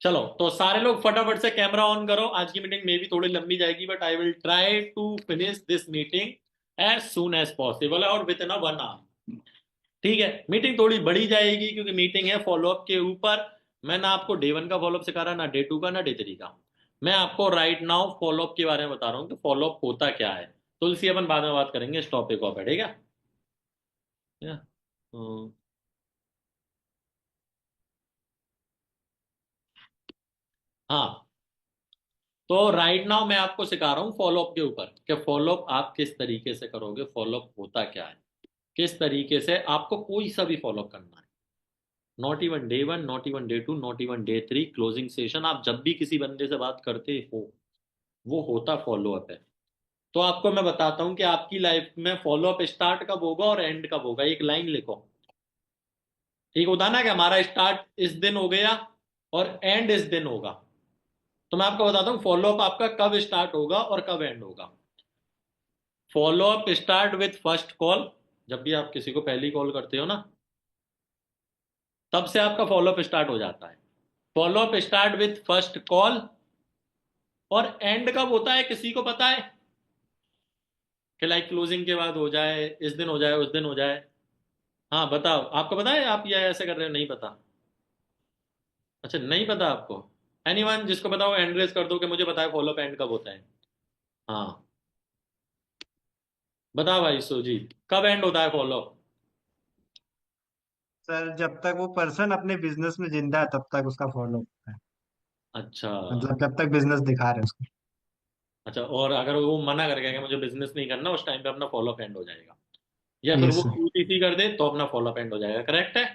चलो तो सारे लोग फटाफट से कैमरा ऑन करो। आज की मीटिंग में भी थोड़ी लंबी जाएगी, but I will try to finish this meeting as soon as possible और विद इन 1 आवर। ठीक है, मीटिंग थोड़ी बड़ी जाएगी क्योंकि मीटिंग है फॉलोअप के ऊपर। मैं ना आपको डे 1 का फॉलोअप सिखा रहा, ना डे 2 का, ना डे 3 का। मैं आपको राइट नाउ फॉलोअप के बारे में बता रहा हूँ कि फॉलोअप होता क्या है। तुलसी अपन बाद में बात करेंगे इस टॉपिक को, ठीक है? Yeah. हम्म, हाँ। तो राइट नाउ मैं आपको सिखा रहा हूँ फॉलोअप के ऊपर कि फॉलोअप आप किस तरीके से करोगे, फॉलोअप होता क्या है, किस तरीके से आपको कोई सा भी फॉलोअप करना है। Not even day 1, not even day 2, not even day 3, closing session, आप जब भी किसी बंदे से बात करते हो वो होता फॉलोअप है। तो आपको मैं बताता हूँ कि आपकी लाइफ में फॉलोअप स्टार्ट कब होगा और एंड कब होगा। एक लाइन लिखो। ठीक होता ना कि हमारा स्टार्ट इस दिन हो गया और एंड इस दिन होगा। तो मैं आपको बताता हूँ फॉलोअप आपका कब स्टार्ट होगा और कब एंड होगा। Follow up start with first call. जब भी आप किसी को पहली कॉल करते हो ना, तब से आपका फॉलोअप स्टार्ट हो जाता है। Follow up start with first call. और एंड कब होता है किसी को पता है? कि लाइक क्लोजिंग के बाद हो जाए, इस दिन हो जाए, उस दिन हो जाए। हाँ बताओ, आपको पता है? आप ये ऐसे कर रहे हो, नहीं पता? अच्छा, नहीं पता आपको। एनीवन जिसको पता हो एंड रेस कर दो कि मुझे पता है फॉलोअप एंड कब होता है। हाँ, बताओ भाई सुजीत, कब एंड होता है फॉलोअप? सर जब तक वो पर्सन अपने बिजनेस में जिंदा है तब तक उसका फॉलो होता है। अच्छा। मतलब जब तक बिजनेस दिखा रहे हैं उसको। अच्छा, और अगर वो मना कर गया कि मुझे बिजनेस नहीं करना, उस टाइम पे अपना फॉलोअप एंड हो जाएगा। या फिर यस वो सर। QTC कर दे तो अपना फॉलोअप एंड हो जाएगा, करेक्ट है?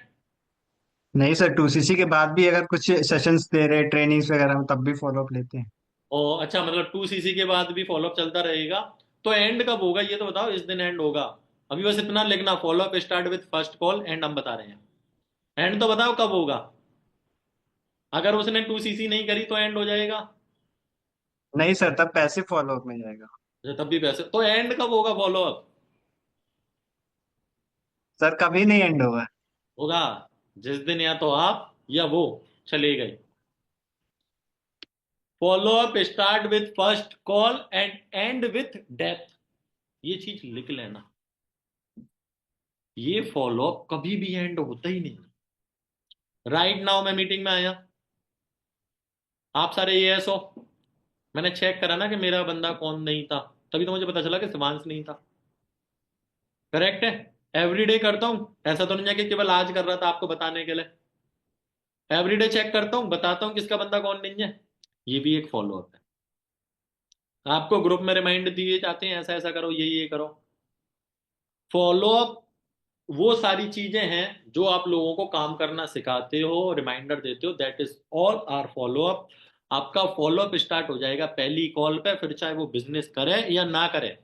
नहीं सर, 2cc के बाद भी अगर कुछ सेशंस दे रहे ट्रेनिंग्स वगैरह में तब भी फॉलो अप लेते हैं। और अच्छा, मतलब 2CC के बाद भी फॉलोअप चलता रहेगा। तो एंड कब होगा ये तो बताओ, इस दिन एंड होगा। अभी बस इतना लिखना, follow up start with first call, and हम बता रहे हैं। एंड तो बताओ कब होगा। अगर उसने 2CC नहीं करी तो एंड हो जाएगा। नहीं सर, तब पैसे फॉलो अप में जाएगा। अच्छा, तब भी पैसे, तो एंड कब होगा फॉलोअप? सर कभी नहीं एंड होगा। होगा जिस दिन या तो आप या वो चले गए। Follow up start with first call and and with death. ये चीज लिख लेना। ये फॉलोअप कभी भी एंड होता ही नहीं। राइट नाउ मैं मीटिंग में आया, आप सारे ये हो। मैंने चेक करा ना कि मेरा बंदा कौन नहीं था, तभी तो मुझे पता चला कि शिवांश नहीं था। करेक्ट है? एवरीडे करता हूँ, ऐसा तो नहीं है कि केवल आज कर रहा था आपको बताने के लिए। एवरीडे चेक करता हूँ, बताता हूँ किसका बंदा कौन नहीं है। ये भी एक फॉलोअप है। आपको ग्रुप में रिमाइंड दिए जाते हैं, ऐसा ऐसा करो, ये करो। फॉलोअप वो सारी चीजें हैं जो आप लोगों को काम करना सिखाते हो, रिमाइंडर देते हो, that is all our follow up. आपका फॉलोअप स्टार्ट हो जाएगा पहली कॉल पे, फिर चाहे वो बिजनेस करे या ना करे,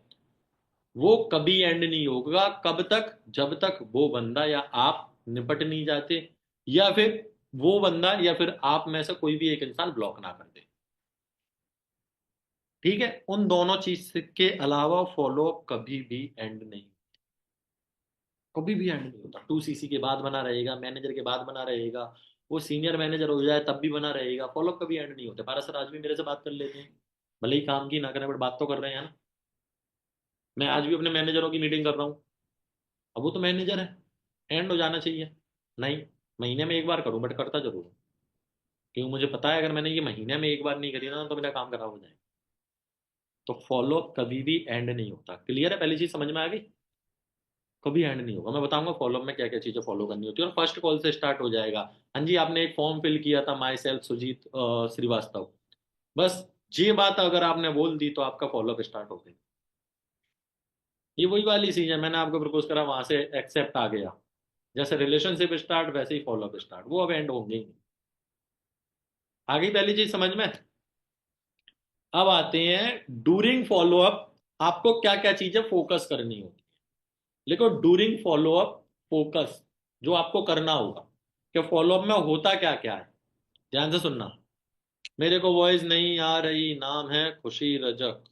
वो कभी एंड नहीं होगा। कब तक? जब तक वो बंदा या आप निपट नहीं जाते, या फिर वो बंदा या फिर आप में से कोई भी एक इंसान ब्लॉक ना कर दे। ठीक है, उन दोनों चीज के अलावा फॉलोअप कभी भी एंड नहीं, कभी भी एंड नहीं होता। 2CC के बाद बना रहेगा, मैनेजर के बाद बना रहेगा, वो सीनियर मैनेजर हो जाए तब भी बना रहेगा। फॉलोअप कभी एंड नहीं होता। पारा सर आज भी मेरे से बात कर लेते हैं, भले ही काम की ना करें, बट बात तो कर रहे हैं ना। मैं आज भी अपने मैनेजरों की मीटिंग कर रहा हूँ। अब वो तो मैनेजर है, एंड हो जाना चाहिए। नहीं, महीने में एक बार करूँ बट करता जरूर हूँ। क्योंकि मुझे पता है अगर मैंने ये महीने में एक बार नहीं करी ना तो मेरा काम खराब हो जाएगा। तो फॉलोअप कभी भी एंड नहीं होता। क्लियर है? पहली चीज समझ में आ गई। कभी एंड नहीं होगा। मैं बताऊंगा फॉलोअप में क्या क्या चीजें फॉलो करनी होती है, और फर्स्ट कॉल से स्टार्ट हो जाएगा। हाँ जी, आपने एक फॉर्म फिल किया था, माई सेल्फ सुजीत श्रीवास्तव। बस ये बात अगर आपने बोल दी तो आपका फॉलोअप स्टार्ट हो गया। ये वही वाली चीज है, मैंने आपको प्रपोज करा, वहां से एक्सेप्ट आ गया। जैसे रिलेशनशिप स्टार्ट वैसे ही फॉलोअप स्टार्ट, वो अब एंड होंगे ही नहीं। आ गई पहली चीज समझ में? अब आते हैं डूरिंग फॉलोअप। आपको क्या क्या चीजें फोकस करनी होगी। देखो, डूरिंग फॉलोअप फोकस जो आपको करना होगा कि फॉलोअप में होता क्या क्या है। ध्यान से सुनना। मेरे को वॉइस नहीं आ रही, नाम है खुशी रजक।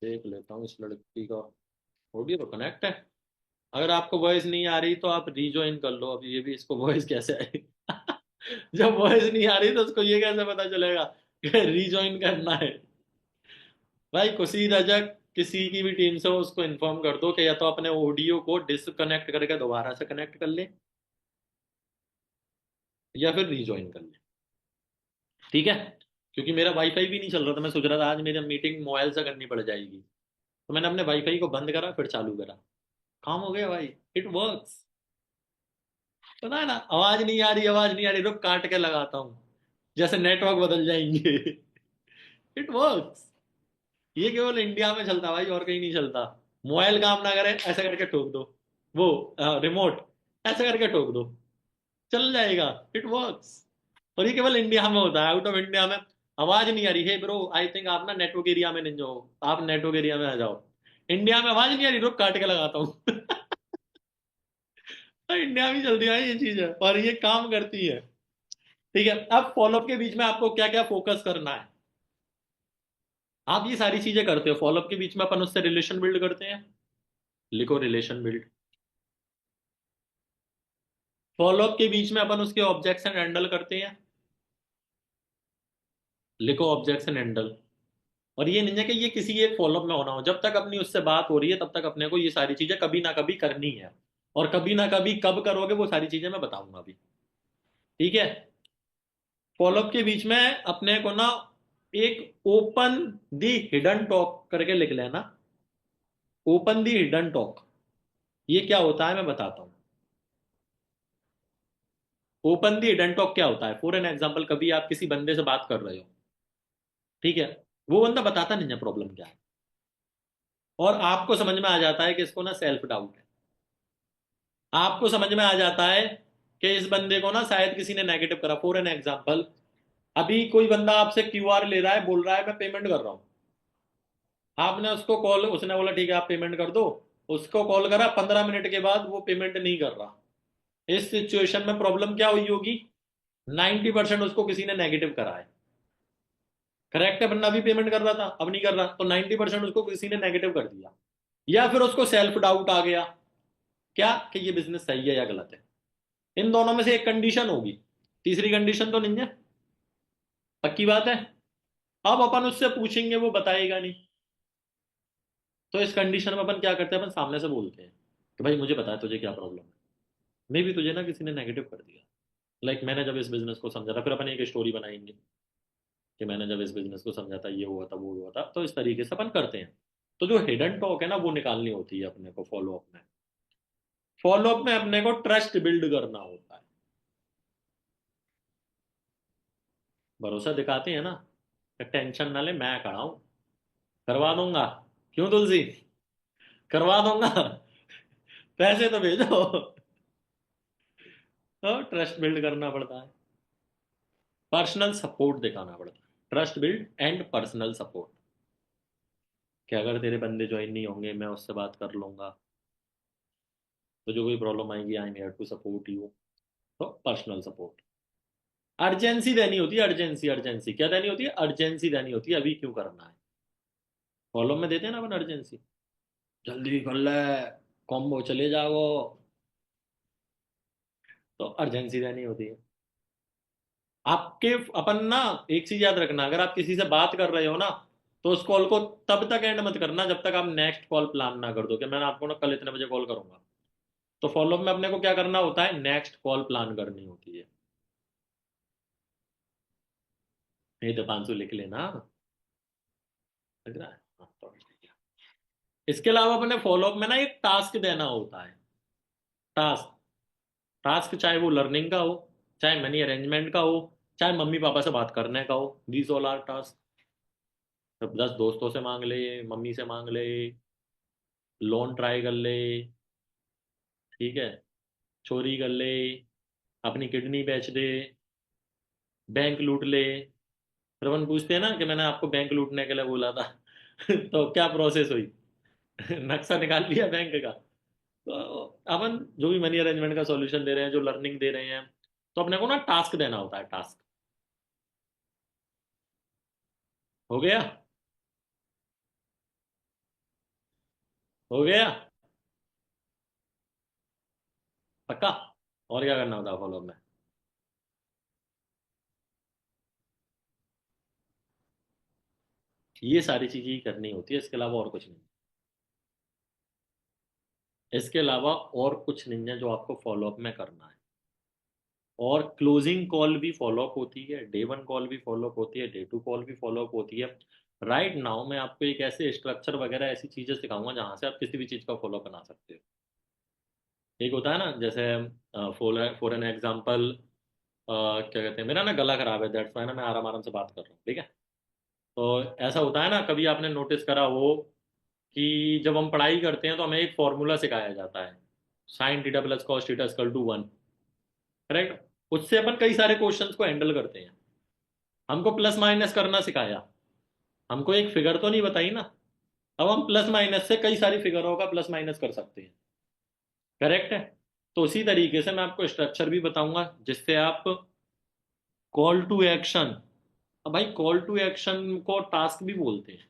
देख लेता हूँ इस लड़की का ऑडियो तो कनेक्ट है। अगर आपको वॉइस नहीं आ रही तो आप रीजॉइन कर लो। अब ये भी, इसको वॉइस कैसे आएगी? जब वॉइस नहीं आ रही तो उसको ये कैसे पता चलेगा कि रीजॉइन करना है? भाई किसी रजक किसी की भी टीम से हो, उसको इन्फॉर्म कर दो कि या तो अपने ऑडियो को डिसकनेक्ट करके दोबारा से कनेक्ट कर ले, या फिर रीजॉइन कर ले। ठीक है? क्योंकि मेरा वाईफाई भी नहीं चल रहा था, मैं सोच रहा था आज मेरी मीटिंग मोबाइल से करनी पड़ जाएगी, तो मैंने अपने वाईफाई को बंद करा फिर चालू करा, काम हो गया भाई। It works. तो ना आवाज नहीं आ रही, आवाज नहीं आ रही, रुक काट के लगाता हूँ, जैसे नेटवर्क बदल जाएंगे। It works. ये केवल इंडिया में चलता भाई, और कहीं नहीं चलता। मोबाइल काम ना करे ऐसे करके ठोक दो, वो रिमोट ऐसे करके ठोक दो, चल जाएगा। It works. और ये केवल इंडिया में होता है, आउट ऑफ इंडिया में आवाज नहीं आ रही है ब्रो, आई थिंक आप ना नेटवर्क एरिया में नहीं हो, आप नेटवर्क एरिया में आ जाओ। इंडिया में आवाज नहीं आ रही, रुक काट के लगाता हूँ। इंडिया में चलती है ये चीज है, और ये काम करती है। ठीक है, अब फॉलोअप के बीच में आपको क्या क्या फोकस करना है। आप ये सारी चीजें करते हो, फॉलोअप के बीच में अपन उससे रिलेशन बिल्ड करते हैं। लिखो रिलेशन बिल्ड। फॉलोअप के बीच में अपन उसके ऑब्जेक्शन हैंडल करते हैं। लिखो ऑब्जेक्शन हैंडल। और ये नहीं है कि ये किसी एक फॉलोअप में होना हो, जब तक अपनी उससे बात हो रही है तब तक अपने को ये सारी चीजें कभी ना कभी करनी है। और कभी ना कभी कब करोगे वो सारी चीजें मैं बताऊंगा अभी। ठीक है? फॉलोअप के बीच में अपने को ना एक ओपन दी हिडन टॉक करके लिख लेना। ओपन दी हिडन टॉक, ये क्या होता है मैं बताता हूँ। ओपन दी हिडन टॉक क्या होता है, फॉर एन एग्जाम्पल कभी आप किसी बंदे से बात कर रहे हो, ठीक है, वो बंदा बताता नहीं है प्रॉब्लम क्या है, और आपको समझ में आ जाता है कि इसको ना सेल्फ डाउट है। आपको समझ में आ जाता है कि इस बंदे को ना शायद किसी ने नेगेटिव करा, फॉर एन एग्जाम्पल अभी कोई बंदा आपसे क्यूआर ले रहा है, बोल रहा है मैं पेमेंट कर रहा हूँ। आपने उसको कॉल, उसने बोला ठीक है आप पेमेंट कर दो, उसको कॉल करा, 15 मिनट के बाद वो पेमेंट नहीं कर रहा। इस सिचुएशन में प्रॉब्लम क्या हुई होगी? 90% उसको किसी ने नेगेटिव करा है। करेक्ट है, बंदा भी पेमेंट कर रहा था अब नहीं कर रहा, तो 90% उसको किसी ने नेगेटिव कर दिया। या फिर उसको सेल्फ डाउट आ गया, क्या कि ये बिजनेस सही है या गलत है। इन दोनों में से एक कंडीशन होगी, तीसरी कंडीशन तो नहीं है। पक्की बात है। अब अपन उससे पूछेंगे वो बताएगा नहीं, तो इस कंडीशन में अपन क्या करते हैं, अपन सामने से बोलते हैं कि भाई मुझे पता है तुझे क्या प्रॉब्लम है, मे भी तुझे ना किसी ने नेगेटिव कर दिया। लाइक मैंने जब इस बिजनेस को समझा था, फिर अपन एक स्टोरी बनाएंगे कि मैंने जब इस बिजनेस को समझा था ये हुआ था वो हुआ था, तो इस तरीके से अपन करते हैं। तो जो हिडन टॉक है ना वो निकालनी होती है अपने को फॉलोअप में। फॉलोअप में अपने को ट्रस्ट बिल्ड करना होता है। भरोसा दिखाते हैं ना, टेंशन ना ले मैं खड़ा हूं, करवा दूंगा। क्यों तुलसी? करवा दूंगा। पैसे तो भेजो। तो ट्रस्ट बिल्ड करना पड़ता है, पर्सनल सपोर्ट दिखाना पड़ता है। Trust build and personal support, कि अगर तेरे बंदे ज्वाइन नहीं होंगे मैं उससे बात कर लूंगा, तो जो कोई प्रॉब्लम आएगी I am here to support you. तो पर्सनल सपोर्ट। अर्जेंसी देनी होती है, अर्जेंसी, अर्जेंसी क्या देनी होती है, अर्जेंसी देनी होती है, अभी क्यों करना है। कॉलम में देते हैं ना अपन अर्जेंसी, जल्दी कर ले, कॉम्बो चले जाओ, तो अर्जेंसी देनी होती है। आपके अपन ना एक चीज याद रखना, अगर आप किसी से बात कर रहे हो ना, तो उस कॉल को तब तक एंड मत करना जब तक आप नेक्स्ट कॉल प्लान ना कर दो कि मैंने आपको ना कल इतने बजे कॉल करूंगा। तो फॉलोअप में अपने को क्या करना होता है, नेक्स्ट कॉल प्लान करनी होती है। नहीं तो 500 लिख लेना, लग रहा है? हाँ, तो ठीक है। इसके अलावा अपने फॉलोअप में ना एक टास्क देना होता है। टास्क। टास्क चाहे वो लर्निंग का हो, चाहे मनी अरेंजमेंट का हो, चाहे मम्मी पापा से बात करने का हो, दीज ऑल आर टास्क। तो 10 दोस्तों से मांग ले, मम्मी से मांग ले, लोन ट्राई कर ले, ठीक है, चोरी कर ले, अपनी किडनी बेच दे, बैंक लूट ले। फिर अपन पूछते हैं ना कि मैंने आपको बैंक लूटने के लिए बोला था। तो क्या प्रोसेस हुई? नक्शा निकाल लिया बैंक का। तो अपन जो भी मनी अरेंजमेंट का सॉल्यूशन दे रहे हैं, जो लर्निंग दे रहे हैं, तो अपने को ना टास्क देना होता है, टास्क। हो गया? हो गया? पक्का? और क्या करना होता है फॉलो में? ये सारी चीजें ही करनी होती है, इसके अलावा और कुछ नहीं। इसके अलावा और कुछ नहीं है जो आपको फॉलोअप में करना है। और क्लोजिंग कॉल भी फॉलोअप होती है, डे वन कॉल भी फॉलोअप होती है, डे टू कॉल भी फॉलोअप होती है। राइट नाउ मैं आपको एक ऐसे स्ट्रक्चर वगैरह ऐसी चीजें सिखाऊंगा जहां से आप किसी भी चीज का फॉलोअप बना सकते हो। एक होता है ना, जैसे फॉर फॉर एन एग्जाम्पल, क्या कहते हैं, मेरा ना गला खराब है, दैट्स वाई ना मैं आराम आराम से बात कर रहा हूँ, ठीक है। तो ऐसा होता है ना, कभी आपने नोटिस करा हो कि जब हम पढ़ाई करते हैं तो हमें एक फॉर्मूला सिखाया जाता है, sine theta plus cos theta equal to 1। Correct. उससे अपन कई सारे क्वेश्चंस को हैंडल करते हैं। हमको प्लस माइनस करना सिखाया, हमको एक फिगर तो नहीं बताई ना। अब हम प्लस माइनस से कई सारी फिगरों का प्लस माइनस कर सकते हैं। करेक्ट है। तो उसी तरीके से मैं आपको स्ट्रक्चर भी बताऊंगा जिससे आप कॉल टू एक्शन। अब भाई कॉल टू एक्शन को टास्क भी बोलते हैं,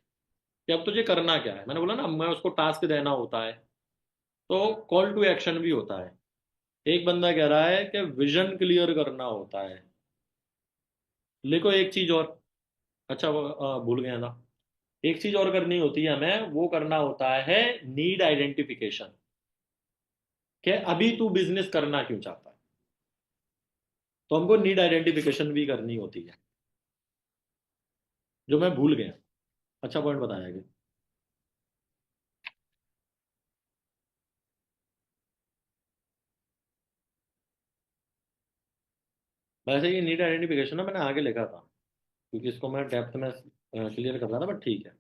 कि अब तुझे करना क्या है, मैंने बोला ना, मैं उसको टास्क देना होता है। तो कॉल टू एक्शन भी होता है। एक बंदा कह रहा है कि विजन क्लियर करना होता है, लिखो एक चीज और। अच्छा भूल गया था। एक चीज और करनी होती है हमें, वो करना होता है नीड आइडेंटिफिकेशन, कि अभी तू बिजनेस करना क्यों चाहता है। तो हमको नीड आइडेंटिफिकेशन भी करनी होती है, जो मैं भूल गया। अच्छा पॉइंट बताया गया। वैसे ये नीड आइडेंटिफिकेशन ना मैंने आगे लिखा था, क्योंकि इसको मैं डेप्थ में क्लियर कर रहा था, बट ठीक है।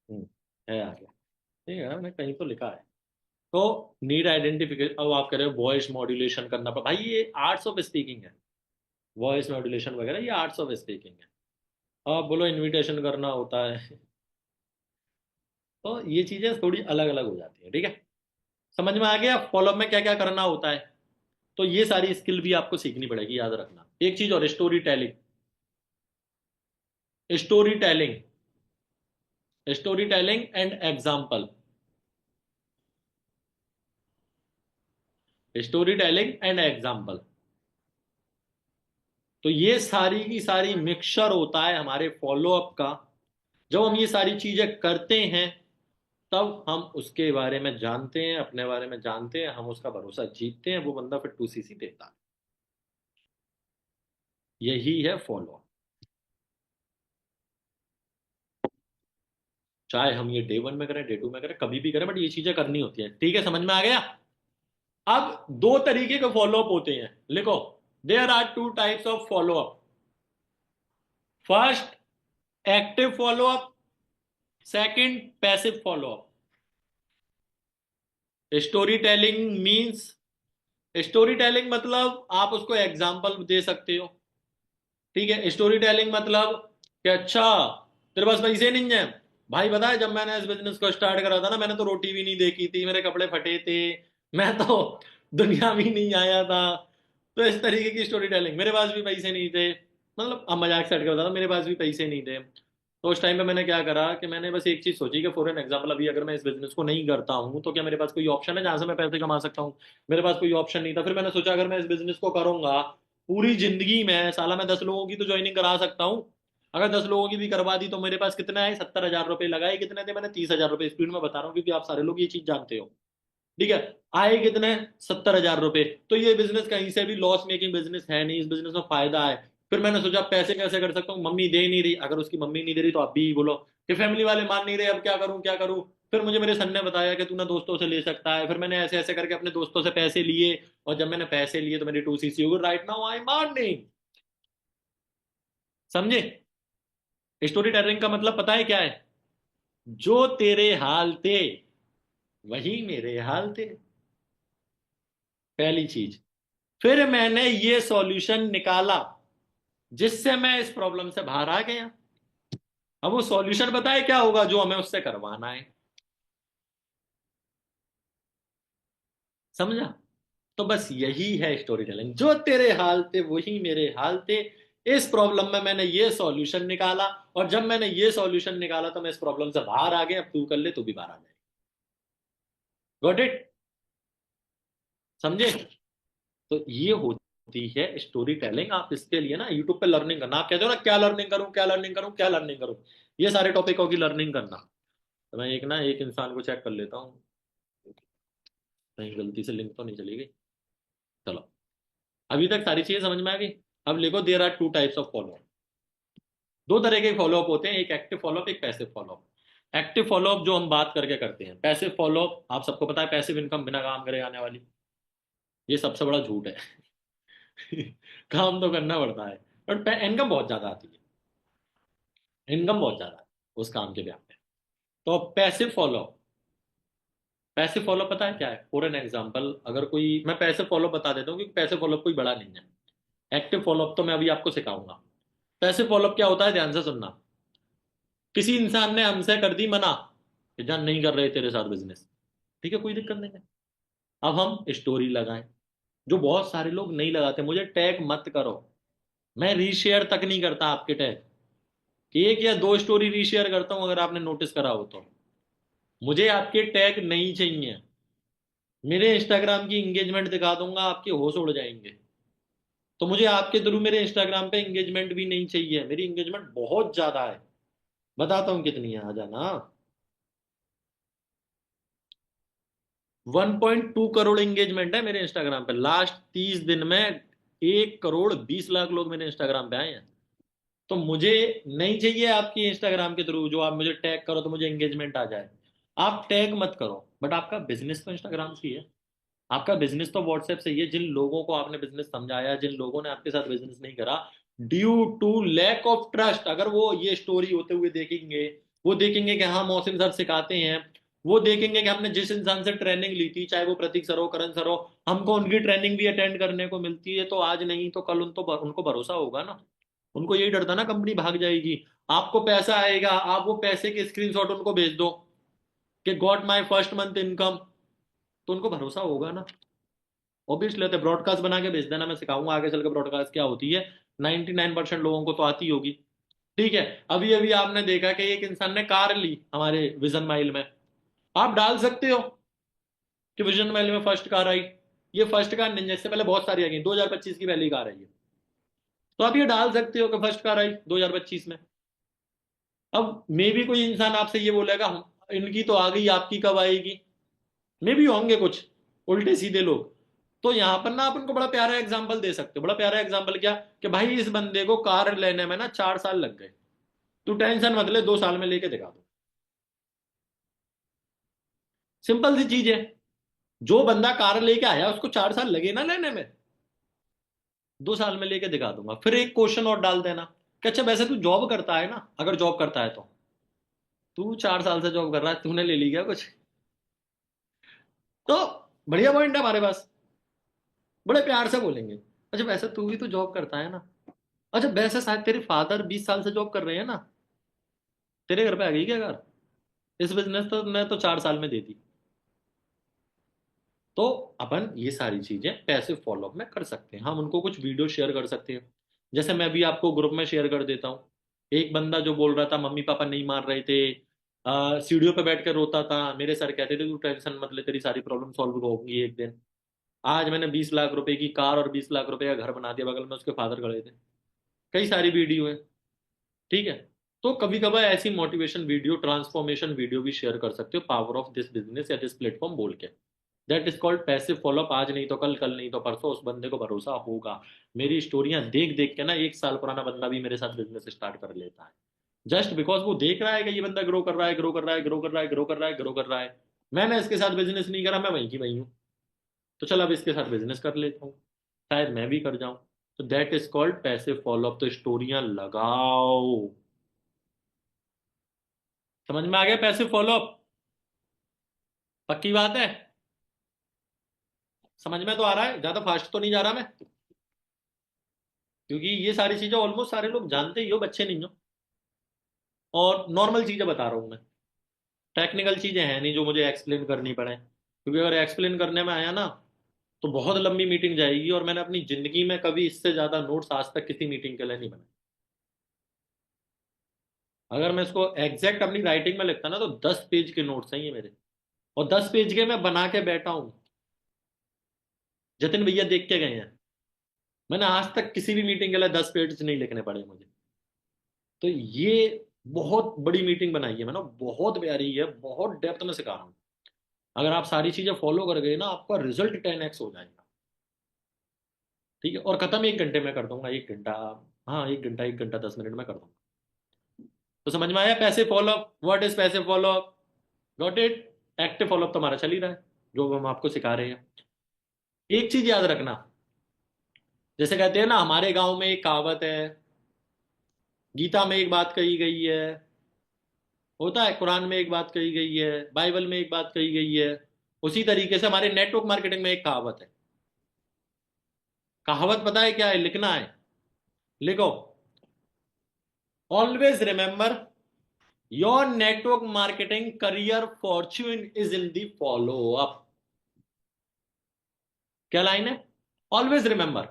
हम्म, है आगे। ठीक है, मैंने कहीं तो लिखा है। तो नीड आइडेंटिफिकेशन, अब आप कह रहे हो वॉइस मॉड्यूलेशन करना भाई ये आर्ट्स ऑफ स्पीकिंग है। वॉइस मॉड्यूलेशन वगैरह ये आर्ट्स ऑफ स्पीकिंग है। अब बोलो इनविटेशन करना होता है। तो ये चीजें थोड़ी अलग अलग हो जाती है, ठीक है। समझ में आ गया फॉलोअप में क्या क्या करना होता है। तो ये सारी स्किल भी आपको सीखनी पड़ेगी, याद रखना एक चीज और, story telling. Story telling, story telling and example. Story telling and example. तो ये सारी की सारी मिक्सचर होता है हमारे फॉलोअप का। जब हम ये सारी चीजें करते हैं तब हम उसके बारे में जानते हैं, अपने बारे में जानते हैं, हम उसका भरोसा जीतते हैं, वो बंदा फिर 2CC देता है। यही है फॉलोअप। चाहे हम ये डे वन में करें, डे टू में करें, कभी भी करें, बट ये चीजें करनी होती है, ठीक है। समझ में आ गया। अब दो तरीके के फॉलोअप होते हैं, लिखो। There are two types of follow up. First, active follow up. Second, passive follow up. Story telling means, story telling मतलब आप उसको एग्जाम्पल दे सकते हो, ठीक है। स्टोरी टेलिंग मतलब कि अच्छा तेरे पास पैसे नहीं है भाई, बता है जब मैंने इस बिजनेस को स्टार्ट करा था ना, मैंने तो रोटी भी नहीं देखी थी, मेरे कपड़े फटे थे, मैं तो दुनिया भी नहीं आया था। तो इस तरीके की स्टोरी टेलिंग, मेरे पास भी पैसे नहीं थे, मतलब अब मजाक से हट के बता मेरे पास भी पैसे नहीं थे। तो उस टाइम पे मैंने क्या करा कि मैंने बस एक चीज सोची कि फॉर एन एग्जाम्पल अभी अगर मैं इस बिजनेस को नहीं करता हूँ तो क्या मेरे पास कोई ऑप्शन है जहां से मैं पैसे कमा सकता हूँ। मेरे पास कोई ऑप्शन नहीं था। फिर मैंने सोचा अगर मैं इस बिजनेस को करूंगा पूरी जिंदगी में साला मैं 10 लोगों की तो ज्वाइनिंग करा सकता हूँ। अगर 10 लोगों की भी करवा दी तो मेरे पास कितना है, 70,000 रुपए लगाए, कितने थे, मैंने 30,000 रुपए, स्पीड में बता रहा हूँ क्योंकि आप सारे लोग ये चीज जानते हो, ठीक है। आए कितने, 70,000 रुपए। तो ये बिजनेस कहीं से भी लॉस मेकिंग बिजनेस है नहीं, इस बिजनेस में फायदा है। फिर मैंने सोचा पैसे कैसे कर सकता हूँ, मम्मी दे नहीं रही, अगर उसकी मम्मी नहीं दे रही तो आप भी बोलो कि फैमिली वाले मान नहीं रहे, अब क्या करूं क्या करूं। फिर मुझे मेरे सन ने बताया कि तू ना दोस्तों से ले सकता है, फिर मैंने ऐसे ऐसे करके अपने दोस्तों से पैसे लिए, और जब मैंने पैसे लिए तो मेरी 2CC हो गई। Right now I am earning. समझे। स्टोरी टेलिंग का मतलब पता है क्या है, जो तेरे हाल थे वही मेरे हाल थे, पहली चीज। फिर मैंने ये सॉल्यूशन निकाला जिससे मैं इस प्रॉब्लम से बाहर आ गया। अब वो सॉल्यूशन बताए क्या होगा जो हमें उससे करवाना है। समझा। तो बस यही है स्टोरी टेलिंग, जो तेरे हाल थे वही मेरे हाल थे, इस प्रॉब्लम में मैंने ये सॉल्यूशन निकाला, और जब मैंने ये सॉल्यूशन निकाला तो मैं इस प्रॉब्लम से बाहर आ गया। अब तू कर ले, तू भी बाहर आ जाए। Got it. समझे। तो ये होता होती है स्टोरी टेलिंग। आप इसके लिए ना यूट्यूब पे लर्निंग करना। आप कहते हो ना क्या लर्निंग करूं, क्या लर्निंग करूं, क्या लर्निंग करूं, ये सारे टॉपिकों की लर्निंग करना। तो मैं एक इंसान को चेक कर लेता हूँ, कहीं गलती से लिंक तो नहीं चली गई। चलो, अभी तक सारी चीजें समझ में आ गई। अब लिखो, there are two types of follow up. दो तरह के फॉलोअप होते हैं, एक एक्टिव फॉलोअप, एक पैसिव फॉलोअप। एक्टिव फॉलोअप जो हम बात करके करते हैं। पैसिव फॉलोअप आप सबको पता है, पैसिव इनकम बिना काम करे आने वाली। ये सबसे बड़ा झूठ है। काम तो करना पड़ता है, बट इनकम बहुत ज्यादा आती है। इनकम बहुत ज्यादा है उस काम के ब्याह में। तो पैसिव फॉलोअप, पैसिव फॉलोअप पता है क्या है? फॉर एन एग्जाम्पल, अगर कोई, मैं पैसिव फॉलोअप बता देता हूँ क्योंकि पैसिव फॉलोअप कोई बड़ा नहीं है। एक्टिव फॉलोअप तो मैं अभी आपको सिखाऊंगा। पैसिव फॉलोअप क्या होता है, ध्यान से सुनना। किसी इंसान ने हमसे कर दी मना कि जान नहीं कर रहे तेरे साथ बिजनेस, ठीक है, कोई दिक्कत नहीं है। अब हम स्टोरी लगाएं, जो बहुत सारे लोग नहीं लगाते। मुझे टैग मत करो, मैं रीशेयर तक नहीं करता आपके टैग। एक या दो स्टोरी रीशेयर करता हूं, अगर आपने नोटिस करा हो तो। मुझे आपके टैग नहीं चाहिए। मेरे इंस्टाग्राम की एंगेजमेंट दिखा दूंगा, आपके होश उड़ जाएंगे। तो मुझे आपके थ्रू मेरे इंस्टाग्राम पे एंगेजमेंट भी नहीं चाहिए। मेरी एंगेजमेंट बहुत ज्यादा है, बताता हूँ कितनी है, आ जाना। 1.2 करोड़ एंगेजमेंट है मेरे इंस्टाग्राम पे। लास्ट 30 दिन में 1 करोड़ 20 लाख लोग मेरे इंस्टाग्राम पे आए हैं। तो मुझे नहीं चाहिए आपकी इंस्टाग्राम के थ्रू जो आप मुझे टैग करो तो मुझे एंगेजमेंट आ जाए। आप टैग मत करो, बट आपका बिजनेस तो इंस्टाग्राम से ही है। आपका बिजनेस तो व्हाट्सएप से ही है। जिन लोगों को आपने बिजनेस समझाया, जिन लोगों ने आपके साथ बिजनेस नहीं करा, due to lack of trust, अगर वो ये स्टोरी होते हुए देखेंगे, वो देखेंगे कि हाँ मौसिम सर सिखाते हैं, वो देखेंगे कि हमने जिस इंसान से ट्रेनिंग ली थी, चाहे वो प्रतीक सर हो, करण सर हो, हमको उनकी ट्रेनिंग भी अटेंड करने को मिलती है, तो आज नहीं तो कल उनको भरोसा होगा ना। उनको यही डर था ना कंपनी भाग जाएगी। आपको पैसा आएगा, आप वो पैसे के स्क्रीनशॉट उनको भेज दो कि got my first month income, तो उनको भरोसा होगा ना। ऑब्वियसली लेते ब्रॉडकास्ट बना के भेज देना, मैं सिखाऊंगा आगे चल के ब्रॉडकास्ट क्या होती है। 99% लोगों को तो आती होगी। ठीक है, अभी अभी आपने देखा कि एक इंसान ने कार ली हमारे विजन माइल में। आप डाल सकते हो कि विजन माइल में फर्स्ट कार आई। ये फर्स्ट कार नहीं है, इससे पहले बहुत सारी आ गई, 2025 की पहली कार है ये। तो आप ये डाल सकते हो कि फर्स्ट कार आई 2025 में। अब मे भी कोई इंसान आपसे ये बोलेगा, इनकी तो आ गई, आपकी कब आएगी?" मे भी होंगे कुछ उल्टे सीधे लोग। तो यहां पर ना आप उनको बड़ा प्यारा एग्जाम्पल दे सकते हो। बड़ा प्यारा एग्जाम्पल क्या, कि भाई इस बंदे को कार लेने में ना 4 साल लग गए, तू टेंशन मत ले, 2 साल में लेके दिखा दो। सिंपल सी चीज है। जो बंदा कार लेके आया उसको 4 साल लगे ना लेने में, 2 साल में लेके दिखा दूंगा। फिर एक क्वेश्चन और डाल देना कि अच्छा वैसे तू जॉब करता है ना, अगर जॉब करता है तो तू 4 साल से जॉब कर रहा है, तूने ले ली क्या कुछ? तो बढ़िया पॉइंट है हमारे पास। बड़े प्यार से बोलेंगे, अच्छा वैसे तू भी तो जॉब करता है ना, अच्छा वैसे शायद तेरे फादर 20 साल से जॉब कर रहे हैं ना, तेरे घर पे आ गई क्या कार? इस बिजनेस तो मैं तो 4 साल में दे दी। तो अपन ये सारी चीजें पैसिव फॉलोअप में कर सकते हैं। हम उनको कुछ वीडियो शेयर कर सकते हैं, जैसे मैं भी आपको ग्रुप में शेयर कर देता हूँ। एक बंदा जो बोल रहा था मम्मी पापा नहीं मार रहे थे, सीढ़ियों पे बैठ कर रोता था, मेरे सर कहते थे तू टेंशन मत ले, तेरी सारी प्रॉब्लम सॉल्व होगी एक दिन। आज मैंने 20 लाख रुपए की कार और 20 लाख रुपए का घर बना दिया, बगल में उसके फादर खड़े थे। कई सारी वीडियो है। ठीक है, तो कभी कभार ऐसी मोटिवेशन वीडियो, ट्रांसफॉर्मेशन वीडियो भी शेयर कर सकते हो, पावर ऑफ दिस बिजनेस या दिस प्लेटफॉर्म बोल के। That is called passive follow up. आज नहीं तो कल, कल नहीं तो परसों उस बंदे को भरोसा होगा। मेरी स्टोरियां देख देख के ना 1 साल पुराना बंदा भी मेरे साथ बिजनेस स्टार्ट कर लेता है, जस्ट बिकॉज वो देख रहा है कि ये बंदा ग्रो कर रहा है, ग्रो कर रहा है, ग्रो कर रहा है, ग्रो कर रहा है, ग्रो कर रहा है। मैंने इसके साथ बिजनेस नहीं करा, मैं वहीं की वहीं हूँ, तो चल अब इसके साथ बिजनेस कर लेता हूँ, शायद मैं भी कर जाऊं। तो that is called passive follow up. तो स्टोरियां लगाओ। समझ में आ गया पैसिव फॉलोअप? पक्की बात है? समझ में तो आ रहा है? ज्यादा फास्ट तो नहीं जा रहा मैं? क्योंकि ये सारी चीजें ऑलमोस्ट सारे लोग जानते ही हो, बच्चे नहीं हो। और नॉर्मल चीजें बता रहा हूं मैं, टेक्निकल चीजें हैं नहीं जो मुझे एक्सप्लेन करनी पड़े, क्योंकि अगर एक्सप्लेन करने में आया ना तो बहुत लंबी मीटिंग जाएगी, और मैंने अपनी जिंदगी में कभी इससे ज्यादा नोट्स आज तक किसी मीटिंग के लिए नहीं बनाए। अगर मैं इसको एग्जैक्ट अपनी राइटिंग में लिखता ना तो 10 पेज के नोट्स हैं ये मेरे, और 10 पेज के मैं बना के बैठा हूँ। जतिन भैया देख के गए हैं। मैंने आज तक किसी भी मीटिंग के लिए 10 पेज नहीं लिखने पड़े मुझे। तो ये बहुत बड़ी मीटिंग बनाई है मैंने, बहुत प्यारी है, बहुत डेप्थ में सिखा रहा हूँ। अगर आप सारी चीजें फॉलो कर गए ना, आपका रिजल्ट 10x हो जाएगा। ठीक है, और खत्म 1 घंटे में कर दूंगा, 1 घंटा। हाँ, 1 घंटा, 1 घंटा 10 मिनट में कर दूंगा। तो समझ में आया पैसे फॉलो? व्हाट इज पैसे follow? Got it? Active follow तो हमारा चल ही रहा है, जो हम आपको सिखा रहे हैं। एक चीज याद रखना, जैसे कहते हैं ना, हमारे गांव में एक कहावत है, गीता में एक बात कही गई है, होता है कुरान में एक बात कही गई है, बाइबल में एक बात कही गई है। उसी तरीके से हमारे नेटवर्क मार्केटिंग में एक कहावत है। कहावत पता है क्या है? लिखना है, लिखो। Always remember, your network marketing career Fortune is in the follow up. क्या लाइन है? Always remember,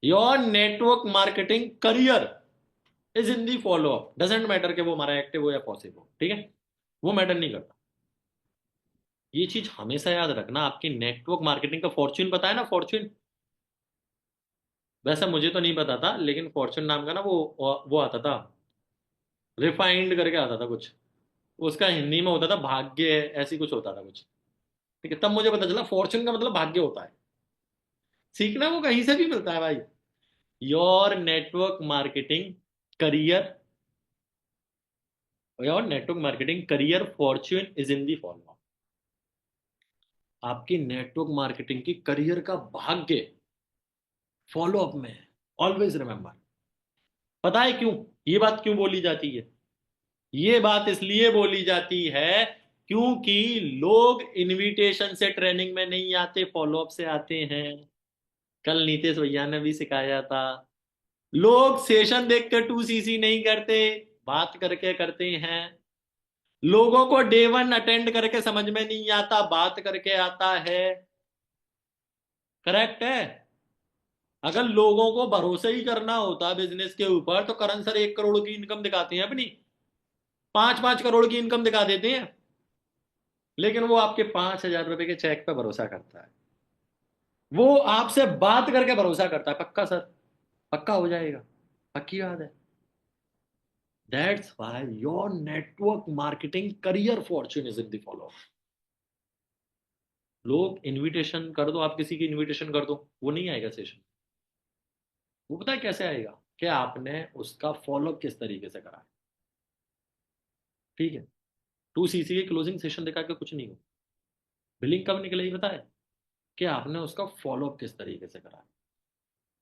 your network marketing career is in the follow up. Doesn't matter कि वो हमारा एक्टिव हो या पॉसिव हो, ठीक है, वो मैटर नहीं करता। ये चीज हमेशा याद रखना। आपकी नेटवर्क मार्केटिंग का फॉर्च्यून पता है ना? फॉर्च्यून, वैसे मुझे तो नहीं पता था, लेकिन फॉर्च्यून नाम का ना वो आता था, रिफाइंड करके आता था कुछ, उसका हिंदी में होता था भाग्य, ऐसी कुछ होता था कुछ। ठीक है, तब मुझे पता चला फॉर्च्यून का मतलब भाग्य होता है। सीखना वो कहीं से भी मिलता है भाई। Your network marketing career, your network marketing career Fortune is in the follow. आपकी नेटवर्क मार्केटिंग की करियर का भाग्य फॉलो अप में है। Always remember. पता है क्यों ये बात क्यों बोली जाती है? ये बात इसलिए बोली जाती है क्योंकि लोग इनविटेशन से ट्रेनिंग में नहीं आते, फॉलो अप से आते हैं। कल नीतीश भैया ने भी सिखाया था। लोग सेशन देख के 2cc नहीं करते, बात करके करते हैं। लोगों को डे 1 अटेंड करके समझ में नहीं आता, बात करके आता है। करेक्ट है? अगर लोगों को भरोसा ही करना होता बिजनेस के ऊपर, तो करण सर 1 करोड़ की इनकम दिखाते हैं अपनी, 5-5 करोड़ की इनकम दिखा देते हैं। लेकिन वो आपके 5,000 रुपए के चेक पे भरोसा करता है। वो आपसे बात करके भरोसा करता है, पक्का सर, पक्का हो जाएगा, पक्की बात है। That's why your network marketing career Fortune is in the follow. लोग इनविटेशन कर दो, आप किसी की इनविटेशन कर दो, वो नहीं आएगा सेशन। वो पता है कैसे आएगा? कि आपने उसका फॉलोअप किस तरीके से करा है। ठीक है, 2cc के क्लोजिंग सेशन दिखा के कुछ नहीं हो। बिलिंग कब निकलेगी पता है? कि आपने उसका फॉलोअप किस तरीके से करा है।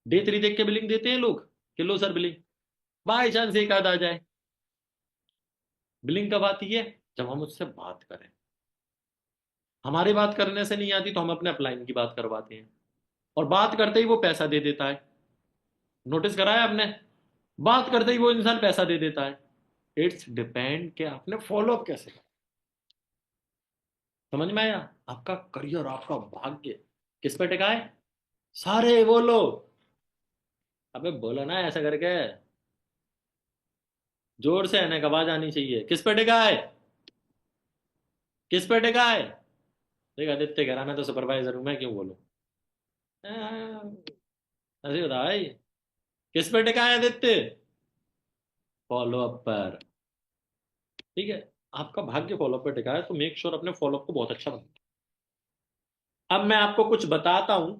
डे 3 देख के बिलिंग देते हैं लोग, कि लो सर बिलिंग, बाई चांस एक आध आ जाए। बिलिंग कब आती है? जब हम उससे बात करें। हमारे बात करने से नहीं आती तो हम अपने अपलाइन की बात करवाते हैं, और बात करते ही वो पैसा दे देता है। नोटिस करा है आपने? बात करते ही वो इंसान पैसा दे देता है। इट्स डिपेंड कि आपने फॉलोअप कैसे करा। समझ में आया? आपका करियर, आपका भाग्य किस पे टिका है? सारे बोलो। अबे बोलो ना ऐसा करके, जोर से आने का आवाज आनी चाहिए। किस पे टिका है? किस पे टिका है? देख आदित्य कह रहा मैं तो सुपरवाइजर हूं, मैं क्यों बोलूं? हाँ, ऐसे बता भाई, किस पे टिका है आदित्य? फॉलो अप पर। ठीक है, आपका भाग्य फॉलो अप पे टिका है, तो मेक श्योर अपने फॉलो अप को बहुत अच्छा बनाए। अब मैं आपको कुछ बताता हूं,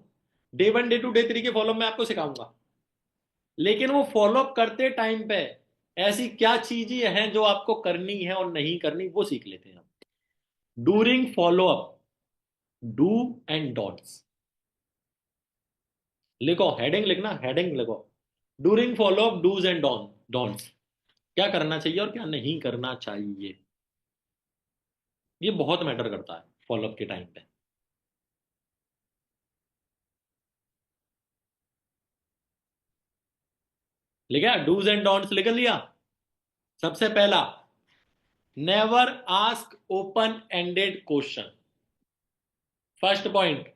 डे 1 डे 2 डे 3 के फॉलो मैं आपको सिखाऊंगा। लेकिन वो फॉलो अप करते टाइम पे ऐसी क्या चीजें हैं जो आपको करनी है और नहीं करनी, वो सीख लेते हैं हम। During follow up, do and don'ts. लिखो, हेडिंग लिखना, हेडिंग लिखो। During follow up, dos and don'ts. क्या करना चाहिए और क्या नहीं करना चाहिए, ये बहुत मैटर करता है फॉलो अप के टाइम पे। लिखा? डूज एंड डोंट्स लिख लिया? सबसे पहला, never ask open ended question. First point.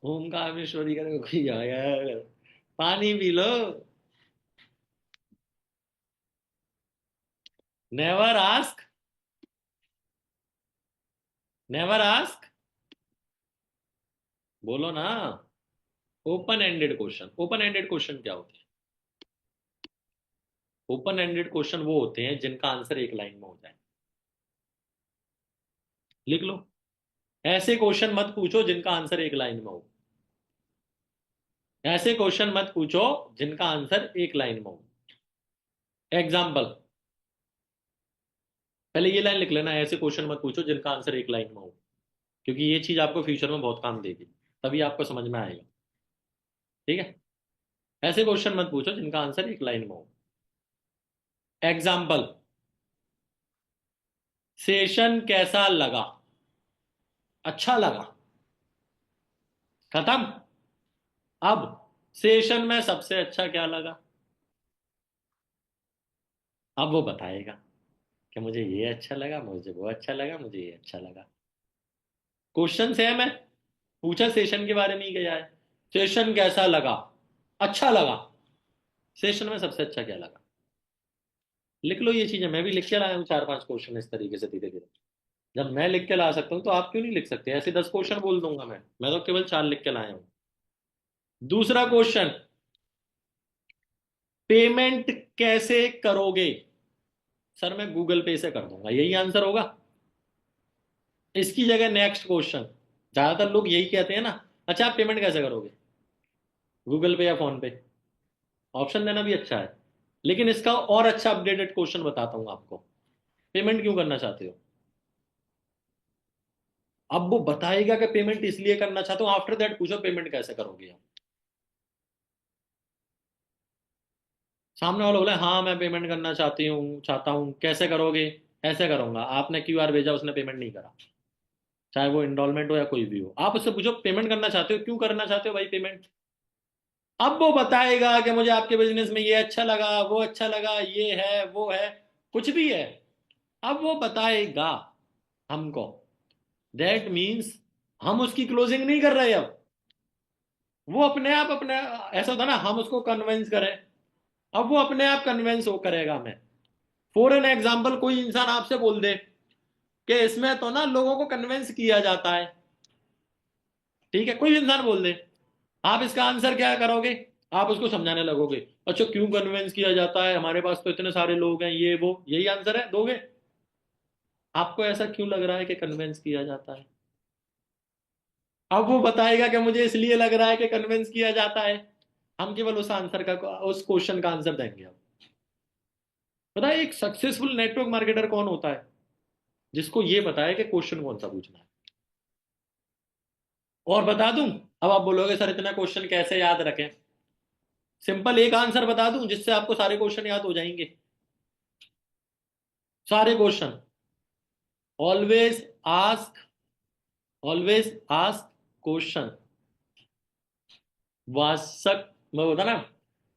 Om Kameshwari करके कोई आया है, पानी पी लो। नेवर आस्क नेवर आस्क, बोलो ना। Open ended question, open ended question क्या होते हैं? ओपन एंडेड क्वेश्चन वो होते हैं जिनका आंसर एक लाइन में हो जाए। लिख लो, ऐसे क्वेश्चन मत पूछो जिनका आंसर एक लाइन में हो। ऐसे क्वेश्चन मत पूछो जिनका आंसर एक लाइन में हो। एग्जाम्पल, पहले ये लाइन लिख लेना, ऐसे क्वेश्चन मत पूछो जिनका आंसर एक लाइन में हो, क्योंकि ये चीज आपको फ्यूचर में बहुत काम देगी, तभी आपको समझ में आएगा। ठीक है, ऐसे क्वेश्चन मत पूछो जिनका आंसर एक लाइन में हो। एग्जाम्पल, सेशन कैसा लगा? अच्छा लगा, खत्म। अब सेशन में सबसे अच्छा क्या लगा? अब वो बताएगा कि मुझे ये अच्छा लगा, मुझे वो अच्छा लगा, मुझे ये अच्छा लगा। क्वेश्चन सेम है, पूछा सेशन के बारे में ही गया है। सेशन कैसा लगा? अच्छा लगा। सेशन में सबसे अच्छा क्या लगा? लिख लो ये चीजें, मैं भी लिख के लाया हूँ 4-5 क्वेश्चन इस तरीके से धीरे धीरे। जब मैं लिख के ला सकता हूँ तो आप क्यों नहीं लिख सकते? ऐसे 10 क्वेश्चन बोल दूंगा मैं तो केवल 4 लिख के लाया हूँ। दूसरा क्वेश्चन, पेमेंट कैसे करोगे? सर मैं गूगल पे से कर दूंगा, यही आंसर होगा। इसकी जगह नेक्स्ट क्वेश्चन, ज्यादातर लोग यही कहते हैं ना, अच्छा आप पेमेंट कैसे करोगे? गूगल पे या फोन पे? ऑप्शन देना भी अच्छा है, लेकिन इसका और अच्छा अपडेटेड क्वेश्चन बताता हूं आपको। पेमेंट क्यों करना चाहते हो? अब वो बताएगा कि पेमेंट इसलिए करना चाहते हो, आफ्टर दैट पूछो पेमेंट कैसे करोगे आप। सामने वाला बोला हाँ मैं पेमेंट करना चाहता हूँ, कैसे करोगे? ऐसे करूंगा, आपने क्यूआर भेजा, उसने पेमेंट नहीं करा, चाहे वो इंस्टॉलमेंट हो या कोई भी हो, आप उससे पूछो पेमेंट करना चाहते हो, क्यों करना चाहते हो भाई पेमेंट? अब वो बताएगा कि मुझे आपके बिजनेस में ये अच्छा लगा, वो अच्छा लगा, ये है वो है, कुछ भी है। अब वो बताएगा हमको, दैट मीन्स हम उसकी क्लोजिंग नहीं कर रहे अब। वो अपने आप अपने, ऐसा होता ना हम उसको कन्विंस करें, अब वो अपने आप कन्विंस हो करेगा हमें। फॉर एन एग्जाम्पल, कोई इंसान आपसे बोल दे कि इसमें तो ना लोगों को कन्विंस किया जाता है, ठीक है, कोई भी इंसान बोल दे, आप इसका आंसर क्या करोगे? आप उसको समझाने लगोगे, अच्छा क्यों कन्विंस किया जाता है, हमारे पास तो इतने सारे लोग हैं, ये वो, यही आंसर है दोगे? आपको ऐसा क्यों लग रहा है कि कन्विंस किया जाता है? अब वो बताएगा कि मुझे इसलिए लग रहा है कि कन्विंस किया जाता है। हम केवल उस आंसर का, उस क्वेश्चन का आंसर देंगे। अब पता है एक सक्सेसफुल नेटवर्क मार्केटर कौन होता है? जिसको ये पता है कि क्वेश्चन कौन सा पूछना है। और बता दूं, अब आप बोलोगे सर इतना क्वेश्चन कैसे याद रखें? सिंपल एक आंसर बता दूं जिससे आपको सारे क्वेश्चन याद हो जाएंगे। सारे question, always ask, always ask question, वाचक, मैं बोलता ना,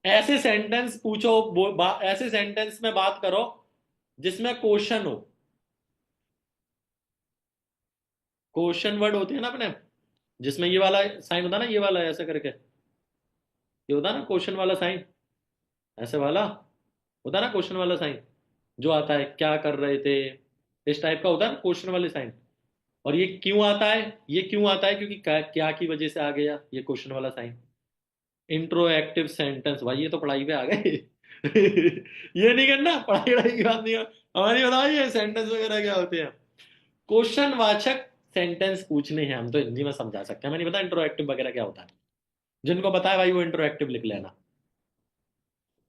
ऐसे सेंटेंस पूछो, ऐसे सेंटेंस में बात करो जिसमें क्वेश्चन हो। क्वेश्चन वर्ड होते हैं ना अपने, जिसमें ये वाला साइन होता है ना, ये वाला ऐसे करके, ये होता है ना क्वेश्चन वाला साइन, ऐसे वाला होता है ना क्वेश्चन वाला साइन, जो आता है क्या कर रहे थे, इस टाइप का होता है ना क्वेश्चन वाले साइन। और ये क्यों आता है? ये क्यों आता है? क्योंकि क्या की वजह से आ गया ये क्वेश्चन वाला साइन। इंट्रोएक्टिव सेंटेंस, भाई ये तो पढ़ाई पे आ गए। ये नहीं करना, पढ़ाई वढ़ाई की बात नहीं हमारी, बताओ ये सेंटेंस वगैरह क्या होते हैं। क्वेश्चन वाचक सेंटेंस पूछने हैं, हम तो हिंदी में समझा सकते हैं, हमें नहीं पता इंट्रोएक्टिव वगैरह क्या होता है। जिनको पता है भाई वो इंट्रोएक्टिव लिख लेना।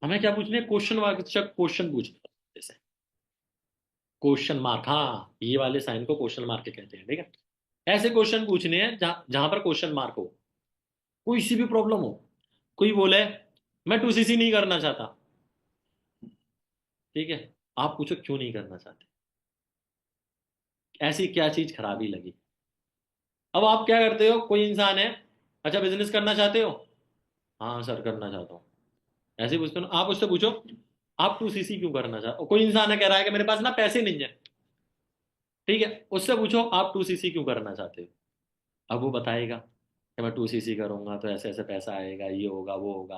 हमें क्या पूछने, क्वेश्चन वाचक क्वेश्चन पूछने हैं। जैसे क्वेश्चन मार्क, हाँ ये वाले साइन को क्वेश्चन मार्क के कहते हैं, ठीक है। ऐसे क्वेश्चन पूछने हैं जहां जहां पर क्वेश्चन मार्क हो, कोई सी भी प्रॉब्लम हो। कोई बोले मैं 2cc नहीं करना चाहता, ठीक है, आप पूछो क्यों नहीं करना चाहते, ऐसी क्या चीज खराबी लगी। अब आप क्या करते हो, कोई इंसान है, अच्छा बिजनेस करना चाहते हो? हाँ सर करना चाहता हूँ। ऐसे ही पूछते हो ना, आप उससे पूछो आप 2cc क्यों करना चाहते हो? कोई इंसान है कह रहा है कि मेरे पास ना पैसे नहीं है, ठीक है, उससे पूछो आप 2cc क्यों करना चाहते हो? अब वो बताएगा कि मैं 2cc करूंगा तो ऐसे ऐसे पैसा आएगा, ये होगा वो होगा।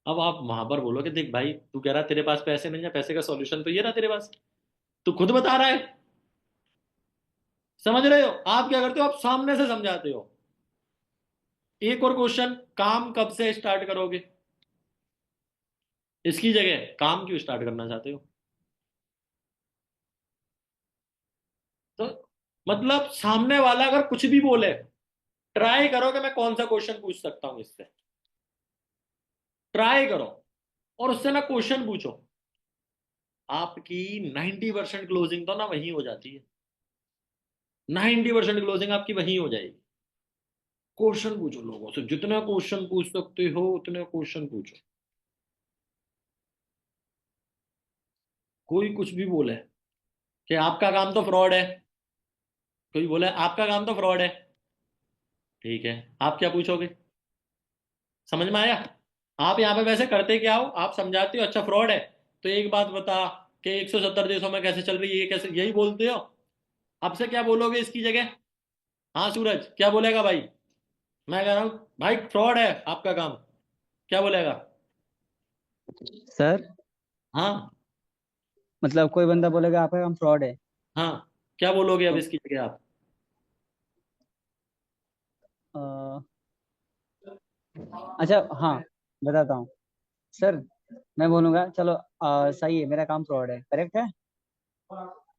अब आप वहां पर बोलोगे देख भाई तू कह रहा है तेरे पास पैसे नहीं है, पैसे का सॉल्यूशन तो ये रहा तेरे पास, तू खुद बता रहा है। समझ रहे हो? आप क्या करते हो, आप सामने से समझाते हो। एक और क्वेश्चन, काम कब से स्टार्ट करोगे? इसकी जगह काम क्यों स्टार्ट करना चाहते हो? तो मतलब सामने वाला अगर कुछ भी बोले, ट्राई करो कि मैं कौन सा क्वेश्चन पूछ सकता हूं इससे। ट्राई करो और उससे ना क्वेश्चन पूछो। आपकी 90% क्लोजिंग तो ना वहीं हो जाती है। 90% क्लोजिंग आपकी वहीं हो जाएगी। क्वेश्चन पूछो लोगों से, जितने क्वेश्चन पूछ सकते हो उतने क्वेश्चन पूछो। कोई कुछ भी बोले कि आपका काम तो फ्रॉड है, कोई बोले आपका काम तो फ्रॉड है, ठीक है, आप क्या पूछोगे? समझ में आया? आप यहाँ पे वैसे करते क्या हो, आप समझाते हो अच्छा फ्रॉड है, तो एक बात बता कि 170 देशों में कैसे चल रही है, ये कैसे, यही बोलते हो। आपसे क्या बोलोगे इसकी जगह? हाँ सूरज क्या बोलेगा भाई? मैं कह रहा हूँ भाई फ्रॉड है आपका काम, क्या बोलेगा? सर, हाँ। मतलब कोई बंदा बोलेगा आपका काम फ्रॉड है, हाँ, क्या बोलोगे अब तो इसकी जगह आप? अ, अच्छा हाँ, बताता हूँ सर। मैं बोलूंगा चलो सही है, मेरा काम फ्रॉड है, करेक्ट है।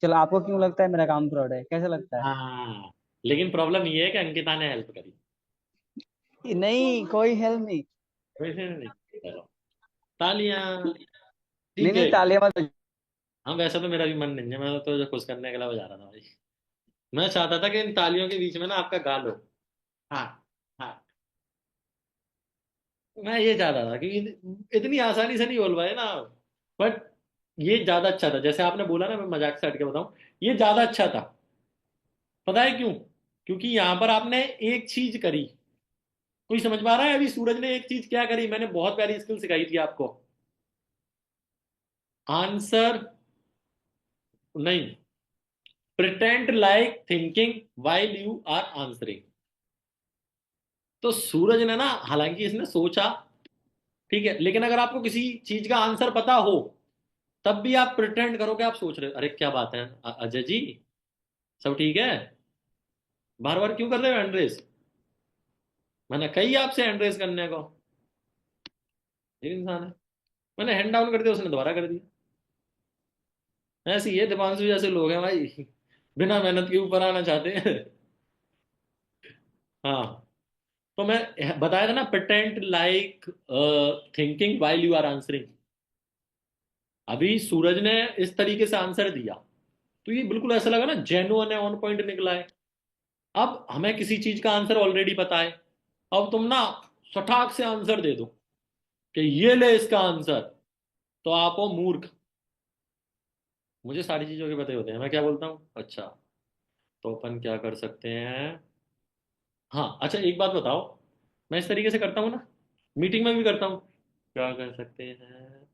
चलो आपको क्यों लगता है मेरा काम फ्रॉड है, कैसे लगता है? हाँ, लेकिन प्रॉब्लम ये है कि अंकिता ने हेल्प करी। नहीं, कोई हेल्प नहीं। वैसे नहीं, चलो तालियां। नहीं ठीक नहीं, है। तालियां मत बजाओ। हाँ वैसे तो मेरा भी मन नहीं है, मैं तो जो खुश करने के लिए बजा रहा था भाई। मैं चाहता था कि इन तालियों के बीच में ना आपका गाल हो। हाँ। हाँ, मैं ये चाहता था कि इतनी आसानी से नहीं बोल पाए ना। बट ये ज्यादा अच्छा था, जैसे आपने बोला ना, मैं मजाक से हट के बताऊं, ये ज्यादा अच्छा था। पता है क्यों? क्योंकि यहां पर आपने एक चीज करी। कोई समझ पा रहा है अभी सूरज ने एक चीज क्या करी? मैंने बहुत प्यारी स्किल सिखाई थी आपको। आंसर नहीं, pretend like thinking while you are answering. तो सूरज ने ना, हालांकि इसने सोचा, ठीक है, लेकिन अगर आपको किसी चीज का आंसर पता हो, तब भी आप प्रिटेंड करो कि आप सोच रहे हो। अरे क्या बात है अजय जी, सब ठीक है? बार बार क्यों कर रहे हो एंड्रेस? मैंने कही आपसे एंड्रेस करने को। ये इंसान है। मैंने हैंड डाउन कर दिया, उसने दोबारा कर दिया। ऐसे ये दीपांशु जैसे लोग हैं भाई, बिना मेहनत के ऊपर आना चाहते हैं। हाँ, तो मैं बताया था ना, pretend like thinking while you are answering. अभी सूरज ने इस तरीके से आंसर दिया, तो ये बिल्कुल ऐसा लगा ना जेन्युइन है, ऑन पॉइंट निकला है। अब हमें किसी चीज का आंसर ऑलरेडी पता है, अब तुम ना सटाक से आंसर दे दो कि ये ले इसका आंसर, तो आप हो मूर्ख। मुझे सारी चीजों के पते होते हैं, मैं क्या बोलता हूँ अच्छा। तो अपन क्या कर सकते हैं? हाँ अच्छा, एक बात बताओ, मैं इस तरीके से करता हूँ ना, मीटिंग में भी करता हूँ। क्या कर सकते हैं?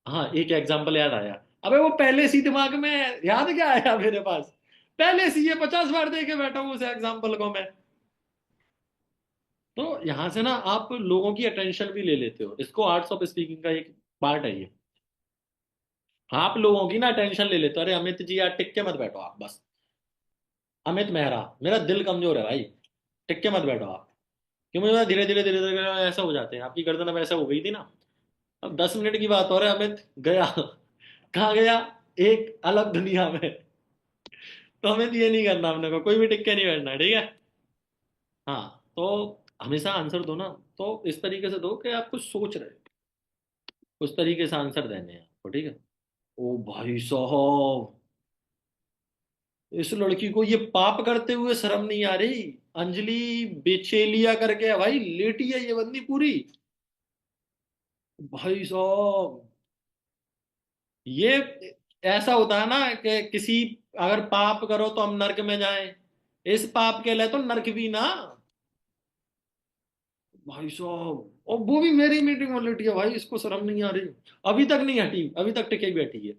हाँ, एक एग्जांपल याद आया। अबे वो पहले सी दिमाग में, याद क्या आया मेरे पास? पहले सी ये 50 बार देखे बैठा हूँ उस एग्जांपल को मैं। तो यहां से ना आप लोगों की अटेंशन भी ले लेते हो, इसको आर्ट्स ऑफ स्पीकिंग का एक पार्ट है ये। आप लोगों की ना अटेंशन ले लेते हो, अरे अमित जी यार टिक के मत बैठो आप बस। अमित मेहरा, मेरा दिल कमजोर है भाई, टिक के मत बैठो आप। क्यों? मुझे धीरे धीरे धीरे धीरे ऐसा हो जाते हैं, आपकी गर्दन अब ऐसा हो गई थी ना। अब 10 मिनट की बात हो रहा है, अमित गया। कहाँ गया? एक अलग दुनिया में। तो हमें ये नहीं करना, अपने को कोई भी टिक के नहीं बैठना, ठीक है? हाँ, तो हमेशा आंसर दो ना, तो इस तरीके से दो कि आप कुछ सोच रहे हो, उस तरीके से आंसर देने हैं आपको, ठीक है? ओ भाई साहब, इस लड़की को ये पाप करते हुए शर्म नहीं आ रही। अंजलि बेचेलिया करके है भाई, लेटी है ये बंदी पूरी। भाई साहब, ये ऐसा होता है ना कि किसी, अगर पाप करो तो हम नरक में जाएं, इस पाप के लिए तो नरक भी ना। भाई साहब, और वो भी मेरी मीटिंग में लेटी है भाई, इसको शर्म नहीं आ रही। अभी तक नहीं हटी, अभी तक टिके ही बैठी है।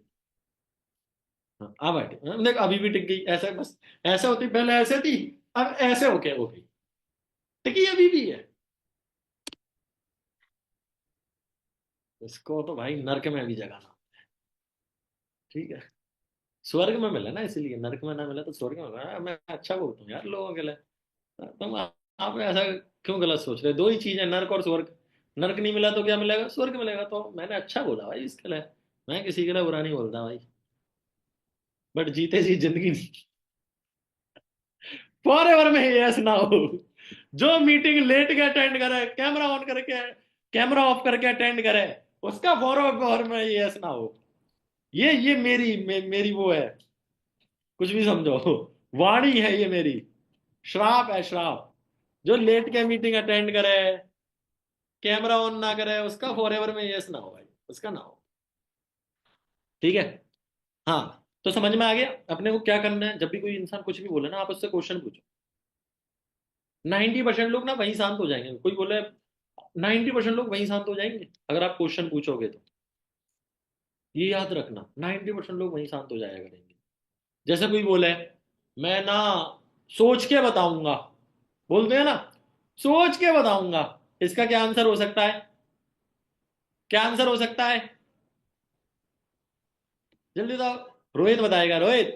हाँ, अब हटी, देख अभी भी टिक गई ऐसे बस। ऐसे होती, पहले ऐसे थी, अब ऐसे होके हो गई, टिकी अभी भी है। इसको तो भाई नरक में भी जगाना, ठीक है? स्वर्ग में मिला ना, इसीलिए नरक में ना मिला तो स्वर्ग में मिला। मैं अच्छा बोलता हूँ यार लोगों के लिए। तुम आप ऐसा क्यों गलत सोच रहे हो? दो ही चीज है, नरक और स्वर्ग। नरक नहीं मिला तो क्या मिलेगा? स्वर्ग मिलेगा। तो मैंने अच्छा बोला भाई इसके लिए। मैं किसी के लिए बुरा नहीं बोलता भाई। बट जीते जी जिंदगी फॉर एवर में यस ना हो। जो मीटिंग लेट के अटेंड करे, कैमरा ऑन करके, कैमरा ऑफ करके अटेंड करे, उसका फॉर एवर में यस ना हो। ये मेरी वो है। कुछ भी समझो। वाणी है ये मेरी। श्राप है, श्राप। जो लेट के मीटिंग अटेंड करे, कैमरा ऑन ना करे, उसका फॉर एवर में यस ना हो भाई, उसका ना हो। ठीक है। हाँ, तो समझ में आ गया अपने को क्या करना है। जब भी कोई इंसान कुछ भी बोले ना, आप उससे क्वेश्चन पूछो। 90% लोग ना वहीं शांत हो जाएंगे। कोई बोले, 90% लोग वहीं शांत हो जाएंगे अगर आप क्वेश्चन पूछोगे तो। ये याद रखना, 90% लोग वहीं शांत हो जाया करेंगे। जैसे कोई बोले, मैं ना सोच के बताऊंगा, बोलते हैं ना, सोच के बताऊंगा। इसका क्या आंसर हो सकता है? क्या आंसर हो सकता है? जल्दी बताओ। रोहित बताएगा, रोहित।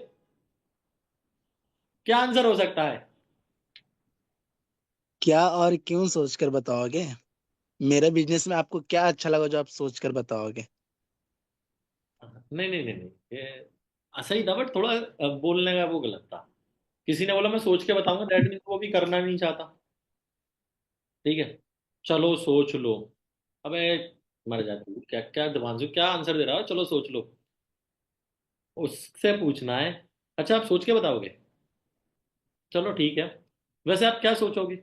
क्या आंसर हो सकता है? क्या और क्यों सोचकर बताओगे? मेरे बिजनेस में आपको क्या अच्छा लगा जो आप सोचकर बताओगे? नहीं नहीं नहीं नहीं, ये सही था, बट थोड़ा बोलने का वो गलत था। किसी ने बोला मैं सोच के बताऊंगा, दैट मीन वो भी करना नहीं चाहता। ठीक है, चलो सोच लो। अबे मर जाती, क्या क्या दिमाग, क्या आंसर दे रहा हो? चलो सोच लो। उससे पूछना है, अच्छा आप सोच के बताओगे? चलो ठीक है। वैसे आप क्या सोचोगे?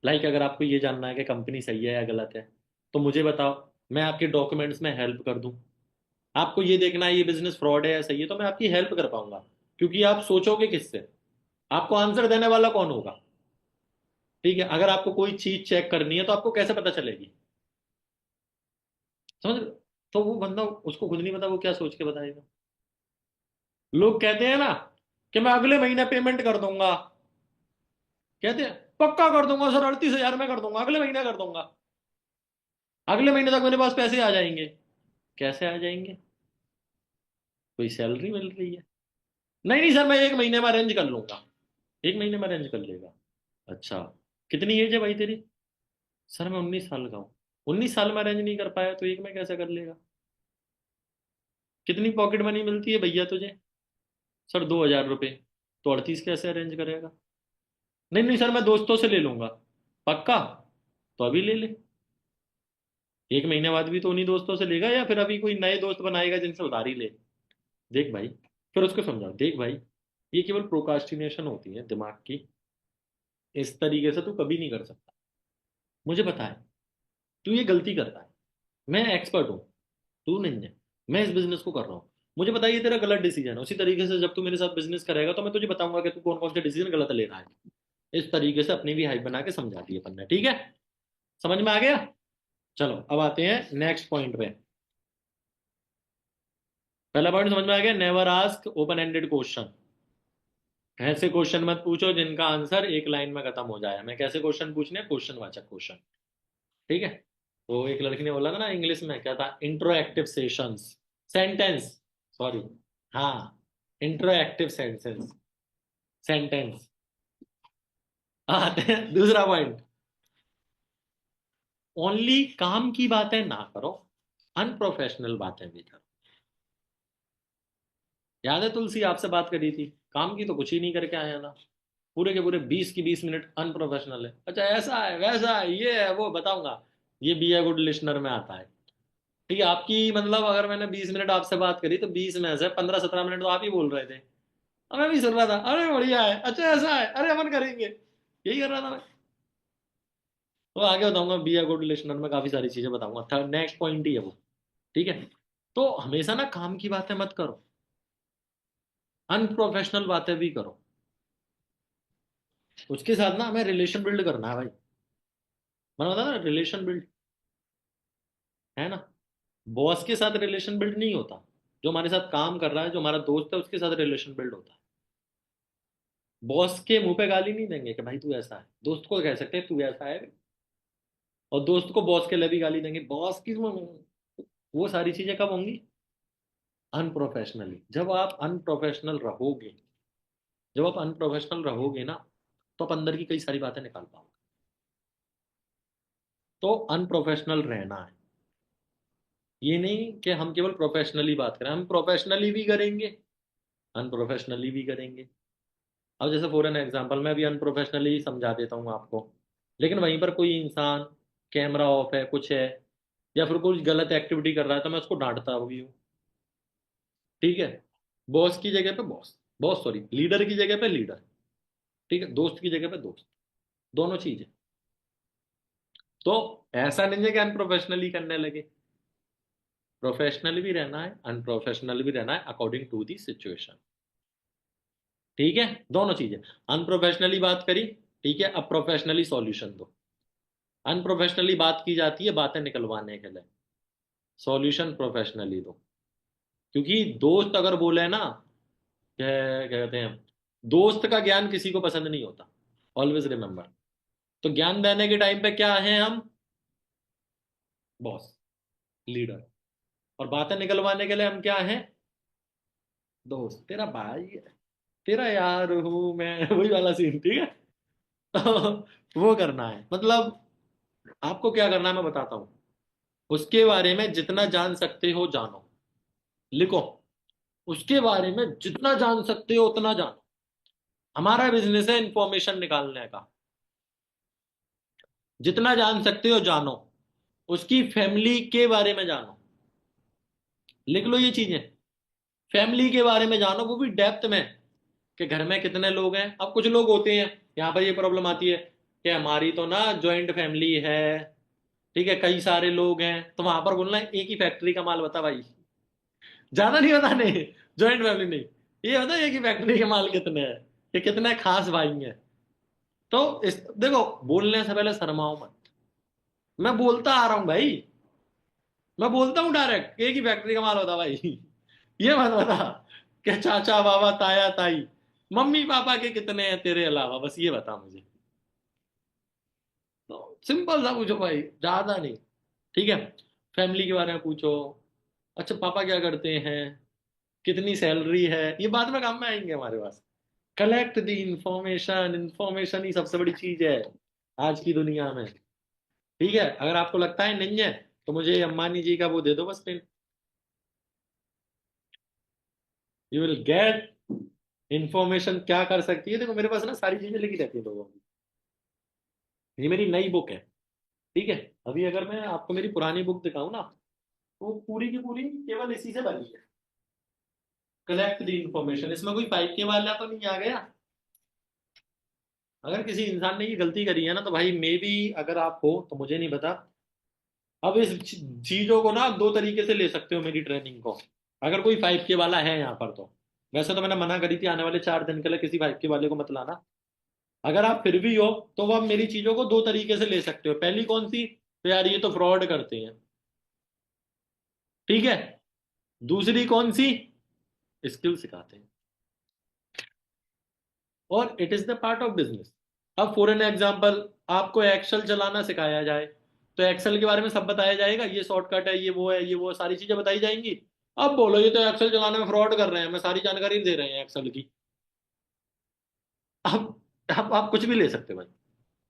लाइक अगर आपको ये जानना है कि कंपनी सही है या गलत है, तो मुझे बताओ। मैं आपके डॉक्यूमेंट्स में हेल्प कर दूं। आपको ये देखना है ये बिजनेस फ्रॉड है या सही है, तो मैं आपकी हेल्प कर पाऊंगा। क्योंकि आप सोचोगे किससे? आपको आंसर देने वाला कौन होगा? ठीक है, अगर आपको कोई चीज चेक करनी है तो आपको कैसे पता चलेगी? समझ रहे हो? तो वो बंदा, उसको खुद नहीं पता वो क्या सोच के बताएगा। लोग कहते हैं ना कि मैं अगले महीने पेमेंट कर दूंगा। कहते हैं पक्का कर दूंगा सर, 38,000 में कर दूंगा, अगले महीने कर दूंगा, अगले महीने तक मेरे पास पैसे आ जाएंगे। कैसे आ जाएंगे? कोई सैलरी मिल रही है? नहीं नहीं सर, मैं 1 महीने में अरेंज कर लूंगा। 1 महीने में अरेंज कर लेगा? अच्छा, कितनी एज है भाई तेरी? सर मैं 19 साल का हूँ। 19 साल में अरेंज नहीं कर पाया तो एक में कैसे कर लेगा? कितनी पॉकेट मनी मिलती है भैया तुझे? सर 2,000 रुपये। तो 38 कैसे अरेंज करेगा? नहीं नहीं सर, मैं दोस्तों से ले लूंगा। पक्का? तो अभी ले ले। 1 महीने बाद भी तो उन्हीं दोस्तों से लेगा, या फिर अभी कोई नए दोस्त बनाएगा जिनसे उधार ही ले? देख भाई, फिर उसको समझाओ, देख भाई, ये केवल प्रोकास्टिनेशन होती है दिमाग की। इस तरीके से तू कभी नहीं कर सकता। मुझे पता है तू ये गलती करता है। मैं एक्सपर्ट हूँ, तू नहीं है। मैं इस बिजनेस को कर रहा हूँ। मुझे पता है ये तेरा गलत डिसीजन है। उसी तरीके से जब तू मेरे साथ बिजनेस करेगा तो मैं तुझे बताऊंगा कि तू कौन कौन से डिसीजन गलत ले रहा है। इस तरीके से अपनी भी हाइप बना के समझा दी अपन ने। ठीक है, समझ में आ गया? चलो अब आते हैं नेक्स्ट पॉइंट पे। पहला पॉइंट समझ में आ गया, never ask open ended question. ऐसे क्वेश्चन मत पूछो जिनका आंसर एक लाइन में खत्म हो जाए। मैं कैसे क्वेश्चन पूछने? क्वेश्चन वाचक क्वेश्चन। ठीक है। तो एक लड़की ने बोला था ना इंग्लिश में, क्या था? इंट्रोएक्टिव सेशंस, सेंटेंस, सॉरी, हाँ, इंट्रोएक्टिव सेंटेंस, सेंटेंस। आते हैं दूसरा पॉइंट, ओनली काम की बातें ना करो, अनप्रोफेशनल बातें भी करो। याद है तुलसी आपसे बात करी थी, काम की तो कुछ ही नहीं करके आया था। पूरे के पूरे 20 की 20 मिनट अनप्रोफेशनल है। अच्छा ऐसा है, वैसा है, ये है, वो बताऊंगा। ये बी ए गुड लिसनर में आता है। ठीक है, आपकी मतलब अगर मैंने 20 मिनट आपसे बात करी तो 20 में से 15-17 मिनट तो आप ही बोल रहे थे। अब मैं भी सुन रहा था, अरे बढ़िया है, अच्छा ऐसा है, अरे अपन करेंगे, यही कर रहा था मैं। तो आगे बताऊंगा, बी ए गुड लिसनर में काफी सारी चीजें बताऊंगा। थर्ड नेक्स्ट पॉइंट ही है वो। ठीक है। तो हमेशा ना काम की बातें मत करो, अनप्रोफेशनल बातें भी करो। उसके साथ ना हमें रिलेशन बिल्ड करना है भाई। मैंने बताया ना, रिलेशन बिल्ड, है ना। बॉस के साथ रिलेशन बिल्ड नहीं होता। जो हमारे साथ काम कर रहा है, जो हमारा दोस्त है, उसके साथ रिलेशन बिल्ड होता है। बॉस के मुंह पे गाली नहीं देंगे कि भाई तू ऐसा है। दोस्त को कह सकते हैं तू ऐसा है। और दोस्त को बॉस के लिए भी गाली देंगे, बॉस की वो सारी चीजें कब होंगी? अनप्रोफेशनली। जब आप अनप्रोफेशनल रहोगे ना, तो आप अंदर की कई सारी बातें निकाल पाओगे। तो अनप्रोफेशनल रहना है। ये नहीं कि हम केवल प्रोफेशनली बात करें, हम प्रोफेशनली भी करेंगे, अनप्रोफेशनली भी करेंगे। अब जैसे फॉर एन एग्जांपल मैं भी अनप्रोफेशनली समझा देता हूँ आपको, लेकिन वहीं पर कोई इंसान कैमरा ऑफ है, कुछ है, या फिर कुछ गलत एक्टिविटी कर रहा है, तो मैं उसको डांटता भी हूँ। ठीक है, बॉस की जगह पे बॉस सॉरी, लीडर की जगह पे लीडर। ठीक है, दोस्त की जगह पे दोस्त, दोनों चीजें। तो ऐसा नहीं है कि अनप्रोफेशनली करने लगे, प्रोफेशनल भी रहना है, अनप्रोफेशनल भी रहना है, अकॉर्डिंग टू दी सिचुएशन। ठीक है, दोनों चीजें। अनप्रोफेशनली बात करी, ठीक है, अब प्रोफेशनली सॉल्यूशन दो। अनप्रोफेशनली बात की जाती है बातें निकलवाने के लिए, सॉल्यूशन प्रोफेशनली दो। क्योंकि दोस्त अगर बोले ना, क्या क्या कहते हैं, दोस्त का ज्ञान किसी को पसंद नहीं होता, ऑलवेज रिमेंबर। तो ज्ञान देने के टाइम पे क्या है हम, बॉस, लीडर। और बातें निकलवाने के लिए हम क्या हैं, दोस्त, तेरा भाई है, तेरा यार हूं मैं वही वाला सीन। ठीक है। तो वो करना है, मतलब आपको क्या करना है मैं बताता हूँ। उसके बारे में जितना जान सकते हो जानो, लिखो। उसके बारे में जितना जान सकते हो उतना जानो। हमारा बिजनेस है इंफॉर्मेशन निकालने का। जितना जान सकते हो जानो। उसकी फैमिली के बारे में जानो, लिख लो ये चीजें। फैमिली के बारे में जानो, वो भी डेप्थ में, कि घर में कितने लोग हैं। अब कुछ लोग होते हैं, यहाँ पर ये प्रॉब्लम आती है कि हमारी तो ना जॉइंट फैमिली है, ठीक है, कई सारे लोग हैं, तो वहां पर बोलना है एक ही फैक्ट्री का माल बता भाई, ज्यादा नहीं बताने, जॉइंट फैमिली नहीं, ये बता एक ही फैक्ट्री के माल कितने हैं, ये कितने खास भाई हैं। तो इस देखो, बोलने से पहले शर्माओ मत। मैं बोलता आ रहा हूँ भाई, मैं बोलता हूँ डायरेक्ट, एक ही फैक्ट्री का माल होता भाई। ये मत बता कि चाचा बाबा ताया ताई मम्मी पापा के कितने हैं तेरे अलावा, बस ये बता मुझे। तो सिंपल सा पूछो भाई, ज्यादा नहीं। ठीक है, फैमिली के बारे में पूछो। अच्छा पापा क्या करते हैं, कितनी सैलरी है, ये बाद में काम में आएंगे हमारे पास। कलेक्ट द इंफॉर्मेशन, इंफॉर्मेशन ही सबसे बड़ी चीज है आज की दुनिया में। ठीक है, अगर आपको लगता है नहीं है, तो मुझे अंबानी जी का वो दे दो बस pen, you will get information क्या कर सकती है। देखो मेरे पास ना सारी चीजें लिखी रहती है लोगों की, ये मेरी नई बुक है। ठीक है, अभी अगर मैं आपको मेरी पुरानी बुक दिखाऊं ना, तो वो पूरी की पूरी केवल इसी से बनी है, कलेक्ट द इंफॉर्मेशन। इसमें कोई 5K वाला तो नहीं आ गया। अगर किसी इंसान ने ये गलती करी है ना, तो भाई मे बी, अगर आप हो तो मुझे नहीं पता। अब इस चीजों को ना आप दो तरीके से ले सकते हो मेरी ट्रेनिंग को, अगर कोई 5K वाला है यहाँ पर तो। वैसे तो मैंने मना करी थी आने वाले 4 दिन के लिए किसी 5K वाले को मत लाना। अगर आप फिर भी हो, तो वो आप मेरी चीजों को दो तरीके से ले सकते हो। पहली कौन सी, तो यार ये तो फ्रॉड करते हैं, ठीक है। दूसरी कौन सी, स्किल सिखाते हैं, और it is the part of business. अब फॉर एन एग्जाम्पल, आपको एक्सेल चलाना सिखाया जाए, तो एक्सेल के बारे में सब बताया जाएगा, ये शॉर्टकट है, ये वो है, ये वो सारी चीजें बताई जाएंगी। अब बोलो ये तो एक्सेल चलाने में फ्रॉड कर रहे हैं, हमें सारी जानकारी दे रहे हैं एक्सेल की। अब आप कुछ भी ले सकते हो भाई,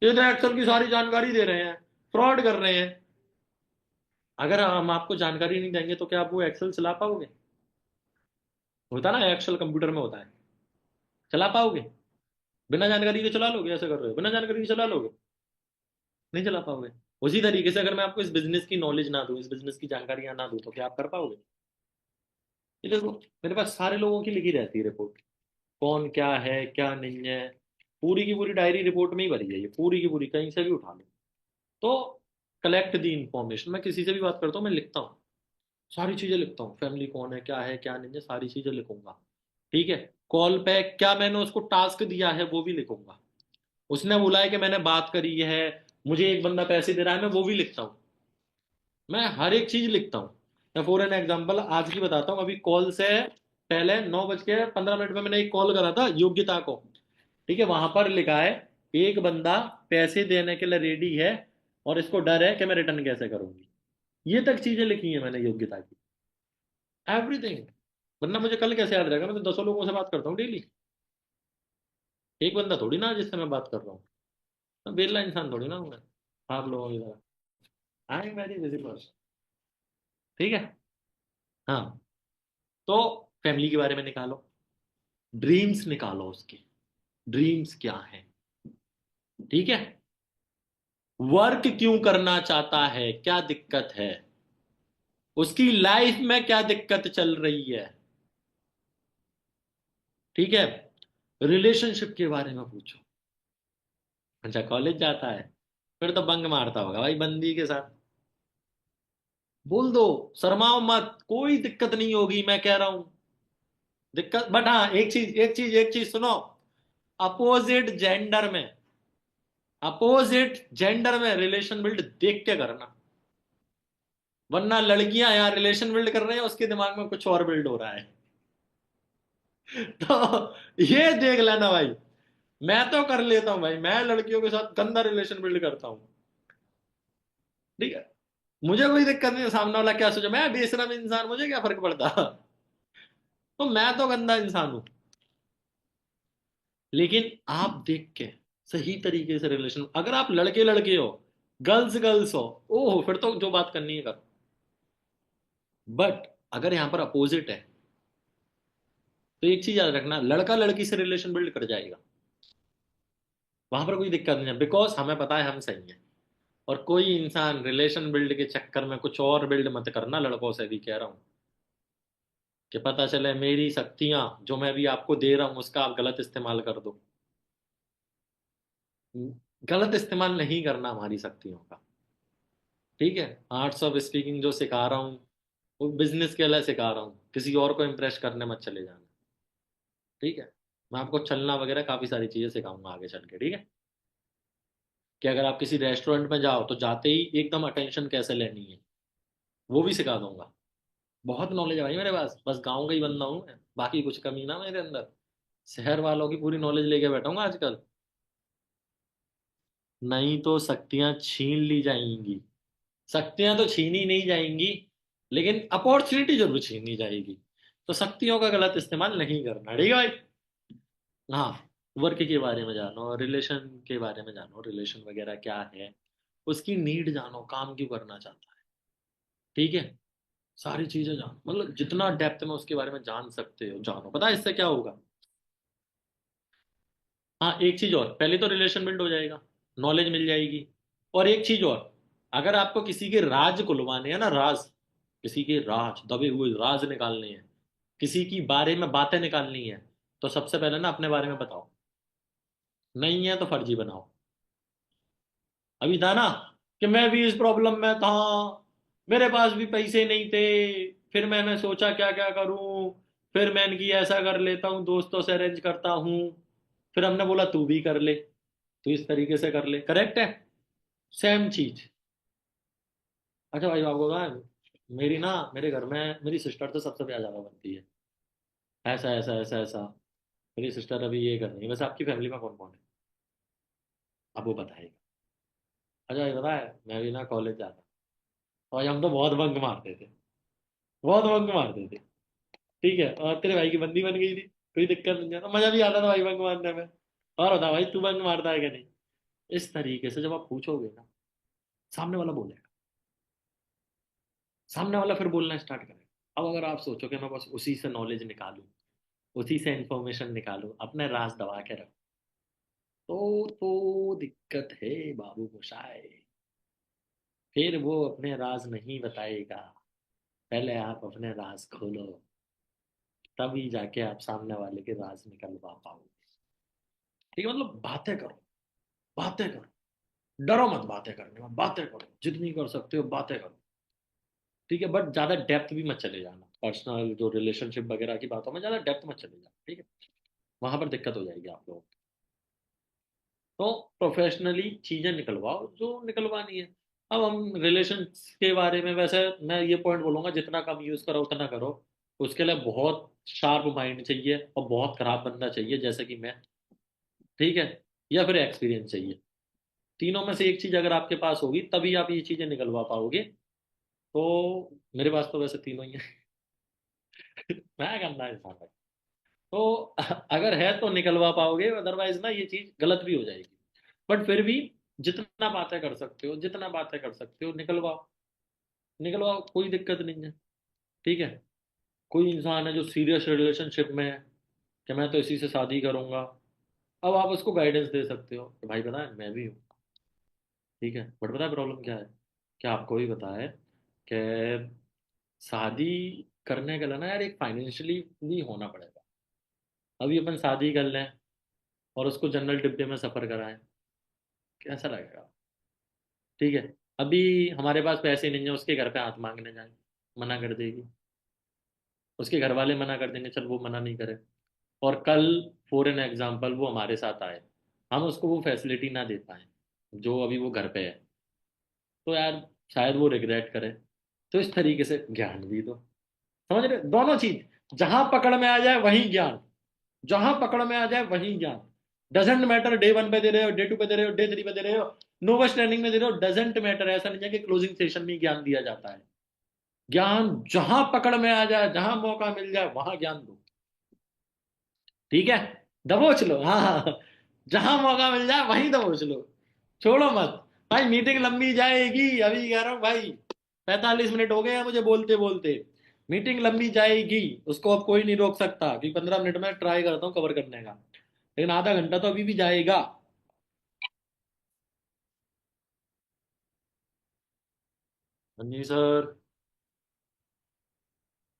ये तो एक्सेल की सारी जानकारी दे रहे हैं, फ्रॉड कर रहे हैं। अगर हम आपको जानकारी नहीं देंगे तो क्या आप वो एक्सेल चला पाओगे? होता ना, एक्सेल कंप्यूटर में होता है, चला पाओगे? बिना जानकारी के चला लोगे? ऐसे कर रहे हो, बिना जानकारी के चला लोगे? नहीं चला पाओगे। उसी तरीके से अगर मैं आपको इस बिजनेस की नॉलेज ना दूं, इस बिजनेस की जानकारियां ना दूं, तो क्या आप कर पाओगे? ये देखो, मेरे पास सारे लोगों की लिखी रहती है रिपोर्ट, कौन क्या है क्या नहीं है, पूरी की पूरी डायरी रिपोर्ट में ही भरी है ये, पूरी की पूरी, कहीं से भी उठा लो। तो कलेक्ट दी इंफॉर्मेशन, मैं किसी से भी बात करता हूँ मैं लिखता हूँ, सारी चीजें लिखता हूँ, फैमिली कौन है, क्या है क्या नहीं है, सारी चीजें लिखूंगा। ठीक है, कॉल पे क्या मैंने उसको टास्क दिया है वो भी लिखूंगा, उसने बोला है कि मैंने बात करी है, मुझे एक बंदा पैसे दे रहा है, मैं वो भी लिखता हूँ। मैं हर एक चीज लिखता हूँ। मैं फॉर एन एग्जाम्पल आज की बताता हूँ, अभी कॉल से पहले 9:15 पे मैंने एक कॉल करा था योग्यता को। ठीक है, वहां पर लिखा है एक बंदा पैसे देने के लिए रेडी है, और इसको डर है कि मैं रिटर्न कैसे करूंगी। ये तक चीजें लिखी है मैंने योग्यता की, एवरीथिंग। वरना मुझे कल कैसे याद रहेगा, मैं तो 10 लोगों से बात करता हूँ डेली। एक बंदा थोड़ी ना जिससे मैं बात कर रहा हूँ, मैं बेला इंसान थोड़ी ना हूँ मैं आप लोगों की तरह। I am very busy person. ठीक है। हाँ, तो फैमिली के बारे में निकालो, ड्रीम्स निकालो उसके, ड्रीम्स क्या है। ठीक है। वर्क क्यों करना चाहता है, क्या दिक्कत है, उसकी लाइफ में क्या दिक्कत चल रही है। ठीक है। रिलेशनशिप के बारे में पूछो। अच्छा कॉलेज जाता है, फिर तो बंक मारता होगा भाई बंदी के साथ, बोल दो, शर्माओ मत, कोई दिक्कत नहीं होगी, मैं कह रहा हूं। दिक्कत, बट हाँ एक चीज सुनो, अपोजिट जेंडर में, अपोजिट जेंडर में रिलेशन बिल्ड देख के करना। वरना लड़कियां यहाँ रिलेशन बिल्ड कर रहे हैं, उसके दिमाग में कुछ और बिल्ड हो रहा है। तो ये देख लेना भाई। मैं तो कर लेता हूं भाई, मैं लड़कियों के साथ गंदा रिलेशन बिल्ड करता हूं। ठीक है। मुझे कोई दिक्कत नहीं है, सामने वाला क्या सोचे, मैं बेशरम इंसान, मुझे क्या फर्क पड़ता। तो मैं तो गंदा इंसान हूं। लेकिन आप देख के सही तरीके से रिलेशन, अगर आप लड़के लड़के हो, गर्ल्स गर्ल्स हो, ओहो फिर तो जो बात करनी है करो। बट अगर यहां पर अपोजिट है, तो एक चीज याद रखना, लड़का लड़की से रिलेशन बिल्ड कर जाएगा, वहां पर कोई दिक्कत नहीं है, बिकॉज हमें पता है हम सही हैं। और कोई इंसान रिलेशन बिल्ड के चक्कर में कुछ और बिल्ड मत करना, लड़कों से भी कह रहा हूं, कि पता चले मेरी शक्तियां जो मैं भी आपको दे रहा हूं उसका आप गलत इस्तेमाल कर दो। गलत इस्तेमाल नहीं करना हमारी शक्तियों का। ठीक है। आर्ट्स ऑफ स्पीकिंग जो सिखा रहा हूँ, वो बिजनेस के लिए सिखा रहा हूँ, किसी और को इम्प्रेस करने मत चले जाना। ठीक है। मैं आपको चलना वगैरह काफी सारी चीजें सिखाऊंगा आगे चल के। ठीक है। कि अगर आप किसी रेस्टोरेंट में जाओ तो जाते ही एकदम अटेंशन कैसे लेनी है, वो भी सिखा दूंगा। बहुत नॉलेज है भाई मेरे पास, बस गाँव का ही बंदा हूँ मैं, बाकी कुछ कमी ना मेरे अंदर। शहर वालों की पूरी नॉलेज लेके बैठा हूँ आजकल। नहीं तो शक्तियां छीन ली जाएंगी। शक्तियां तो छीनी नहीं जाएंगी, लेकिन अपॉर्चुनिटी जरूर छीनी जाएगी। तो शक्तियों का गलत इस्तेमाल नहीं करना। ठीक है भाई। हाँ, वर्क के बारे में जानो, रिलेशन के बारे में जानो, रिलेशन वगैरह क्या है, उसकी नीड जानो, काम क्यों करना चाहता है। ठीक है। सारी चीजें जानो, मतलब जितना डेप्थ में उसके बारे में जान सकते हो जानो। पता है इससे क्या होगा। हाँ एक चीज और, पहले तो रिलेशन बिल्ड हो जाएगा, नॉलेज मिल जाएगी। और एक चीज और, अगर आपको किसी के राज खुलवाने हैं ना, राज, किसी के राज, दबे हुए राज निकालने हैं, किसी की बारे में बातें निकालनी है, तो सबसे पहले ना अपने बारे में बताओ। नहीं है तो फर्जी बनाओ। अभी था ना कि मैं भी इस प्रॉब्लम में था, मेरे पास भी पैसे नहीं थे, फिर मैंने सोचा क्या क्या करूं, फिर मैंने की ऐसा कर लेता हूँ, दोस्तों से अरेंज करता हूँ। फिर हमने बोला तू भी कर ले, तू इस तरीके से कर ले, करेक्ट है। सेम चीज। अच्छा भाई आपको पता है, मेरी ना, मेरे घर में मेरी सिस्टर तो सबसे ज्यादा बनती है, ऐसा ऐसा ऐसा ऐसा। मेरी सिस्टर अभी ये कर रही है। वैसे आपकी फैमिली में कौन कौन है, अब वो बताएगा। अच्छा भाई पता है, मैं भी ना कॉलेज जाता, और हम तो बहुत बंक मारते थे, बहुत बंक मारते थे। ठीक है। और तेरे भाई की बंदी बन गई थी, कोई दिक्कत नहीं था, मजा भी आता था भाई बंक मारने में। और बता भाई तू बंक मारता है क्या नहीं। इस तरीके से जब आप पूछोगे ना, सामने वाला बोलेगा, सामने वाला फिर बोलना स्टार्ट करेगा। अब अगर आप सोचो कि मैं बस उसी से नॉलेज निकालूं, उसी से इंफॉर्मेशन निकालूं, अपने राज दबा के रखूं, तो दिक्कत है बाबू मोशाय। फिर वो अपने राज नहीं बताएगा, पहले आप अपने राज खोलो, तभी जाके आप सामने वाले के राज निकलवा पाओगे। ठीक है। मतलब बातें करो, बातें करो, डरो मत बातें करने में, बातें करो जितनी कर सकते हो, बातें करो। ठीक है। बट ज्यादा डेप्थ भी मत चले जाना, पर्सनल जो रिलेशनशिप वगैरह की बातों में ज्यादा डेप्थ मत चले जाना। ठीक है। वहां पर दिक्कत हो जाएगी आप लोगों को। तो प्रोफेशनली चीजें निकलवाओ जो निकलवानी है। अब हम रिलेशन के बारे में, वैसे मैं ये पॉइंट बोलूंगा, जितना कम यूज करो उतना करो। उसके लिए बहुत शार्प माइंड चाहिए और बहुत खराब बंदा चाहिए, जैसे कि मैं। ठीक है। या फिर एक्सपीरियंस चाहिए। तीनों में से एक चीज अगर आपके पास होगी तभी आप ये चीजें निकलवा पाओगे। तो मेरे पास तो वैसे तीनों ही है। मैं करना है इंसान। तो अगर है तो निकलवा पाओगे, अदरवाइज ना ये चीज गलत भी हो जाएगी। बट फिर भी जितना बातें कर सकते हो, जितना बातें कर सकते हो निकलवाओ। निकलवाओ, कोई दिक्कत नहीं है। ठीक है। कोई इंसान है जो सीरियस रिलेशनशिप में है कि मैं तो इसी से शादी करूंगा, अब आप उसको गाइडेंस दे सकते हो कि भाई पता है मैं भी हूँ। ठीक है, बट पता है प्रॉब्लम क्या है? क्या आपको भी पता है कि शादी करने के लिए ना यार एक फाइनेंशियली भी होना पड़ेगा। अभी अपन शादी कर लें और उसको जनरल डिब्बे में सफर कराएं, कैसा लगेगा? ठीक है। अभी हमारे पास पैसे नहीं है, उसके घर पे हाथ मांगने जाए, मना कर देगी। उसके घर वाले मना कर देंगे, चल वो मना नहीं करे। और कल फॉर एन एग्जाम्पल वो हमारे साथ आए, हम उसको वो फैसिलिटी ना दे पाए जो अभी वो घर पे है, तो यार शायद वो रिग्रेट करे। तो इस तरीके से ज्ञान भी दो। समझ रहे, दोनों चीज, जहां पकड़ में आ जाए वहीं ज्ञान, जहां पकड़ में आ जाए वहीं ज्ञान। डजेंट मैटर डे 1 पे दे रहे हो, डे 2 पे दे रहे हो, डे 3 पे दे रहे हो, नोवेस्ट ट्रेनिंग में दे रहे हो, डजेंट मैटर। ऐसा नहीं है कि क्लोजिंग सेशन में ही ज्ञान दिया जाता है। ज्ञान जहां पकड़ में आ जाए, जहां मौका मिल जाए वहां ज्ञान दो। ठीक है। दबोच लो, हाँ हाँ। जहां मौका मिल जाए वहीं दबोच लो, छोड़ो मत। भाई मीटिंग लंबी जाएगी, अभी कह रहा हूँ भाई, 45 मिनट हो गए हैं मुझे बोलते बोलते। मीटिंग लंबी जाएगी, उसको अब कोई नहीं रोक सकता कि 15 मिनट में ट्राई करता हूँ कवर करने का, लेकिन आधा घंटा तो अभी भी जाएगा। हाँ जी सर,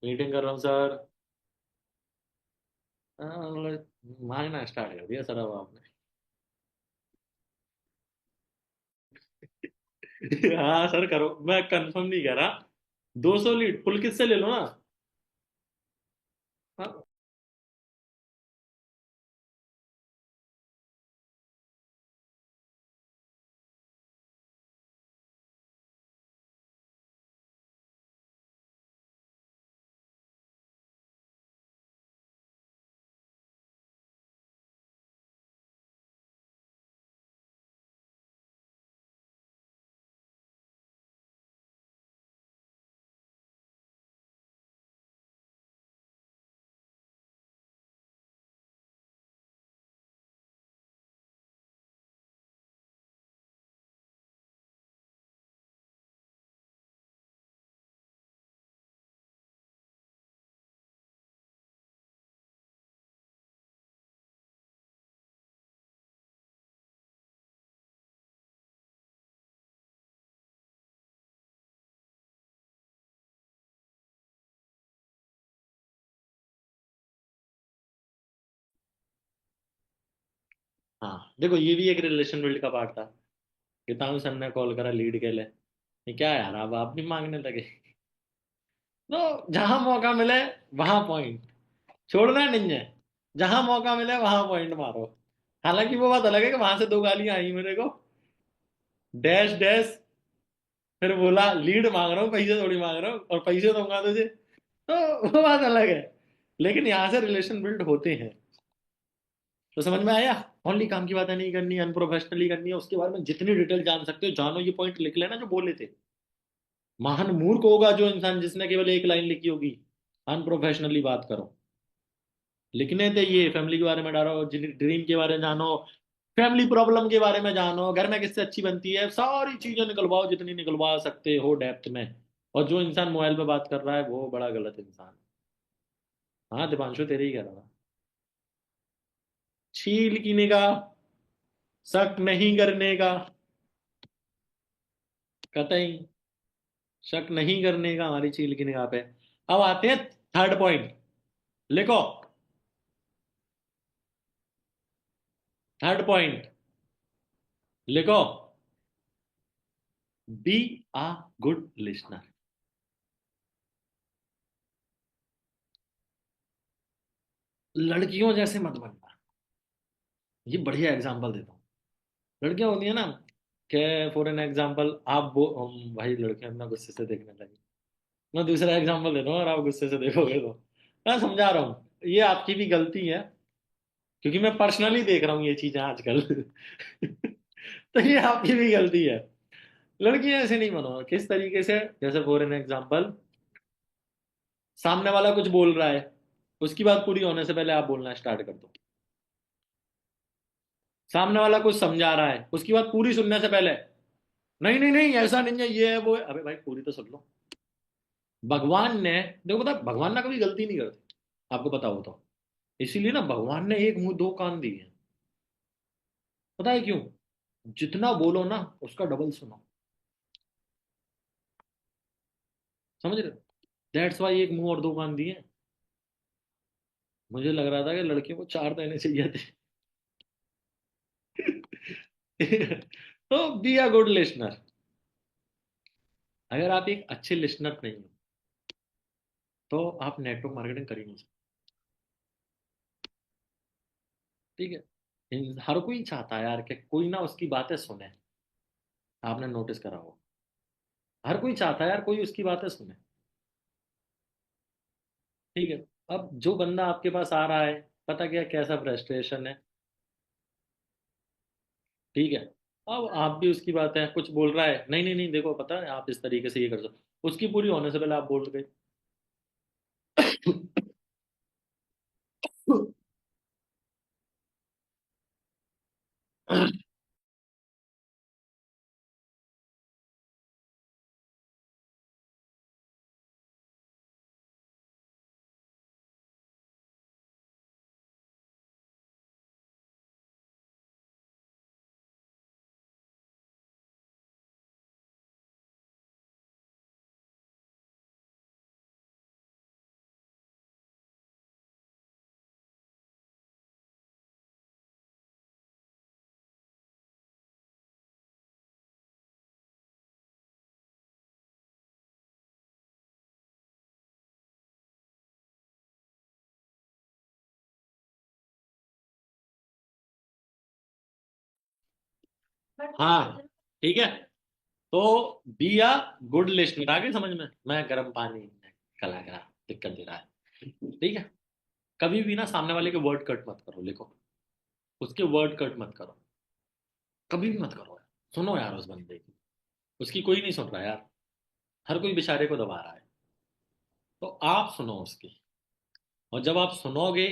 मीटिंग कर रहा हूँ सर। मांगना स्टार्ट कर दिया सर अब आपने। हाँ सर करो, मैं कंफर्म नहीं कह रहा। 200 लीड फुल किट से ले लो ना। हाँ। हाँ देखो, ये भी एक रिलेशन बिल्ड का पार्ट था कि ताऊ सर ने कॉल करा लीड के लिए। ये क्या है यार, अब आप भी मांगने लगे। तो जहां मौका मिले वहां पॉइंट, छोड़ना नहीं है। जहां मौका मिले वहां पॉइंट मारो। हालांकि वो बात अलग है कि वहां से 2 गालियां आई मेरे को, डैश डैश। फिर बोला लीड मांग रहा हूँ, पैसे थोड़ी मांग रहा हूँ, और पैसे दूंगा तुझे, तो वो बात अलग है। लेकिन यहाँ से रिलेशन बिल्ड होते हैं। तो समझ में आया? ओनली काम की बातें नहीं करनी, अनप्रोफेशनली करनी है, उसके बारे में जितनी डिटेल जान सकते हो जानो। ये पॉइंट लिख लेना जो बोले थे। महान मूर्ख होगा जो इंसान जिसने केवल एक लाइन लिखी होगी, अनप्रोफेशनली बात करो। लिखने थे ये, फैमिली के बारे में डालो, ड्रीम के बारे में जानो, फैमिली प्रॉब्लम के बारे में जानो, घर में किससे अच्छी बनती है, सारी चीजें निकलवाओ जितनी निकलवा सकते हो डेप्थ में। और जो इंसान मोबाइल पे बात कर रहा है वो बड़ा गलत इंसान है। हाँ दीपांशु, तेरे ही कह रहा था। छील की निगाह, शक नहीं करने का, कतई शक नहीं करने का हमारी चील की निगाह पे। अब आते हैं थर्ड पॉइंट, लिखो। थर्ड पॉइंट लिखो, बी अ गुड लिसनर। लड़कियों जैसे मत बनना। ये बढ़िया एग्जांपल देता हूँ। लड़कियां होती है ना, कि फॉर एन एग्जांपल आप वो भाई लड़कियां इतना गुस्से से देखने लगी। मैं दूसरा एग्जांपल देता हूँ और आप गुस्से से देखोगे तो। मैं समझा रहा हूँ, ये आपकी भी गलती है, क्योंकि मैं पर्सनली देख रहा हूँ ये चीजें आजकल। तो ये आपकी भी गलती है। लड़कियां ऐसे नहीं बनो, किस तरीके से, जैसे फॉर एन एग्जांपल, सामने वाला कुछ बोल रहा है, उसकी बात पूरी होने से पहले आप बोलना स्टार्ट कर दो। सामने वाला कुछ समझा रहा है, उसकी बात पूरी सुनने से पहले नहीं नहीं नहीं ऐसा नहीं है, ये है वो है, अबे भाई पूरी तो सुन लो। भगवान ने, देखो पता है, भगवान ना कभी गलती नहीं करते, आपको पता हो तो। इसीलिए ना भगवान ने एक मुंह दो कान दिए हैं। पता है क्यों? जितना बोलो ना उसका डबल सुनो। समझ रहे हो? दैट्स वाई एक मुंह और दो कान दिए हैं। मुझे लग रहा था कि लड़कियों को चार देने चाहिए थे। तो बी अ गुड लिसनर। अगर आप एक अच्छे लिसनर नहीं हो तो आप नेटवर्क मार्केटिंग कर ही नहीं सकते। ठीक है? हर कोई चाहता है यार कि कोई ना उसकी बातें सुने। आपने नोटिस करा हो, हर कोई चाहता है यार कोई उसकी बातें सुने। ठीक है? अब जो बंदा आपके पास आ रहा है, पता क्या कैसा फ्रस्ट्रेशन है। ठीक है? अब आप भी उसकी बातें, कुछ बोल रहा है, नहीं नहीं नहीं देखो पता है आप इस तरीके से ये कर सकते, उसकी पूरी होने से पहले आप बोल गए। हाँ, ठीक है। तो बी आ गुड लिस्टनर, आ गई समझ में? मैं गर्म पानी कला करा दिक्कत दे रहा है। ठीक है? कभी भी ना सामने वाले के वर्ड कट मत करो, लिखो, उसके वर्ड कट मत करो, कभी भी मत करो यार। सुनो यार उस बंदे की, उसकी कोई नहीं सुन रहा यार, हर कोई बेचारे को दबा रहा है। तो आप सुनो उसकी, और जब आप सुनोगे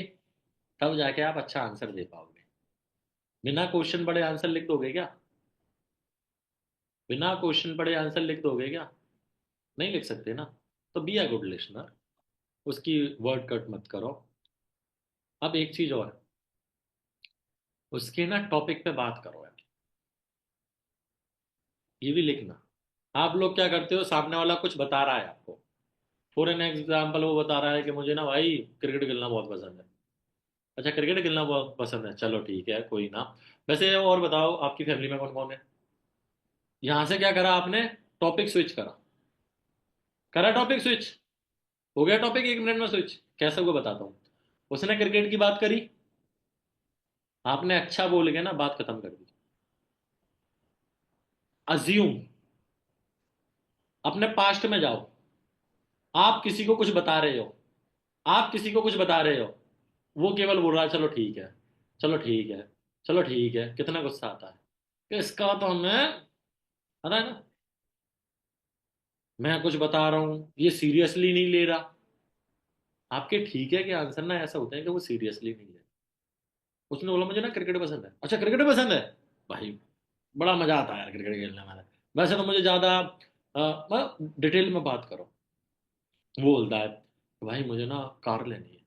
तब जाके आप अच्छा आंसर दे पाओगे। बिना क्वेश्चन पढ़े आंसर लिख दोगे क्या? बिना क्वेश्चन पढ़े आंसर लिख दोगे क्या? नहीं लिख सकते ना। तो बी अ गुड लिसनर, उसकी वर्ड कट मत करो। अब एक चीज और, उसके ना टॉपिक पे बात करो यार। ये भी लिखना। आप लोग क्या करते हो, सामने वाला कुछ बता रहा है आपको, फॉर एन एग्जाम्पल वो बता रहा है कि मुझे ना भाई क्रिकेट खेलना बहुत पसंद है। अच्छा क्रिकेट खेलना बहुत पसंद है, चलो ठीक है कोई ना। वैसे और बताओ आपकी फैमिली में कौन कौन है? यहां से क्या करा आपने? टॉपिक स्विच करा। करा टॉपिक स्विच? हो गया टॉपिक 1 मिनट में स्विच। कैसे को बताता हूँ। उसने क्रिकेट की बात करी, आपने अच्छा बोल के ना बात खत्म कर दी। अज्यूम, अपने पास्ट में जाओ। आप किसी को कुछ बता रहे हो, आप किसी को कुछ बता रहे हो, वो केवल बोल रहा है चलो ठीक है, चलो ठीक है, चलो ठीक है। कितना गुस्सा आता है कि इसका तो हमें पता है ना, मैं कुछ बता रहा हूं ये सीरियसली नहीं ले रहा। आपके ठीक है कि आंसर ना ऐसा होता है कि वो सीरियसली नहीं ले। उसने बोला मुझे ना क्रिकेट पसंद है, अच्छा क्रिकेट पसंद है, भाई बड़ा मजा आता है यार क्रिकेट खेलने में। वैसे तो मुझे ज्यादा डिटेल में बात करो। वो बोलता है भाई मुझे ना कार लेनी है।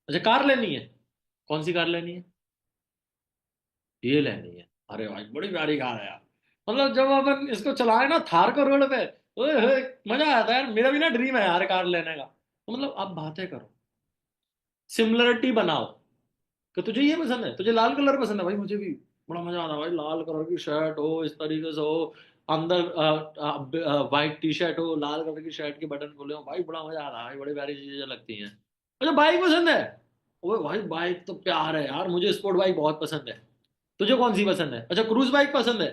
अच्छा कार लेनी है, कौन सी कार लेनी है? ये लेनी है। अरे भाई बड़ी प्यारी कार है यार। मतलब जब अपन इसको चलाए ना थार को रोड पे, ओए होए, मजा आता है यार। मेरा भी ना ड्रीम है यार कार लेने का। तो मतलब आप बातें करो, सिमिलरिटी बनाओ कि तुझे ये पसंद है, तुझे लाल कलर पसंद है, भाई मुझे भी बड़ा मजा आता है भाई, लाल कलर की शर्ट हो इस तरीके से हो, अंदर व्हाइट टी शर्ट हो, लाल कलर की शर्ट के बटन खोले हो, भाई बड़ा मजा आता है भाई, बड़ी प्यारी चीजें लगती हैं। अच्छा बाइक पसंद है, ओए भाई बाइक तो प्यार है यार, मुझे स्पोर्ट बाइक बहुत पसंद है। तुझे कौन सी पसंद है? अच्छा क्रूज बाइक पसंद है,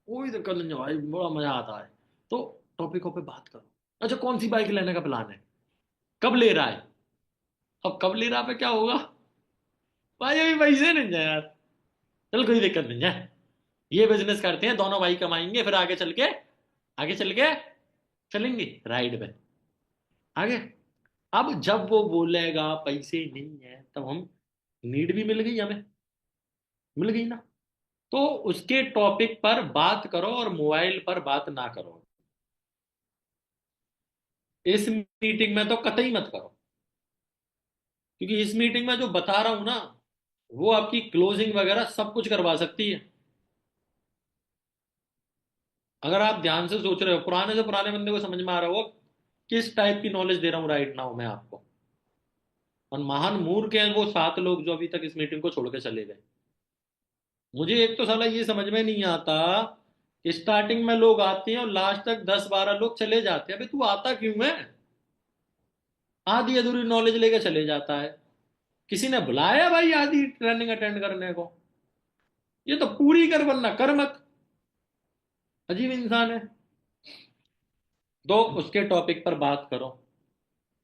कोई दिक्कत नहीं है भाई, बड़ा मजा आता है। तो टॉपिकों पे बात करो। अच्छा कौन सी बाइक लेने का प्लान है, कब ले रहा है? अब कब ले रहा पे क्या होगा? भाई अभी पैसे नहीं है यार, चल कोई दिक्कत नहीं है, ये बिजनेस करते हैं दोनों भाई, कमाएंगे फिर आगे चल के, आगे चल के चलेंगे राइड पे आगे। अब जब वो बोलेगा पैसे नहीं है, तब हम, नीड भी मिल गई हमें, मिल गई ना, तो उसके टॉपिक पर बात करो और मोबाइल पर बात ना करो। इस मीटिंग में तो कतई मत करो, क्योंकि इस मीटिंग में जो बता रहा हूं ना, वो आपकी क्लोजिंग वगैरह सब कुछ करवा सकती है। अगर आप ध्यान से सोच रहे हो, पुराने से पुराने बंदे को समझ में आ रहा हो किस टाइप की नॉलेज दे रहा हूं राइट नाउ मैं आपको। और महान मूर्ख हैं वो 7 लोग जो अभी तक इस मीटिंग को छोड़ के चले गए। मुझे एक तो साला ये समझ में नहीं आता कि स्टार्टिंग में लोग आते हैं और लास्ट तक 10-12 लोग चले जाते हैं। अबे तू आता क्यों है? आधी अधूरी नॉलेज लेके चले जाता है। किसी ने बुलाया भाई आधी ट्रेनिंग अटेंड करने को? ये तो पूरी कर, वरना कर मत। अजीब इंसान है। तो उसके टॉपिक पर बात करो,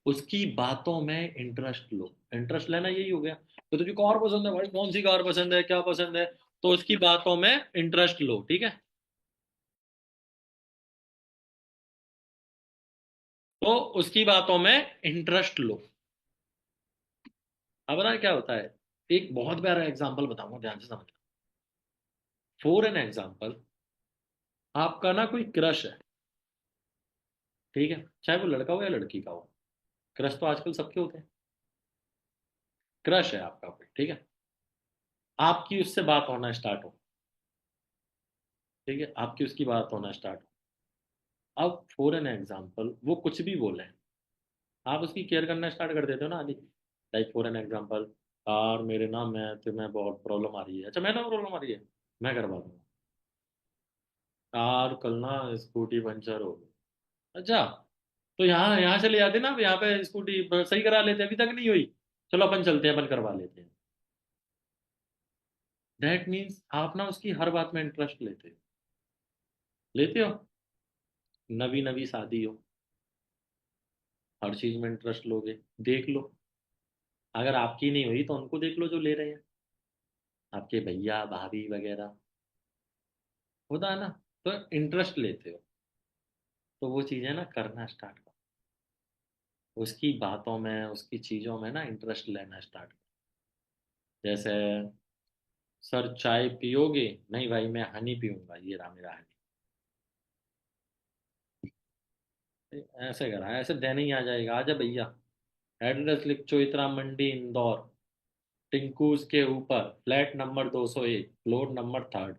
उसकी बातों में इंटरेस्ट लो। इंटरेस्ट लेना यही हो गया। तो तुझे कार पसंद है भाई, कौन सी कार पसंद है, क्या पसंद है, तो उसकी बातों में इंटरेस्ट लो, ठीक है। तो उसकी बातों में इंटरेस्ट लो। अब ना क्या होता है, एक बहुत प्यारा एग्जांपल बताऊंगा, ध्यान से समझना। फॉर एन एग्जांपल, आपका ना कोई क्रश है, ठीक है, चाहे वो लड़का हो या लड़की का हो। क्रश तो आजकल सबके होते हैं। क्रश है आपका कोई, ठीक है, आपकी उससे बात होना स्टार्ट हो, ठीक है, आपकी उसकी बात होना स्टार्ट हो। अब फॉर एन एग्जांपल वो कुछ भी बोले, आप उसकी केयर करना स्टार्ट कर देते हो ना आदि। लाइक फॉर एन एग्जांपल, यार मेरे ना मैथ में बहुत प्रॉब्लम आ रही है। अच्छा मैथ में प्रॉब्लम आ रही है, मैं करवा दूंगा। यार कल ना स्कूटी पंचर हो गई। अच्छा, तो यहाँ यहाँ चले जाते ना, अब यहाँ पे स्कूटी सही करा लेते, अभी तक नहीं हुई, चलो अपन चलते हैं, अपन करवा लेते हैं। दैट मीन्स आप ना उसकी हर बात में इंटरेस्ट लेते हो। लेते हो, नवी नवी शादी हो, हर चीज में इंटरेस्ट लोगे। देख लो, अगर आपकी नहीं हुई तो उनको देख लो जो ले रहे हैं, आपके भैया भाभी वगैरह, होता है ना। तो इंटरेस्ट लेते हो, तो वो चीजें ना करना स्टार्ट करो, उसकी बातों में उसकी चीजों में ना इंटरेस्ट लेना स्टार्ट करो। जैसे, सर चाय पियोगे? नहीं भाई मैं हनी पीऊंगा, ये रहा मेरा हनी। ऐसे करा, ऐसे देने ही आ जाएगा। आजा भैया, एड्रेस लिख, चोइत्रा मंडी इंदौर, टिंकूज के ऊपर, flat number 201, floor number 3,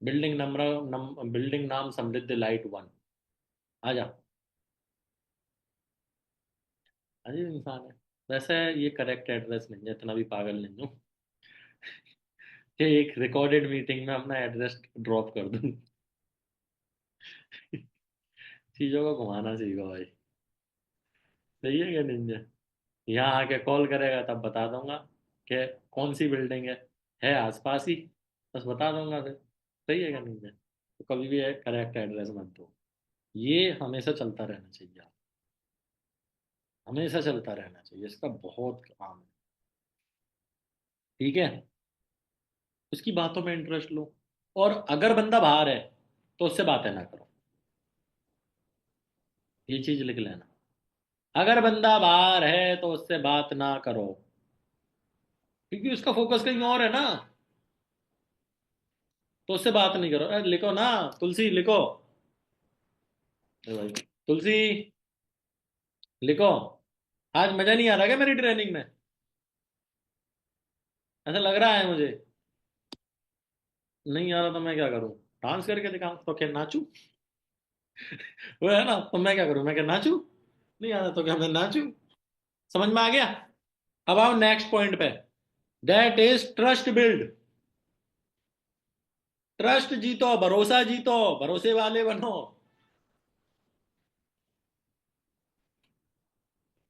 building number building नाम समृद्ध लाइट 1। आजा। अजीब इंसान है। वैसे ये करेक्ट एड्रेस नहीं है, इतना भी पागल नहीं हूँ कि एक रिकॉर्डेड मीटिंग में अपना एड्रेस ड्रॉप कर दूं चीजों को घुमाना सीखो भाई। सही है क्या नहीं? यहाँ आके कॉल करेगा तब बता दूंगा कि कौन सी बिल्डिंग है आसपास ही, बस बता दूंगा फिर। सही है क्या नहीं है? तो कभी भी करेक्ट एड्रेस मत दो। ये हमेशा चलता रहना चाहिए, हमेशा चलता रहना चाहिए, इसका बहुत काम है, ठीक है। उसकी बातों में इंटरेस्ट लो, और अगर बंदा बाहर है तो उससे बातें ना करो। ये चीज लिख लेना, अगर बंदा बाहर है तो उससे बात ना करो, क्योंकि उसका फोकस कहीं और है ना। तो उससे बात नहीं करो। अरे लिखो ना, तुलसी लिखो। अरे भाई, तुलसी लिखो। आज मजा नहीं आ रहा क्या मेरी ट्रेनिंग में? ऐसा लग रहा है मुझे। नहीं आ रहा तो मैं क्या करूं? डांस करके दिखाऊं तो क्या नाचूं? वो है ना, तो मैं क्या करूं? मैं क्या नाचूं? नहीं आ रहा तो क्या मैं नाचूं? समझ में आ गया? अब आओ नेक्स्ट पॉइंट पे। That is trust build. Trust जीतो, भरोसा जीतो, भरोसे वाले बनो।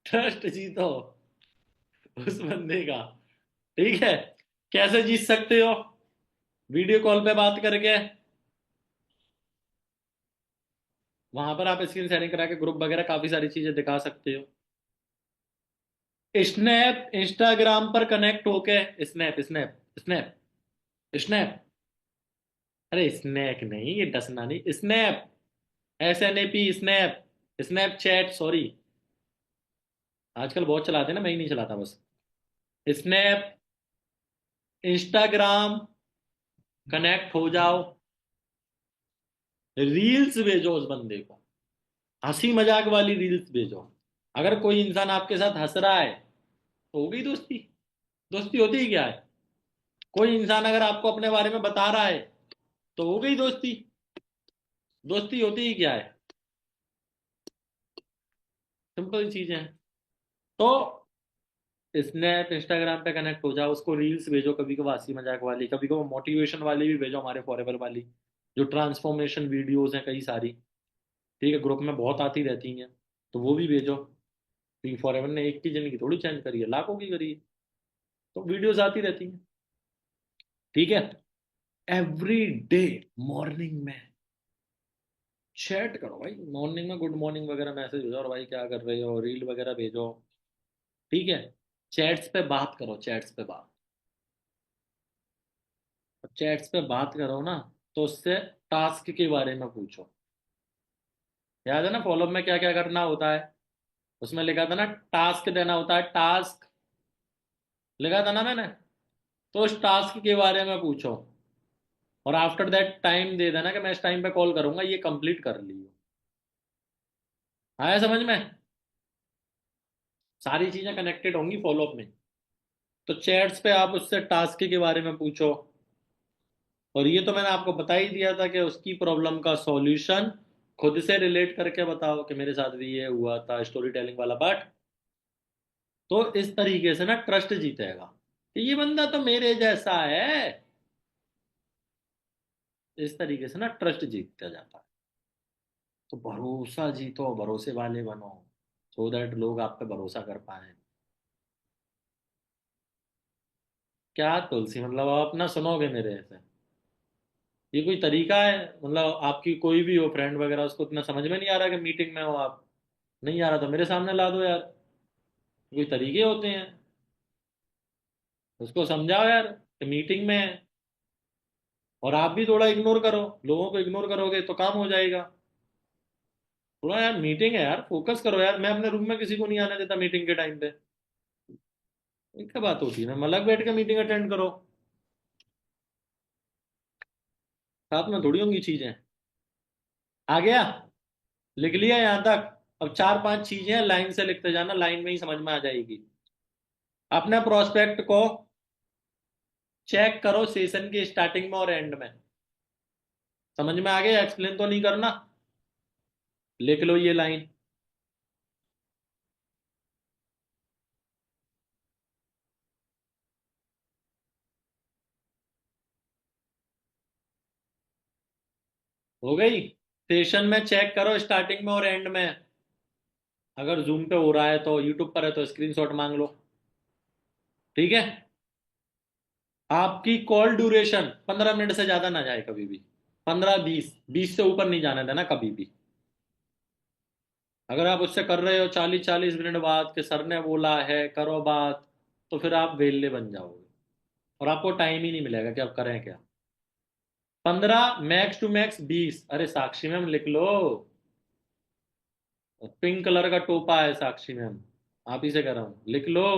ट्रस्ट जीतो उस बंदे का, ठीक है। कैसे जीत सकते हो? वीडियो कॉल पे बात करके, वहां पर आप स्क्रीन शेयरिंग करा के ग्रुप वगैरह काफी सारी चीजें दिखा सकते हो। स्नैप, इंस्टाग्राम पर कनेक्ट होके, स्नैप स्नैप स्नैप स्नैप, अरे स्नैक नहीं, ये डसना नहीं, snap, SNAP, snap, Snapchat, sorry. आजकल बहुत चलाते हैं ना, मैं ही नहीं चलाता बस। स्नैप, इंस्टाग्राम, कनेक्ट हो जाओ, रील्स भेजो उस बंदे को, हंसी मजाक वाली रील्स भेजो। अगर कोई इंसान आपके साथ हंस रहा है तो हो गई दोस्ती। दोस्ती होती ही क्या है? कोई इंसान अगर आपको अपने बारे में बता रहा है तो हो गई दोस्ती। दोस्ती होती ही क्या है? सिंपल चीजें हैं। तो स्नैप, इंस्टाग्राम पे कनेक्ट हो जाओ, उसको रील्स भेजो, कभी कभी हंसी मजाक वाली, कभी कभी मोटिवेशन वाली भी भेजो, हमारे फॉरएवर वाली जो ट्रांसफॉर्मेशन वीडियोस हैं कई सारी। ठीक है, ग्रुप में बहुत आती रहती हैं, तो वो भी भेजो, क्योंकि फॉरएवर ने एक की जिंदगी थोड़ी चेंज करी है, लाखों की करी है। तो वीडियोस आती रहती हैं। ठीक है। एवरी डे मॉर्निंग में चैट करो भाई, मॉर्निंग में गुड मॉर्निंग वगैरह मैसेज भेजो, और भाई क्या कर रहे हो, रील वगैरह भेजो। ठीक है। चैट्स पे बात करो, चैट्स पे बात। चैट्स पे बात करो ना, तो उससे टास्क के बारे में पूछो। याद है ना फॉलोअप में क्या क्या करना होता है? उसमें लिखा था ना, टास्क देना होता है, टास्क लिखा था ना मैंने। तो उस टास्क के बारे में पूछो, और आफ्टर दैट टाइम दे देना कि मैं इस टाइम पे कॉल करूंगा, ये कंप्लीट कर लियो। आया समझ में? सारी चीजें कनेक्टेड होंगी फॉलोअप में। तो चैट्स पे आप उससे टास्क के बारे में पूछो। और ये तो मैंने आपको बता ही दिया था कि उसकी प्रॉब्लम का सॉल्यूशन खुद से रिलेट करके बताओ कि मेरे साथ भी ये हुआ था, स्टोरी टेलिंग वाला पार्ट। तो इस तरीके से ना ट्रस्ट जीतेगा कि ये बंदा तो मेरे जैसा है। इस तरीके से ना ट्रस्ट जीतता जाता है। तो भरोसा जीतो, भरोसे वाले बनो, सो दैट लोग आप पे भरोसा कर पाए। क्या तुलसी, मतलब आप अपना सुनोगे मेरे ऐसे? ये कोई तरीका है? मतलब आपकी कोई भी हो फ्रेंड वगैरह, उसको इतना समझ में नहीं आ रहा कि मीटिंग में हो आप, नहीं आ रहा तो मेरे सामने ला दो यार। कोई तरीके होते हैं? उसको समझाओ यार कि मीटिंग में है। और आप भी थोड़ा इग्नोर करो, लोगों को इग्नोर करोगे तो काम हो जाएगा। थोड़ा यार मीटिंग है यार, फोकस करो यार। मैं अपने रूम में किसी को नहीं आने देता मीटिंग के टाइम पे। ये क्या बात होती है? ना अलग बैठ के मीटिंग अटेंड करो, साथ में थोड़ी होंगी चीजें। आ गया? लिख लिया यहां तक? अब चार पांच चीजें हैं, लाइन से लिखते जाना, लाइन में ही समझ में आ जाएगी। अपने प्रोस्पेक्ट को चेक करो सेशन के स्टार्टिंग में और एंड में। समझ में आ गया? एक्सप्लेन तो नहीं करना। लिख लो ये लाइन। हो गई? सेशन में चेक करो स्टार्टिंग में और एंड में। अगर जूम पे हो रहा है तो, यूट्यूब पर है तो स्क्रीनशॉट मांग लो। ठीक है। आपकी कॉल ड्यूरेशन 15 मिनट से ज्यादा ना जाए कभी भी। 15 20 20 से ऊपर नहीं जाने देना कभी भी। अगर आप उससे कर रहे हो 40 40 मिनट बाद कि सर ने बोला है करो बात, तो फिर आप वेल्ले बन जाओगे, और आपको टाइम ही नहीं मिलेगा कि आप करें क्या। 15, मैक्स टू मैक्स 20। अरे साक्षी मैम लिख लो। पिंक कलर का टोपा है साक्षी मैम, आप ही से कर रहा हूँ, लिख लो।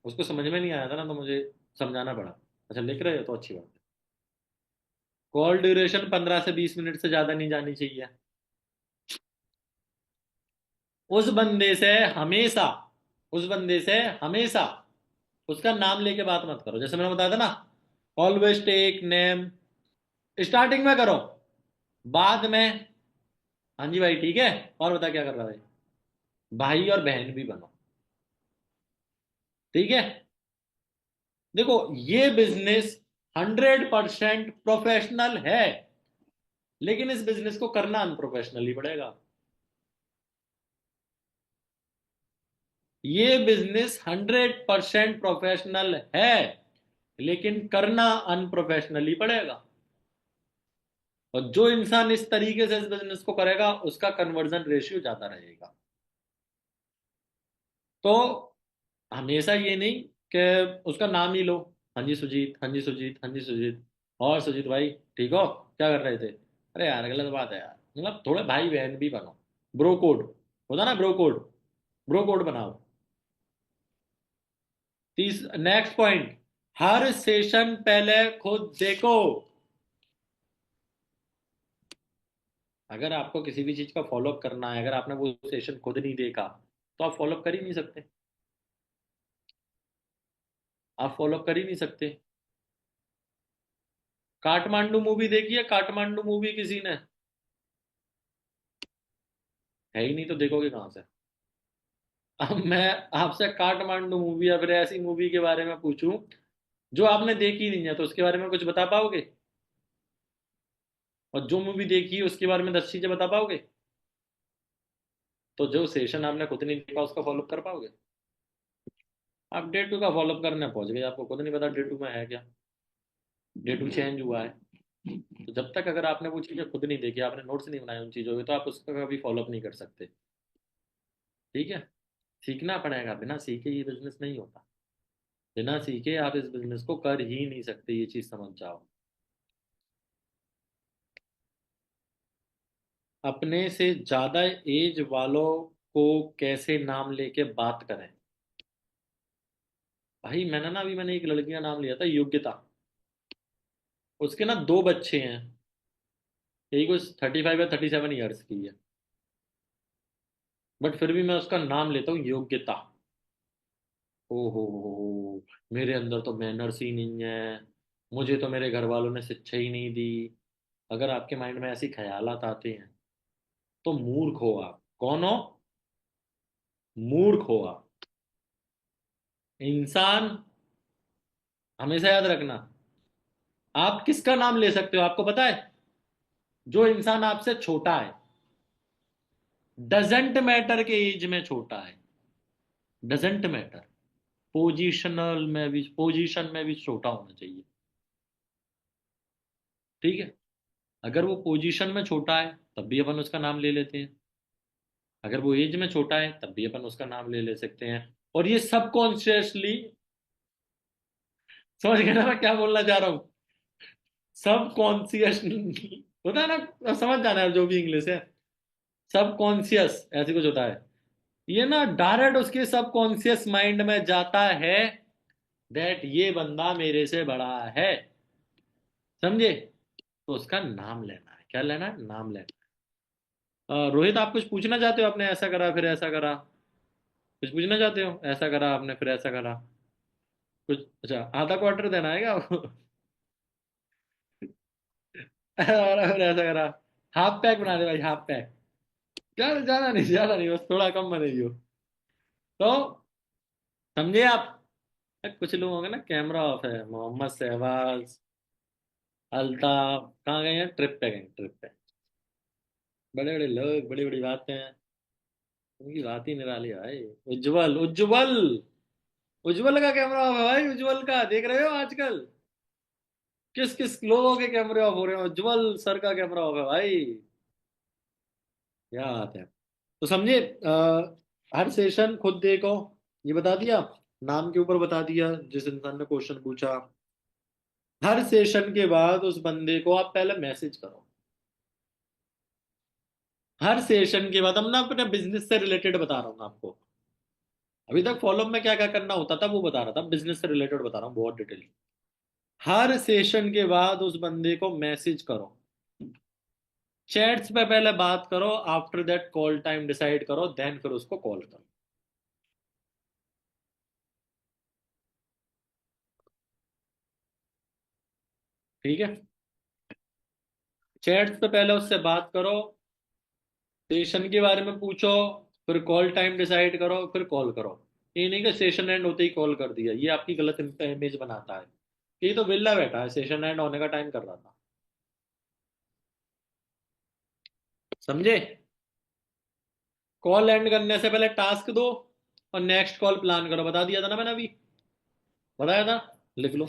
उसको समझ में नहीं आया था ना, तो मुझे समझाना पड़ा। अच्छा लिख रहे हो तो अच्छी बात है। कॉल ड्यूरेशन 15 से 20 मिनट से ज्यादा नहीं जानी चाहिए। उस बंदे से हमेशा उस बंदे से हमेशा उसका नाम लेके बात मत करो, जैसे मैंने बताया था ना। ऑलवेज टेक नेम, स्टार्टिंग में करो, बाद में हाँ जी भाई ठीक है, और बता क्या कर रहा है। भाई और बहन भी बनो। ठीक है। देखो, ये बिजनेस 100% प्रोफेशनल है, लेकिन इस बिजनेस को करना अनप्रोफेशनली पड़ेगा। ये बिजनेस 100% प्रोफेशनल है, लेकिन करना अनप्रोफेशनली पड़ेगा। और जो इंसान इस तरीके से इस बिजनेस को करेगा, उसका कन्वर्जन रेशियो ज्यादा रहेगा। तो हमेशा ये नहीं कि उसका नाम ही लो, हाँ जी सुजीत, हाँ जी सुजीत, हाँ जी सुजीत, और सुजीत भाई ठीक हो, क्या कर रहे थे। अरे यार गलत बात है यार, मतलब थोड़े भाई बहन भी बनो। ब्रो कोड होता ना, ब्रो कोड, ब्रो कोड बनाओ। नेक्स्ट पॉइंट, हर सेशन पहले खुद देखो। अगर आपको किसी भी चीज का फॉलोअप करना है, अगर आपने वो सेशन खुद नहीं देखा तो आप फॉलोअप कर ही नहीं सकते, आप फॉलोअप कर ही नहीं सकते। काठमांडू मूवी देखी है? काठमांडू मूवी किसी ने? है ही नहीं तो देखोगे कहां से? अब मैं आपसे काठमांडू मूवी या फिर ऐसी मूवी के बारे में पूछूं जो आपने देखी नहीं है, तो उसके बारे में कुछ बता पाओगे? और जो मूवी देखी है उसके बारे में 10 चीजें बता पाओगे? तो जो सेशन आपने खुद नहीं देखा उसका फॉलोअप कर पाओगे? आप डे टू का फॉलोअप करने पहुंच गए, आपको खुद नहीं पता डे टू में है क्या, डे टू चेंज हुआ है। तो जब तक अगर आपने वो चीजें खुद नहीं देखी, आपने नोट्स नहीं बनाए उन चीजों के, तो आप उसका कभी फॉलोअप नहीं कर सकते। ठीक है, सीखना पड़ेगा, बिना सीखे ये बिजनेस नहीं होता। बिना सीखे आप इस बिजनेस को कर ही नहीं सकते, ये चीज समझ जाओ। अपने से ज्यादा एज वालों को कैसे नाम लेके बात करें? भाई मैंने एक लड़की का नाम लिया था योग्यता। उसके ना दो बच्चे हैं, यही कुछ 35 या 37 ईयर्स की है, बट फिर भी मैं उसका नाम लेता हूँ योग्यता। ओहो, मेरे अंदर तो मैनर्स ही नहीं है, मुझे तो मेरे घर वालों ने शिक्षा ही नहीं दी। अगर आपके माइंड में ऐसी ख्यालात आते हैं तो मूर्ख हो आप। कौन हो? मूर्ख हो आप। इंसान, हमेशा याद रखना, आप किसका नाम ले सकते हो आपको पता है? जो इंसान आपसे छोटा है, डजेंट मैटर के एज में छोटा है, डजेंट मैटर, पोजीशन में भी छोटा होना चाहिए। ठीक है, अगर वो पोजीशन में छोटा है तब भी अपन उसका नाम ले लेते हैं, अगर वो एज में छोटा है तब भी अपन उसका नाम ले ले सकते हैं। और ये सबकॉन्शियसली, समझ गए ना मैं क्या बोलना चाह रहा हूँ? सबकॉन्शियसली होता है ना, समझ जाना है जो भी इंग्लिश है। सबकॉन्शियस ऐसे कुछ होता है, ये ना डायरेक्ट उसके सबकॉन्शियस माइंड में जाता है दैट ये बंदा मेरे से बड़ा है। समझे? तो उसका नाम लेना है। क्या लेना है? नाम लेना है। रोहित, आप कुछ पूछना चाहते हो? आपने ऐसा करा फिर ऐसा करा, कुछ पूछना चाहते हो? ऐसा करा आपने फिर ऐसा करा कुछ, अच्छा आधा क्वार्टर देना है क्या आपको? और फिर ऐसा करा, हाफ पैक बना दे भाई, हाफ पैक। ज्यादा ज्यादा नहीं, ज्यादा नहीं, बस थोड़ा कम बनेगी वो। तो समझे आप? कुछ लोग होंगे ना, कैमरा ऑफ है, मोहम्मद शहबाज, अल्ताफ कहाँ गए हैं? ट्रिप पे गए, ट्रिप पे। बड़े बड़े लोग, बड़ी बड़ी बातें हैं, उनकी बात ही निराली है भाई। उज्जवल, उज्जवल, उज्जवल का कैमरा ऑफ है भाई, उज्जवल का देख रहे हो आजकल किस किस लोगों के कैमरे ऑफ हो रहे हैं? उज्जवल सर का कैमरा ऑफ है भाई। क्या बात है। तो समझे, हर सेशन खुद देखो, ये बता दिया, नाम के ऊपर बता दिया जिस इंसान ने क्वेश्चन पूछा। हर सेशन के बाद उस बंदे को आप पहले मैसेज करो। हर सेशन के बाद, हम ना अपने बिजनेस से रिलेटेड बता रहा हूँ आपको, अभी तक फॉलोअप में क्या क्या करना होता था वो बता रहा था, बिजनेस से रिलेटेड बता रहा हूँ बहुत डिटेल। हर सेशन के बाद उस बंदे को मैसेज करो, चैट्स पे पहले बात करो, after that call time decide करो, देन फिर उसको कॉल करो। ठीक है, चैट्स पे पहले उससे बात करो, सेशन के बारे में पूछो, फिर कॉल टाइम डिसाइड करो, फिर कॉल करो। ये नहीं कि सेशन एंड होते ही कॉल कर दिया, ये आपकी गलत इमेज बनाता है। ये तो विल्ला बैठा है, सेशन एंड होने का टाइम कर रहा था। समझे? कॉल एंड करने से पहले टास्क दो और नेक्स्ट कॉल प्लान करो, बता दिया था ना मैंने अभी, बताया था, लिख लो।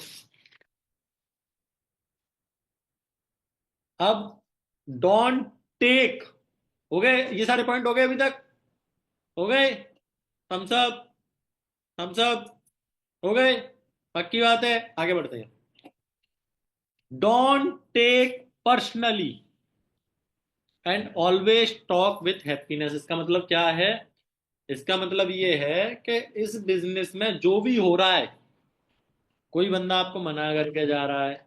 अब डोंट टेक, हो गए ये सारे पॉइंट? हो गए अभी तक? हो गए? थम्स अप, थम्स अप, हो गए? पक्की बात है, आगे बढ़ते हैं। Don't take personally and always talk with happiness. इसका मतलब क्या है? इसका मतलब ये है कि इस बिजनेस में जो भी हो रहा है, कोई बंदा आपको मना करके जा रहा है,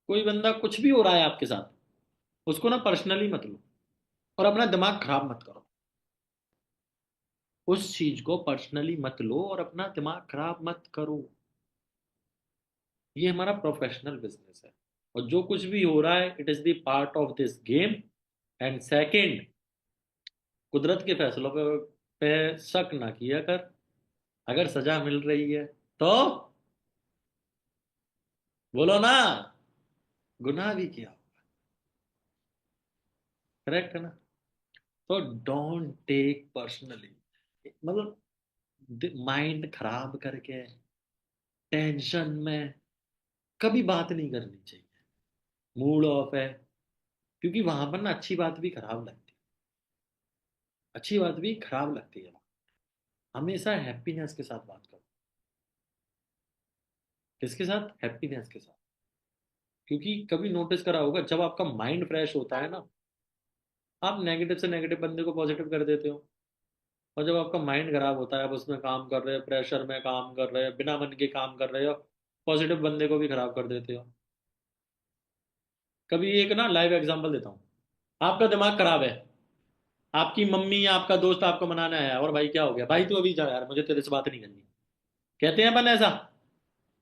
कोई बंदा कुछ भी हो रहा है आपके साथ, उसको ना पर्सनली मत लो और अपना दिमाग खराब मत करो। उस चीज को पर्सनली मत लो और अपना दिमाग खराब मत करो। ये हमारा प्रोफेशनल बिजनेस है, और जो कुछ भी हो रहा है, it is the part of this game. And second, कुदरत के फैसलों पे शक ना किया कर। अगर सजा मिल रही है तो बोलो ना, गुनाह भी किया, करेक्ट है ना? तो डोंट टेक पर्सनली, मतलब माइंड खराब करके टेंशन में कभी बात नहीं करनी चाहिए। मूड ऑफ है, क्योंकि वहां पर ना अच्छी बात भी खराब लगती है, अच्छी बात भी खराब लगती है। हमेशा हैप्पीनेस के साथ बात करो। किसके साथ? हैप्पीनेस के साथ। क्योंकि कभी नोटिस करा होगा, जब आपका माइंड फ्रेश होता है ना, आप नेगेटिव से नेगेटिव बंदे को पॉजिटिव कर देते हो। और जब आपका माइंड खराब होता है, आप उसमें काम कर रहे हो, प्रेशर में काम कर रहे हो, बिना मन के काम कर रहे हो, पॉजिटिव बंदे को भी खराब कर देते हो। कभी एक ना लाइव एग्जांपल देता हूँ। आपका दिमाग खराब है, आपकी मम्मी या आपका दोस्त आपको मनाने आया, और भाई क्या हो गया, भाई तू अभी जा यार, मुझे तेरे से बात नहीं करनी। कहते हैं अपन ऐसा,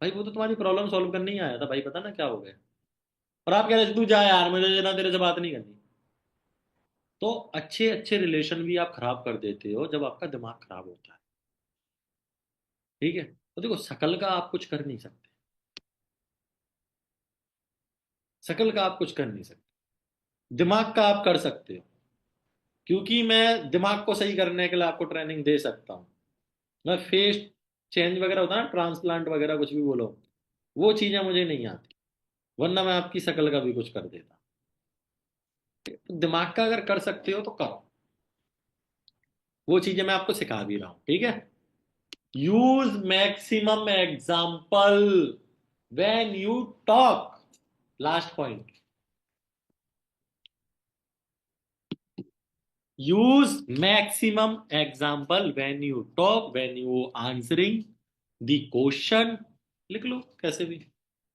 भाई वो तो तुम्हारी प्रॉब्लम सॉल्व करने ही आया था भाई, पता ना क्या हो गया। और आप कह रहे थे तू जा यार, मुझे ना तेरे से बात नहीं करनी। तो अच्छे अच्छे रिलेशन भी आप खराब कर देते हो जब आपका दिमाग खराब होता है। ठीक है? तो देखो, शकल का आप कुछ कर नहीं सकते, शकल का आप कुछ कर नहीं सकते, दिमाग का आप कर सकते हो। क्योंकि मैं दिमाग को सही करने के लिए आपको ट्रेनिंग दे सकता हूँ। मैं फेस चेंज वगैरह होता है ना, ट्रांसप्लांट वगैरह कुछ भी बोलो, वो चीजें मुझे नहीं आती, वरना मैं आपकी शकल का भी कुछ कर देता। तो दिमाग का अगर कर सकते हो तो करो। वो चीजें मैं आपको सिखा भी रहा हूँ, ठीक है? Use maximum example when you talk. Last point, use maximum example when you talk, when you answering the question. लिख लो कैसे भी,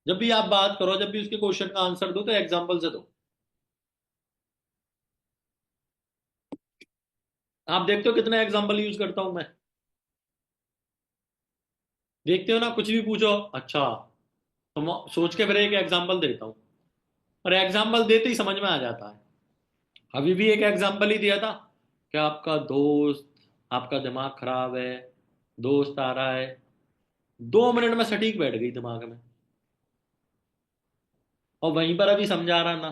जब भी आप बात करो, जब भी उसके क्वेश्चन का आंसर दो, तो एग्जाम्पल से दो। आप देखते हो कितने एग्जाम्पल यूज करता हूं मैं? देखते हो ना, कुछ भी पूछो, अच्छा, तो मैं सोच के फिर एक एग्जाम्पल देता हूँ, और एग्जाम्पल देते ही समझ में आ जाता है। अभी भी एक एग्जाम्पल ही दिया था कि आपका दोस्त, आपका दिमाग खराब है, दोस्त आ रहा है, 2 मिनट में सटीक बैठ गई दिमाग में। और वहीं पर अभी समझा रहा ना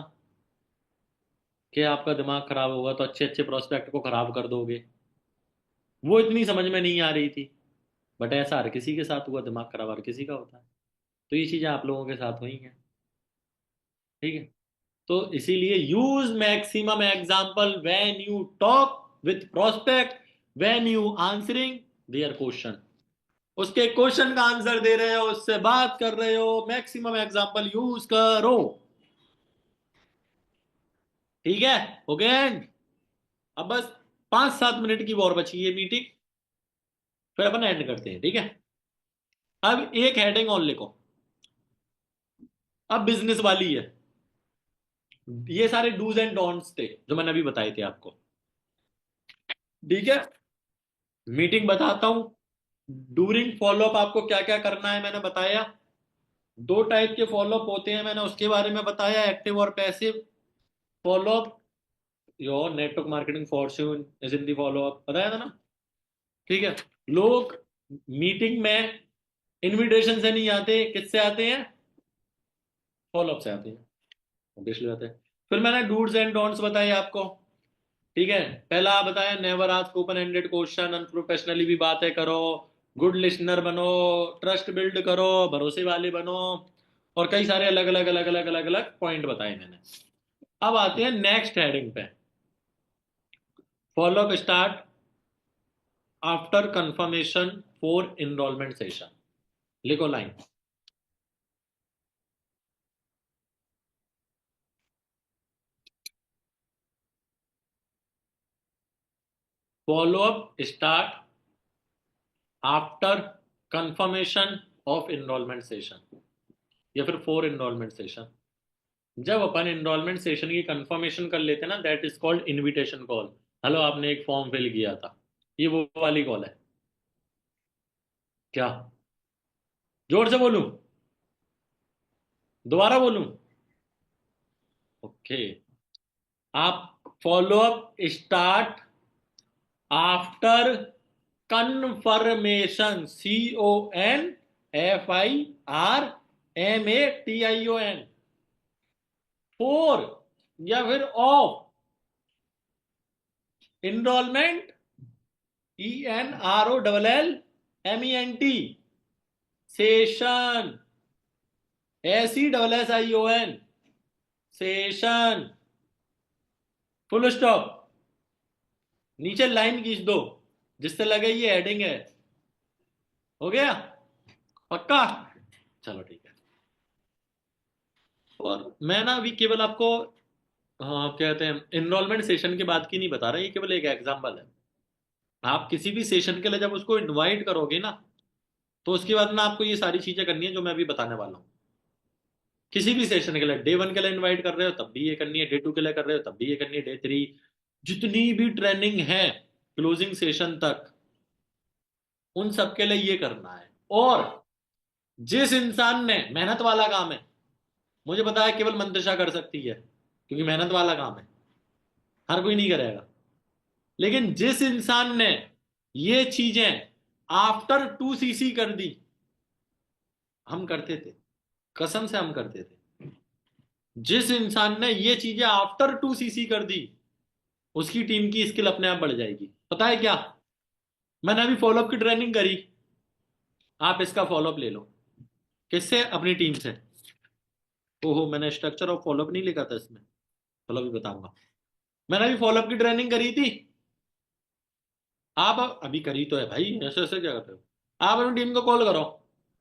कि आपका दिमाग खराब होगा तो अच्छे अच्छे प्रोस्पेक्ट को खराब कर दोगे, वो इतनी समझ में नहीं आ रही थी। बट ऐसा हर किसी के साथ हुआ, दिमाग खराब हर किसी का होता है। तो ये चीजें आप लोगों के साथ हुई हैं, ठीक है? तो इसीलिए use maximum example when you talk with prospect, when you answering their question. उसके क्वेश्चन का आंसर दे रहे हो, उससे बात कर रहे हो, मैक्सिमम एग्जाम्पल यूज करो। ठीक है? ओके एंड अब बस 5-7 मिनट की और बची है मीटिंग, फिर अपन एंड करते हैं, ठीक है? अब एक हेडिंग और लिखो, अब बिजनेस वाली है। ये सारे डूज एंड डोंट्स थे जो मैंने अभी बताए थे आपको, ठीक है? मीटिंग बताता हूं। डूरिंग फॉलोअप आपको क्या क्या करना है मैंने बताया। 2 टाइप के फॉलोअप होते हैं मैंने उसके बारे में बताया, एक्टिव और passive follow up. Your network marketing Fortune is in the follow up, बताया था ना? ठीक है? लोग मीटिंग में इनविटेशन से नहीं आते, किससे आते हैं? फॉलोअप से आते हैं, ऑब्वियसली आते हैं। फिर मैंने डूज एंड डोंट्स बताए आपको, ठीक है? पहला बताया, never ask open ended question, unprofessionally भी बातें करो, गुड लिसनर बनो, ट्रस्ट बिल्ड करो, भरोसे वाले बनो, और कई सारे अलग अलग अलग अलग अलग अलग पॉइंट बताए मैंने। अब आते हैं नेक्स्ट हेडिंग पे, follow up start after confirmation for enrolment session. लिखो line, follow up start after confirmation of enrolment session या फिर फॉर इनरोलमेंट सेशन। जब अपन इनरोलमेंट सेशन की कंफर्मेशन कर लेते हैं ना, that is called invitation call. Hello, आपने एक फॉर्म फिल किया था, ये वो वाली कॉल है। क्या? जोर से बोलूं? दोबारा बोलूं? ओके। आप follow up start after confirmation, CONFIRMATION, for या फिर of enrollment, ENROLLMENT session, SESSION session, full stop. नीचे लाइन खींच दो जिससे लगे ये हेडिंग है। हो गया? पक्का? चलो ठीक है। और मैं ना अभी केवल आपको, हाँ कहते हैं, इनरोलमेंट सेशन के बाद की नहीं बता रहा, ये केवल एक एग्जांपल है। आप किसी भी सेशन के लिए जब उसको इनवाइट करोगे ना, तो उसके बाद ना आपको ये सारी चीजें करनी है जो मैं अभी बताने वाला हूँ। किसी भी सेशन के लिए, डे 1 के लिए इनवाइट कर रहे हो तब भी ये करनी है, डे 2 के लिए कर रहे हो तब भी ये करनी है, डे 3, जितनी भी ट्रेनिंग है क्लोजिंग सेशन तक, उन सब के लिए ये करना है। और जिस इंसान ने, मेहनत वाला काम है, मुझे पता है केवल मंत्रिशा कर सकती है क्योंकि मेहनत वाला काम है, हर कोई नहीं करेगा। लेकिन जिस इंसान ने ये चीजें आफ्टर 2CC कर दी, हम करते थे, कसम से हम करते थे। जिस इंसान ने ये चीजें आफ्टर 2CC कर दी, उसकी टीम की स्किल अपने आप बढ़ जाएगी। पता है क्या? मैंने अभी फॉलोअप की ट्रेनिंग करी, आप इसका फॉलोअप ले लो। किससे? अपनी टीम से। ओहो, मैंने स्ट्रक्चर ऑफ फॉलोअप नहीं लिखा था इसमें, चलो अभी बताऊंगा। मैंने अभी फॉलोअप की ट्रेनिंग करी थी, आप अभी करी तो है भाई, ऐसे ऐसे क्या करते हो? आप अपनी टीम को कॉल करो,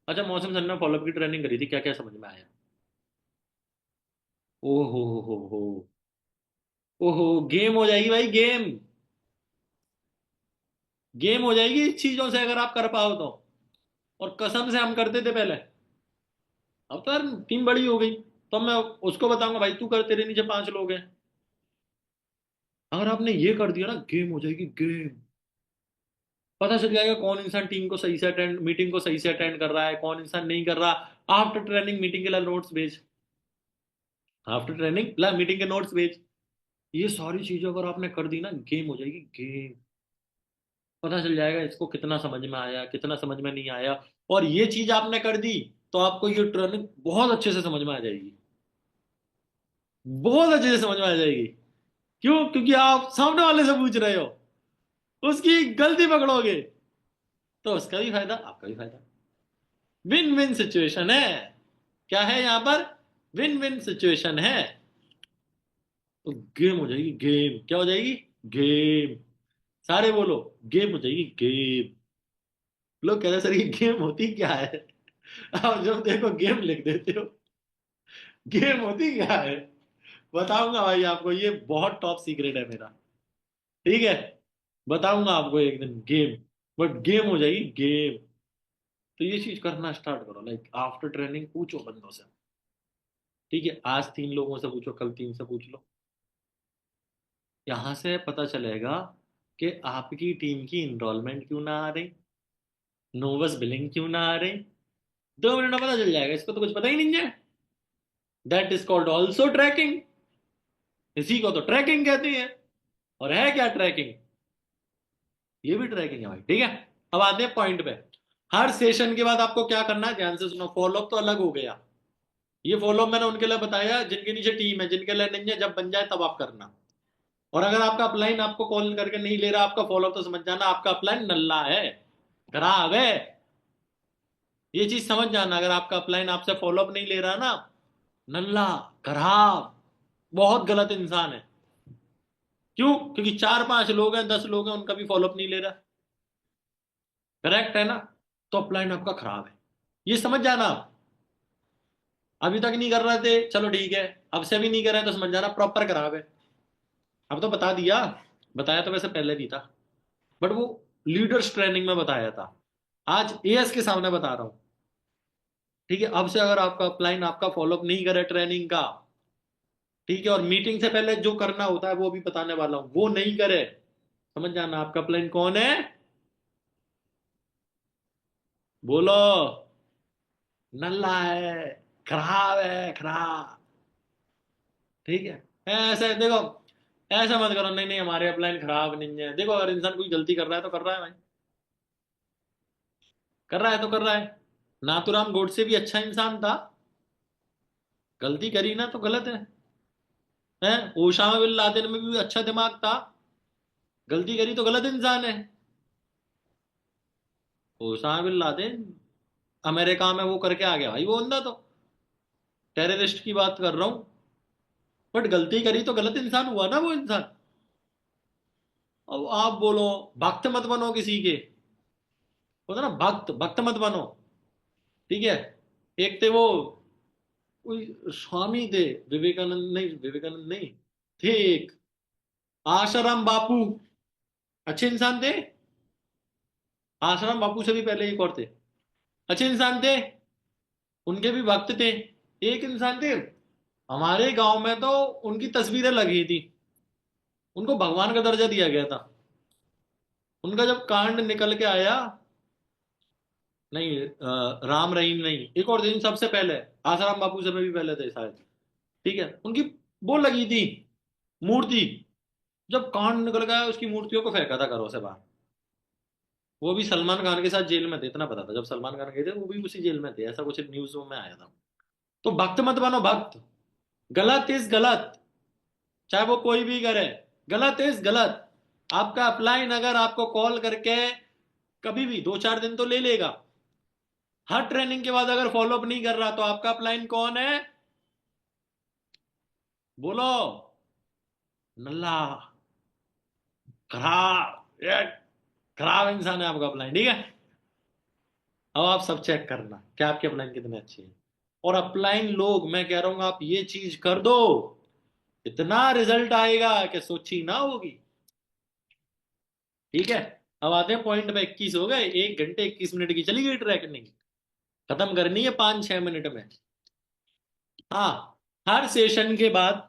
अच्छा मौसम सर ने फॉलोअप की ट्रेनिंग करी थी, क्या क्या समझ में आया? ओहो हो, ओहो, गेम हो जाएगी भाई, गेम। गेम हो जाएगी इस चीजों से अगर आप कर पाओ तो। और कसम से हम करते थे पहले, अब तो यार टीम बड़ी हो गई, तो मैं उसको बताऊंगा भाई तू कर, तेरे नीचे 5 लोग हैं। अगर आपने ये कर दिया ना, गेम हो जाएगी गेम। पता चल जाएगा कौन इंसान टीम को सही से अटेंड, मीटिंग को सही से अटेंड कर रहा है, कौन इंसान नहीं कर रहा। आफ्टर ट्रेनिंग मीटिंग के लिए नोट्स भेज, आफ्टर ट्रेनिंग ला मीटिंग के नोट्स भेज। ये सारी चीजें अगर आपने कर दी ना, गेम हो जाएगी गेम। पता चल जाएगा इसको कितना समझ में आया, कितना समझ में नहीं आया। और ये चीज आपने कर दी तो आपको ये ट्रेनिंग बहुत अच्छे से समझ में आ जाएगी, बहुत अच्छे से समझ में आ जाएगी। क्यों? क्योंकि आप सामने वाले से पूछ रहे हो, उसकी गलती पकड़ोगे तो उसका भी फायदा, आपका भी फायदा। विन विन सिचुएशन है। क्या है यहां पर? विन विन सिचुएशन है। तो गेम हो जाएगी गेम। क्या हो जाएगी? गेम। सारे बोलो, गेम हो जाएगी गेम। लोग कह रहे सर ये गेम होती क्या है? आप जब देखो गेम लिख देते हो, गेम होती क्या है? बताऊंगा भाई आपको, ये बहुत टॉप सीक्रेट है मेरा। ठीक है, बताऊंगा आपको एक दिन गेम। बट गेम हो जाएगी गेम। तो ये चीज करना स्टार्ट करो, लाइक आफ्टर ट्रेनिंग पूछो बंदों से। ठीक है, आज 3 लोगों से पूछो, कल 3 से पूछ लो। यहां से पता चलेगा कि आपकी टीम की इनरोलमेंट क्यों ना आ रही, नोवस बिलिंग क्यों ना आ रही। 2 मिनट में पता चल जाएगा, इसको तो कुछ पता ही नहीं है। That is called also tracking. इसी को तो ट्रैकिंग कहते हैं। और है क्या ट्रैकिंग? ये भी ट्रैकिंग है भाई। ठीक है, अब आते हैं पॉइंट पे। हर सेशन के बाद आपको क्या करना है, ध्यान से सुनो। फॉलोअप तो अलग हो गया, ये फॉलोअप मैंने उनके लिए बताया जिनके नीचे टीम है, जिनके लिए नहीं है जब बन जाए तब आप करना। और अगर आपका अपलाइन आपको कॉल करके नहीं ले रहा आपका फॉलोअप, तो समझ जाना आपका अपलाइन नल्ला है, खराब है। ये चीज समझ जाना, अगर आपका अपलाइन आपसे फॉलोअप नहीं ले रहा ना, नल्ला, खराब, बहुत गलत इंसान है। क्यों? क्योंकि 4-5 लोग हैं, 10 लोग हैं, उनका भी फॉलोअप नहीं ले रहा। करेक्ट है ना? तो अपलाइन आपका खराब है, ये समझ जाना आप। अभी तक नहीं कर रहे थे, चलो ठीक है, अब से भी नहीं कर रहे तो समझ जाना प्रॉपर खराब है। अब तो बता दिया, बताया तो वैसे पहले भी था। बट वो लीडर्स ट्रेनिंग में बताया था, आज एएस के सामने बता रहा हूं। ठीक है, अब से अगर आपका अपलाइन आपका फॉलोअप नहीं करे ट्रेनिंग का, ठीक है, और मीटिंग से पहले जो करना होता है वो भी बताने वाला हूं, वो नहीं करे, समझ जाना आपका अपलाइन कौन है, बोलो। नल्ला है, खराब है, खराब। ठीक है, ऐसे देखो, ऐसा मत करो, नहीं नहीं हमारे अपलाइन खराब नहीं है। देखो, अगर इंसान कोई गलती कर रहा है तो कर रहा है भाई, कर रहा है तो कर रहा है। नाथूराम गोडसे भी अच्छा इंसान था, गलती करी ना तो गलत है। ओसामा बिन लादेन में भी अच्छा दिमाग था, गलती करी तो गलत इंसान है। ओसामा बिन लादेन अमेरिका में वो करके आ गया भाई, वो बंदा तो टेररिस्ट की बात कर रहा हूं, बट गलती करी तो गलत इंसान हुआ ना वो इंसान। अब आप बोलो भक्त मत बनो किसी के, होता ना भक्त, भक्त मत बनो। ठीक है, एक थे वो कोई स्वामी थे, विवेकानंद नहीं, विवेकानंद नहीं, थे एक आशाराम बापू, अच्छे इंसान थे। आशाराम बापू से भी पहले एक और थे, अच्छे इंसान थे, उनके भी भक्त थे। एक इंसान थे हमारे गांव में तो उनकी तस्वीरें लगी थी, उनको भगवान का दर्जा दिया गया था। उनका जब कांड निकल के आया, नहीं राम रहीम नहीं, एक और दिन सबसे पहले, आसाराम बापू से भी पहले थे शायद। ठीक है, उनकी वो लगी थी मूर्ति, जब कांड निकल गया उसकी मूर्तियों को फेंका था घरों से बाहर। वो भी सलमान खान के साथ जेल में थे, इतना पता था, जब सलमान खान गए थे वो भी उसी जेल में थे, ऐसा कुछ न्यूज में आया था। तो भक्त मत बनो, भक्त। गलत इज गलत, चाहे वो कोई भी करे, गलत इज गलत। आपका अपलाइन अगर आपको कॉल करके कभी भी 2-4 दिन तो ले लेगा, हर ट्रेनिंग के बाद अगर फॉलोअप नहीं कर रहा तो आपका अपलाइन कौन है, बोलो। नल्ला, खराब, ये खराब इंसान है आपका अपलाइन। ठीक है, अब आप सब चेक करना क्या आपके अपलाइन कितने अच्छे हैं। और अपलाइन लोग, मैं कह रहा हूं आप ये चीज कर दो, इतना रिजल्ट आएगा कि सोची ना होगी। ठीक है, अब आते हैं पॉइंट पे। 21 हो गए, 1 घंटे 21 मिनट की चली गई ट्रैकिंग, खत्म करनी है 5-6 मिनट में। हाँ, हर सेशन के बाद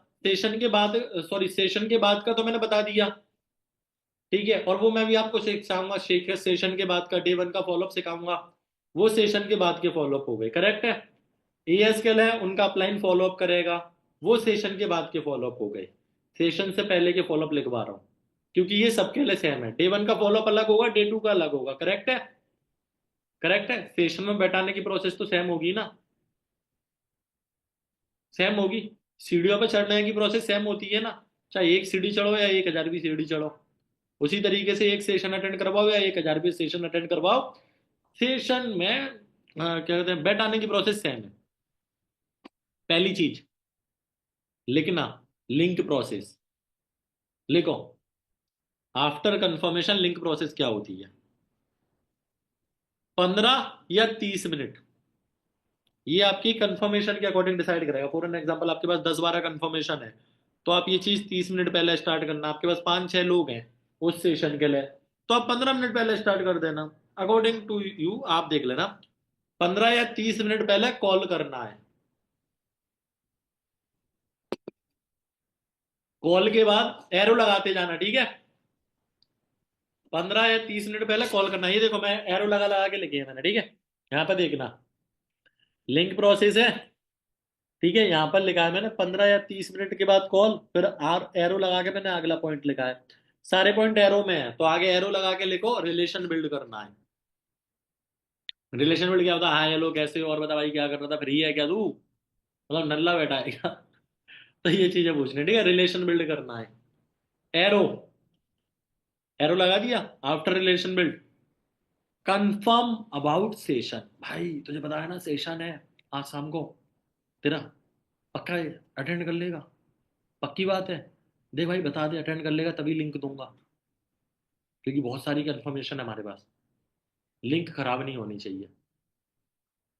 सॉरी सेशन के बाद का तो मैंने बता दिया। ठीक है, और वो मैं भी आपको सिखाऊंगा, सेशन के बाद का डे 1 का फॉलोअप सिखाऊंगा, वो सेशन के बाद के फॉलोअप हो गए, करेक्ट है। एएसकेएल है, उनका अपलाइन फॉलोअप करेगा, वो सेशन के बाद के फॉलोअप हो गए। सेशन से पहले के फॉलोअप लिखवा रहा हूँ, क्योंकि ये सबके लिए सेम है। डे 1 का फॉलोअप अलग होगा, डे 2 का अलग होगा, करेक्ट है। करेक्ट है, सेशन में बैठाने की प्रोसेस तो सेम होगी ना, सेम होगी। सीढ़ियों पे चढ़ने की प्रोसेस सेम होती है ना, चाहे 1 सीढ़ी चढ़ो या 1000वीं सीढ़ी चढ़ो, उसी तरीके से एक सेशन अटेंड करवाओ या 1000वीं सेशन अटेंड करवाओ, सेशन में क्या कहते हैं, बैठाने की प्रोसेस सेम है। पहली चीज लिखना, लिंक प्रोसेस लिखो। आफ्टर कंफर्मेशन लिंक प्रोसेस क्या होती है, 15 या 30 मिनट, ये आपकी कंफर्मेशन के अकॉर्डिंग डिसाइड करेगा। फॉर एन एग्जांपल आपके पास 10-12 कंफर्मेशन है, तो आप ये चीज 30 मिनट पहले स्टार्ट करना। आपके पास 5-6 लोग हैं उस सेशन के लिए, तो आप 15 मिनट पहले स्टार्ट कर देना, अकॉर्डिंग टू यू, आप देख लेना। 15 या 30 मिनट पहले कॉल करना है, कॉल के बाद एरो लगाते जाना। ठीक है, 15 या 30 मिनट पहले कॉल करना। ये देखो मैं एरो लगा लगा के लिखे है मैंने, ठीक है, यहाँ पे देखना, लिंक प्रोसेस है। ठीक है, यहां पर लिखा है मैंने 15 या 30 मिनट के बाद कॉल, फिर आर एरो लगा के मैंने अगला पॉइंट लिखा है। सारे पॉइंट एरो में है, तो आगे एरो लगा के लिखो, रिलेशन बिल्ड करना है। रिलेशन बिल्ड क्या होता है, हाँ हेलो कैसे हो, और बता भाई क्या कर रहा था, फ्री है क्या तू, मतलब नल्ला बैठा है क्या तो ये चीजें पूछनी, ठीक है, रिलेशन बिल्ड करना है। एरो, एरो लगा दिया। After relation build, confirm about session. भाई तुझे पता है ना सेशन है आज शाम को तेरा, पक्का अटेंड कर लेगा, पक्की बात है, देख भाई बता दे अटेंड कर लेगा तभी लिंक दूंगा, क्योंकि बहुत सारी कंफर्मेशन है हमारे पास, लिंक खराब नहीं होनी चाहिए।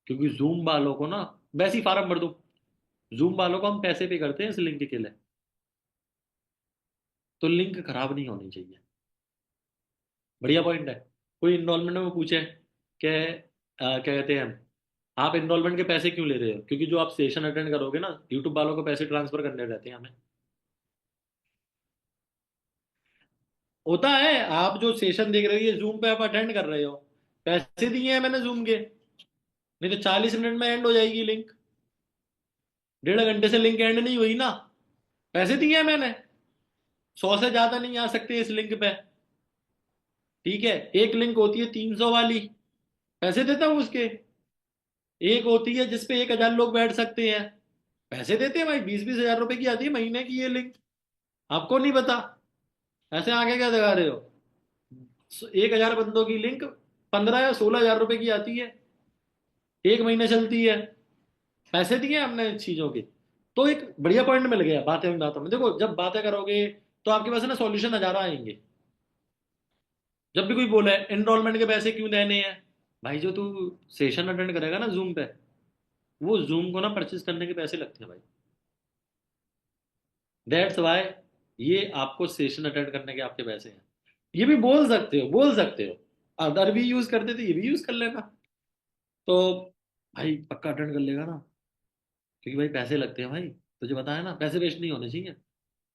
क्योंकि जूम वालों को ना, वैसे ही फार्म भर दो, जूम वालों को हम पैसे पे करते हैं इस लिंक के लिए, तो लिंक खराब नहीं होनी चाहिए। बढ़िया पॉइंट है। कोई इनरोलमेंट में पूछे कि क्या कहते हैं, आप इनरोलमेंट के पैसे क्यों ले रहे हो? क्योंकि जो आप सेशन अटेंड करोगे ना, यूट्यूब वालों को पैसे ट्रांसफर करने रहते हैं हमें। होता है, आप जो सेशन देख रहे हो ये जूम पे आप अटेंड कर रहे हो, पैसे दिए हैं मैंने जूम के। नहीं तो 40 मिनट में एंड हो जाएगी लिंक, 1.5 घंटे से लिंक एंड नहीं हुई ना, पैसे दिए हैं मैंने। 100 से ज्यादा नहीं आ सकते इस लिंक पे। ठीक है, एक लिंक होती है 300 वाली, पैसे देता हूँ उसके। एक होती है जिसपे 1,000 लोग बैठ सकते हैं, पैसे देते हैं भाई, 20-20 हजार रुपए की आती है महीने की ये लिंक। आपको नहीं पता? ऐसे आगे क्या दिखा रहे हो? 1,000 बंदों की लिंक 15 या 16 हजार रुपए की आती है, एक महीने चलती है, पैसे दिए हमने इन चीजों के। तो एक बढ़िया पॉइंट मिल गया बातों में। देखो जब बातें करोगे तो आपके पास है ना सॉल्यूशन हजारा आएंगे। जब भी कोई बोले एनरोलमेंट के पैसे क्यों देने हैं, भाई जो तू सेशन अटेंड करेगा ना जूम पे, वो जूम को ना परचेज करने के पैसे लगते हैं भाई। दैट्स वाई ये आपको सेशन अटेंड करने के आपके पैसे हैं। ये भी बोल सकते हो, बोल सकते हो, अदर भी यूज करते थे, ये भी यूज कर लेना। तो भाई पक्का अटेंड कर लेगा ना, क्योंकि भाई पैसे लगते हैं भाई। तुझे बताया ना, पैसे वेस्ट नहीं होने चाहिए,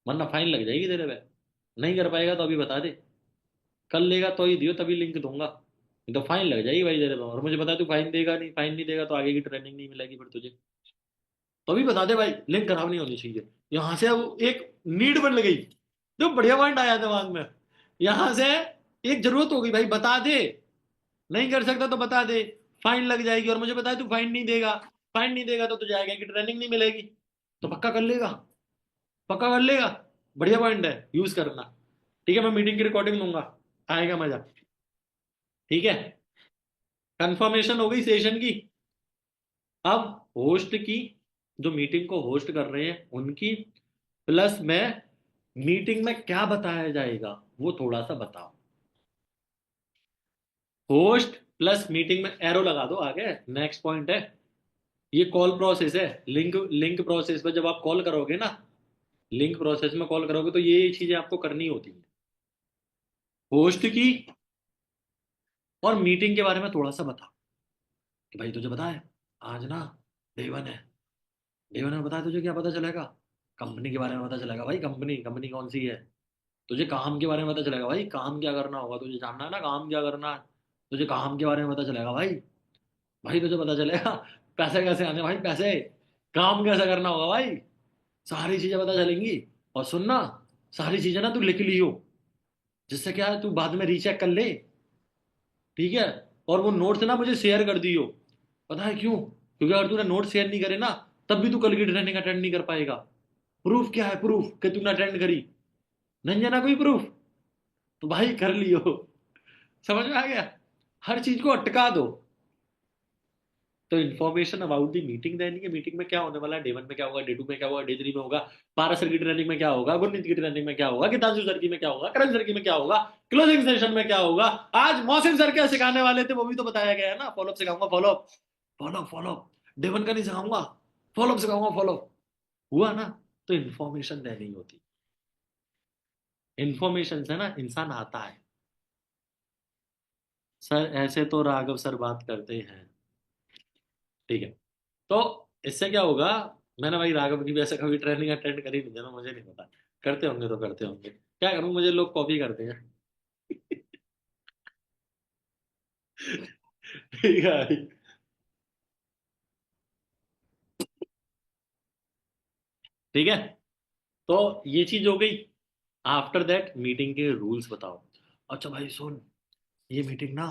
वरना फाइन लग जाएगी तेरे पे। नहीं कर पाएगा तो अभी बता दे, कर लेगा तो ही दियो, तभी लिंक दूंगा, नहीं तो फाइन लग जाएगी भाई तेरे पे। और मुझे पता है तू फाइन देगा नहीं, फाइन नहीं देगा तो आगे की ट्रेनिंग नहीं मिलेगी फिर तुझे। तो अभी बता दे भाई, लिंक खराब नहीं होनी चाहिए। यहाँ से अब एक नीड बन गई, जो बढ़िया पॉइंट आया दिमाग में, यहाँ से एक जरूरत हो गई भाई, बता दे। नहीं कर सकता तो बता दे, फाइन लग जाएगी। और मुझे पता है तू फाइन नहीं देगा, फाइन नहीं देगा तो तुझे आगे की ट्रेनिंग नहीं मिलेगी। तो पक्का कर लेगा, पक्का कर लेगा। बढ़िया पॉइंट है, यूज करना। ठीक है, मैं मीटिंग की रिकॉर्डिंग लूंगा, आएगा मजा। ठीक है, कंफर्मेशन हो गई सेशन की। अब होस्ट की, जो मीटिंग को होस्ट कर रहे हैं उनकी, प्लस में मीटिंग में क्या बताया जाएगा वो थोड़ा सा बताओ। होस्ट प्लस मीटिंग में एरो लगा दो आगे, नेक्स्ट पॉइंट है। ये कॉल प्रोसेस है, लिंक लिंक प्रोसेस में जब आप कॉल करोगे ना, लिंक प्रोसेस में कॉल करोगे तो ये चीजें आपको करनी होती है। होस्ट की और मीटिंग के बारे में थोड़ा सा बताओ कि भाई तुझे पता है आज ना डे वन है, डे वन में बताया तुझे क्या पता चलेगा? कंपनी के बारे में पता चलेगा भाई, कंपनी कंपनी कौन सी है। तुझे काम के बारे में पता चलेगा भाई, काम क्या करना होगा, तुझे जानना है ना काम क्या करना है। तुझे काम के बारे में पता चलेगा भाई, भाई तुझे पता चलेगा पैसे कैसे आने भाई, पैसे काम कैसे करना होगा भाई, सारी चीजें पता चलेंगी। और सुनना, सारी चीजें ना तू लिख लियो, जिससे क्या है तू बाद में रीचेक कर ले। ठीक है, और वो नोट्स ना मुझे शेयर कर दियो। पता है क्यों? क्योंकि अगर तूने नोट शेयर नहीं करे ना, तब भी तू कल की ट्रेनिंग अटेंड नहीं कर पाएगा। प्रूफ क्या है? प्रूफ कि तूने अटेंड करी, नहीं जाना कोई प्रूफ, तो भाई कर लियो। समझ में आ गया? हर चीज को अटका दो। तो इन्फॉर्मेशन अबाउट दी मीटिंग देनी है, मीटिंग में क्या होने वाला है, डे वन में क्या होगा, डे टू में क्या होगा, डे थ्री में होगा, पारस सर की ट्रेनिंग में क्या होगा, गुरनीत की ट्रेनिंग में क्या होगा, गीतांशु सर की में क्या होगा, करण सर की में क्या होगा, क्लोजिंग सेशन में क्या होगा, आज मौसम सर क्या सिखाने वाले थे वो भी तो बताया गया है ना। फॉलोअप सिखाऊंगा, follow up follow up follow up, day one का नहीं सिखाऊंगा, फॉलोअप सिखाऊंगा, फॉलोअप। हुआ ना? तो इन्फॉर्मेशन देनी होती, इन्फॉर्मेशन से ना इंसान आता है। सर ऐसे तो राघव सर बात करते हैं, ठीक है। तो इससे क्या होगा, मैंने भाई राघव की भी ऐसे कभी ट्रेनिंग अटेंड करी नहीं है ना, मुझे नहीं पता। करते होंगे तो करते होंगे, क्या करूं, मुझे लोग कॉपी करते हैं। ठीक है भाई। ठीक है, तो ये चीज हो गई। आफ्टर दैट मीटिंग के रूल्स बताओ। अच्छा भाई सुन, ये मीटिंग ना,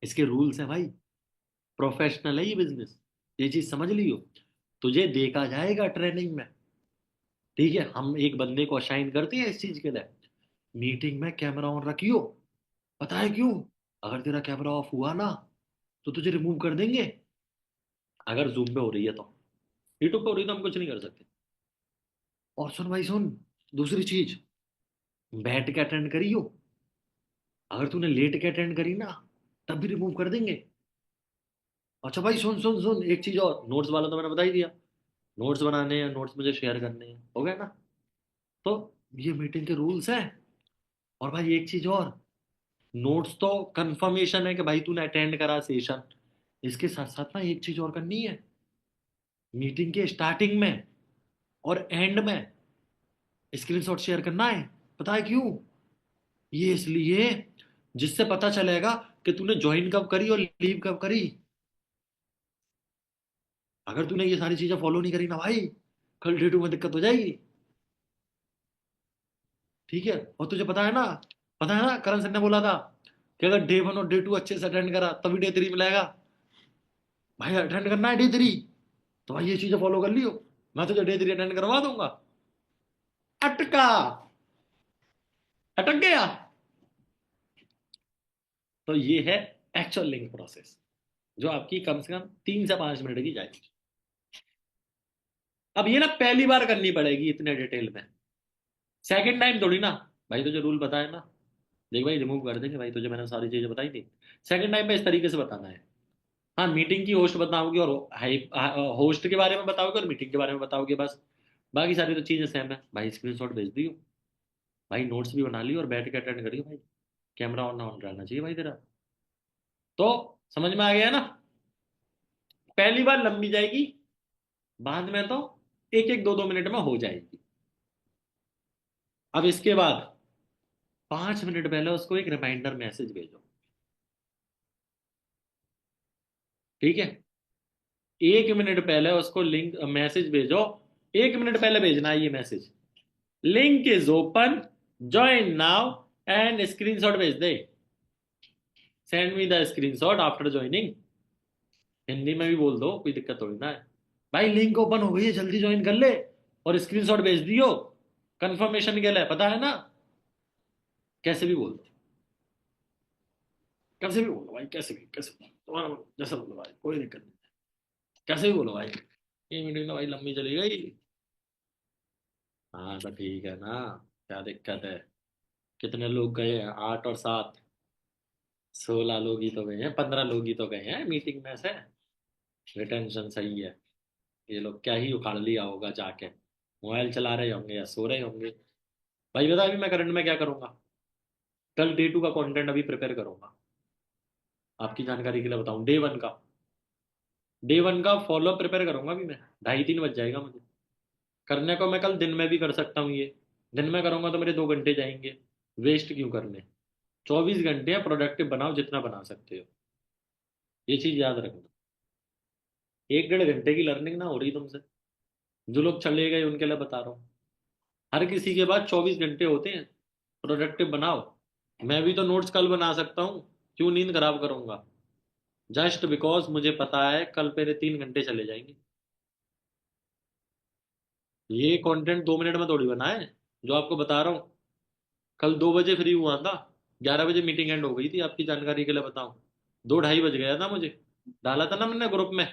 इसके रूल्स हैं भाई, प्रोफेशनल है ये बिजनेस, ये चीज समझ लियो। तुझे देखा जाएगा ट्रेनिंग में। ठीक है, हम एक बंदे को असाइन करते हैं इस चीज के लिए। मीटिंग में कैमरा ऑन रखियो। पता है क्यों? अगर तेरा कैमरा ऑफ हुआ ना, तो तुझे रिमूव कर देंगे। अगर जूम पे हो रही है तो, यूट्यूब पे हो रही है तो हम कुछ नहीं कर सकते। और सुन भाई सुन, दूसरी चीज, बैठ के अटेंड करियो। अगर तूने लेट के अटेंड करी ना, तब भी रिमूव कर देंगे। अच्छा भाई सुन सुन सुन, एक चीज और, नोट्स वाला तो मैंने बता ही दिया, नोट्स बनाने हैं, नोट्स मुझे शेयर करने हैं, हो गया ना। तो ये मीटिंग के रूल्स हैं। और भाई एक चीज और, नोट्स तो कंफर्मेशन है कि भाई तूने अटेंड करा सेशन, इसके साथ साथ ना एक चीज और करनी है, मीटिंग के स्टार्टिंग में और एंड में स्क्रीनशॉट शेयर करना है। पता है क्यों? ये इसलिए जिससे पता चलेगा कि तूने ज्वाइन कब करी और लीव कब करी। अगर तूने ये सारी चीजें फॉलो नहीं करी ना भाई, कल डे 2 में दिक्कत हो जाएगी। ठीक है, और तुझे पता है ना करण सर ने बोला था कि अगर डे 1 और डे 2 अच्छे से अटेंड करा तभी डे 3 मिलेगा। भाई अटेंड करना है डे 3, तो भाई ये चीजें फॉलो कर लियो, मैं तुझे डे 3 अटेंड करवा दूंगा। अटका, अटक गया। तो ये है एक्चुअल लिंक प्रोसेस, जो आपकी कम से कम 3 से 5 मिनट की जाएगी। अब ये ना पहली बार करनी पड़ेगी इतने डिटेल में, सेकंड टाइम थोड़ी ना। भाई तुझे रूल पता है ना, देख भाई रिमूव कर देंगे भाई, तुझे मैंने सारी चीजें बताई थी। सेकंड टाइम पे इस तरीके से बताना है। हाँ, मीटिंग की होस्ट बताओगे और हाई होस्ट के बारे में बताओगे और मीटिंग के बारे में बताओगे बस, बाकी सारी तो चीजें सेम है। भाई स्क्रीनशॉट भेज दियो, भाई नोट्स भी बना लियो और बैठ के अटेंड करियो भाई, कैमरा ऑन ऑन रहना चाहिए भाई तेरा। तो समझ में आ गया ना? पहली बार लंबी जाएगी, बाद में तो एक एक दो दो मिनट में हो जाएगी। अब इसके बाद 5 मिनट पहले उसको एक रिमाइंडर मैसेज भेजो। ठीक है, 1 मिनट पहले उसको लिंक मैसेज भेजो, 1 मिनट पहले भेजना है ये message, link is open, join now and screenshot भेज दे, send me the screenshot after joining. Hindi में भी बोल दो, कोई दिक्कत थोड़ी ना है। भाई लिंक ओपन हो गई है, जल्दी ज्वाइन कर ले और स्क्रीनशॉट भेज दियो कंफर्मेशन के लिए, पता है ना? कैसे भी बोल दो, कैसे भी बोलो भाई, कैसे भी तुम्हारा जैसा बोलो भाई, कोई दिक्कत नहीं, कैसे भी बोलो भाई। ये मीटिंग तो भाई लंबी चली गई। हाँ तो ठीक है ना, क्या दिक्कत है? कितने लोग गए हैं? 8 और 7, 16 लोग ही तो गए हैं, 15 लोग ही तो गए हैं मीटिंग में से। रिटेंशन सही है। ये लोग क्या ही उखाड़ लिया होगा जाके, मोबाइल चला रहे होंगे या सो रहे होंगे। भाई बता, अभी मैं करंट में क्या करूंगा, कल डे 2 का कंटेंट अभी प्रिपेयर करूंगा। आपकी जानकारी के लिए बताऊं, डे 1 का फॉलो प्रिपेयर करूंगा अभी मैं। 2:30-3 बज जाएगा मुझे करने को। मैं कल दिन में भी कर सकता हूँ ये, दिन में करूंगा तो मेरे 2 घंटे जाएंगे, वेस्ट क्यों करने। 24 घंटे हैं, प्रोडक्टिव बनाओ जितना बना सकते हो, ये चीज याद रखना। 1-1.5 घंटे की लर्निंग ना हो रही तुमसे, जो लोग चले गए उनके लिए बता रहा हूँ। हर किसी के पास 24 घंटे होते हैं, प्रोडक्टिव बनाओ। मैं भी तो नोट्स कल बना सकता हूँ, क्यों नींद खराब करूंगा, जस्ट बिकॉज मुझे पता है कल मेरे 3 घंटे चले जाएंगे। ये कंटेंट 2 मिनट में थोड़ी बना है, जो आपको बता रहा हूँ। कल 2 बजे फ्री हुआ था, 11 बजे मीटिंग एंड हो गई थी, आपकी जानकारी के लिए बताऊं। 2 ढाई बज गया था मुझे, डाला था ना मैंने ग्रुप में।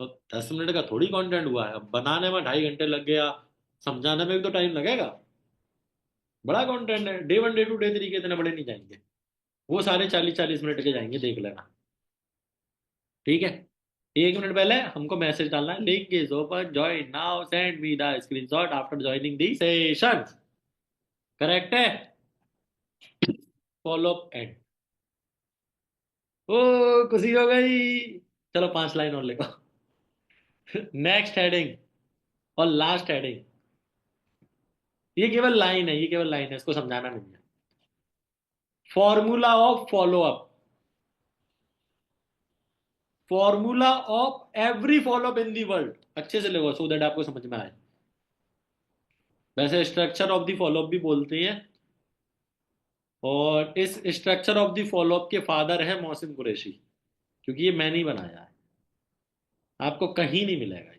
तो 10 मिनट का थोड़ी कंटेंट हुआ है, अब बनाने में 2.5 घंटे लग गया, समझाने में भी तो टाइम लगेगा। बड़ा कंटेंट है, डे 1 डे 2 डे 3 के इतने बड़े नहीं जाएंगे, वो सारे 40-40 मिनट के जाएंगे, देख लेना। ठीक है, 1 मिनट पहले हमको मैसेज डालना है, link is open, join now, send me the screenshot after joining the session. Correct है? Follow up end. ओ, खुशी हो गई। चलो 5 लाइन और लिखो। नेक्स्ट हेडिंग और लास्ट हेडिंग, ये केवल लाइन है, ये केवल लाइन है, इसको समझाना नहीं है। Formula of follow up, formula of every follow up in the world, अच्छे से लिखो सो दैट आपको समझ में आए। वैसे structure of the follow up भी बोलते हैं, और इस structure of the follow up के फादर है मोहसिन कुरैशी, क्योंकि ये मैंने ही बनाया है, आपको कहीं नहीं मिलेगा।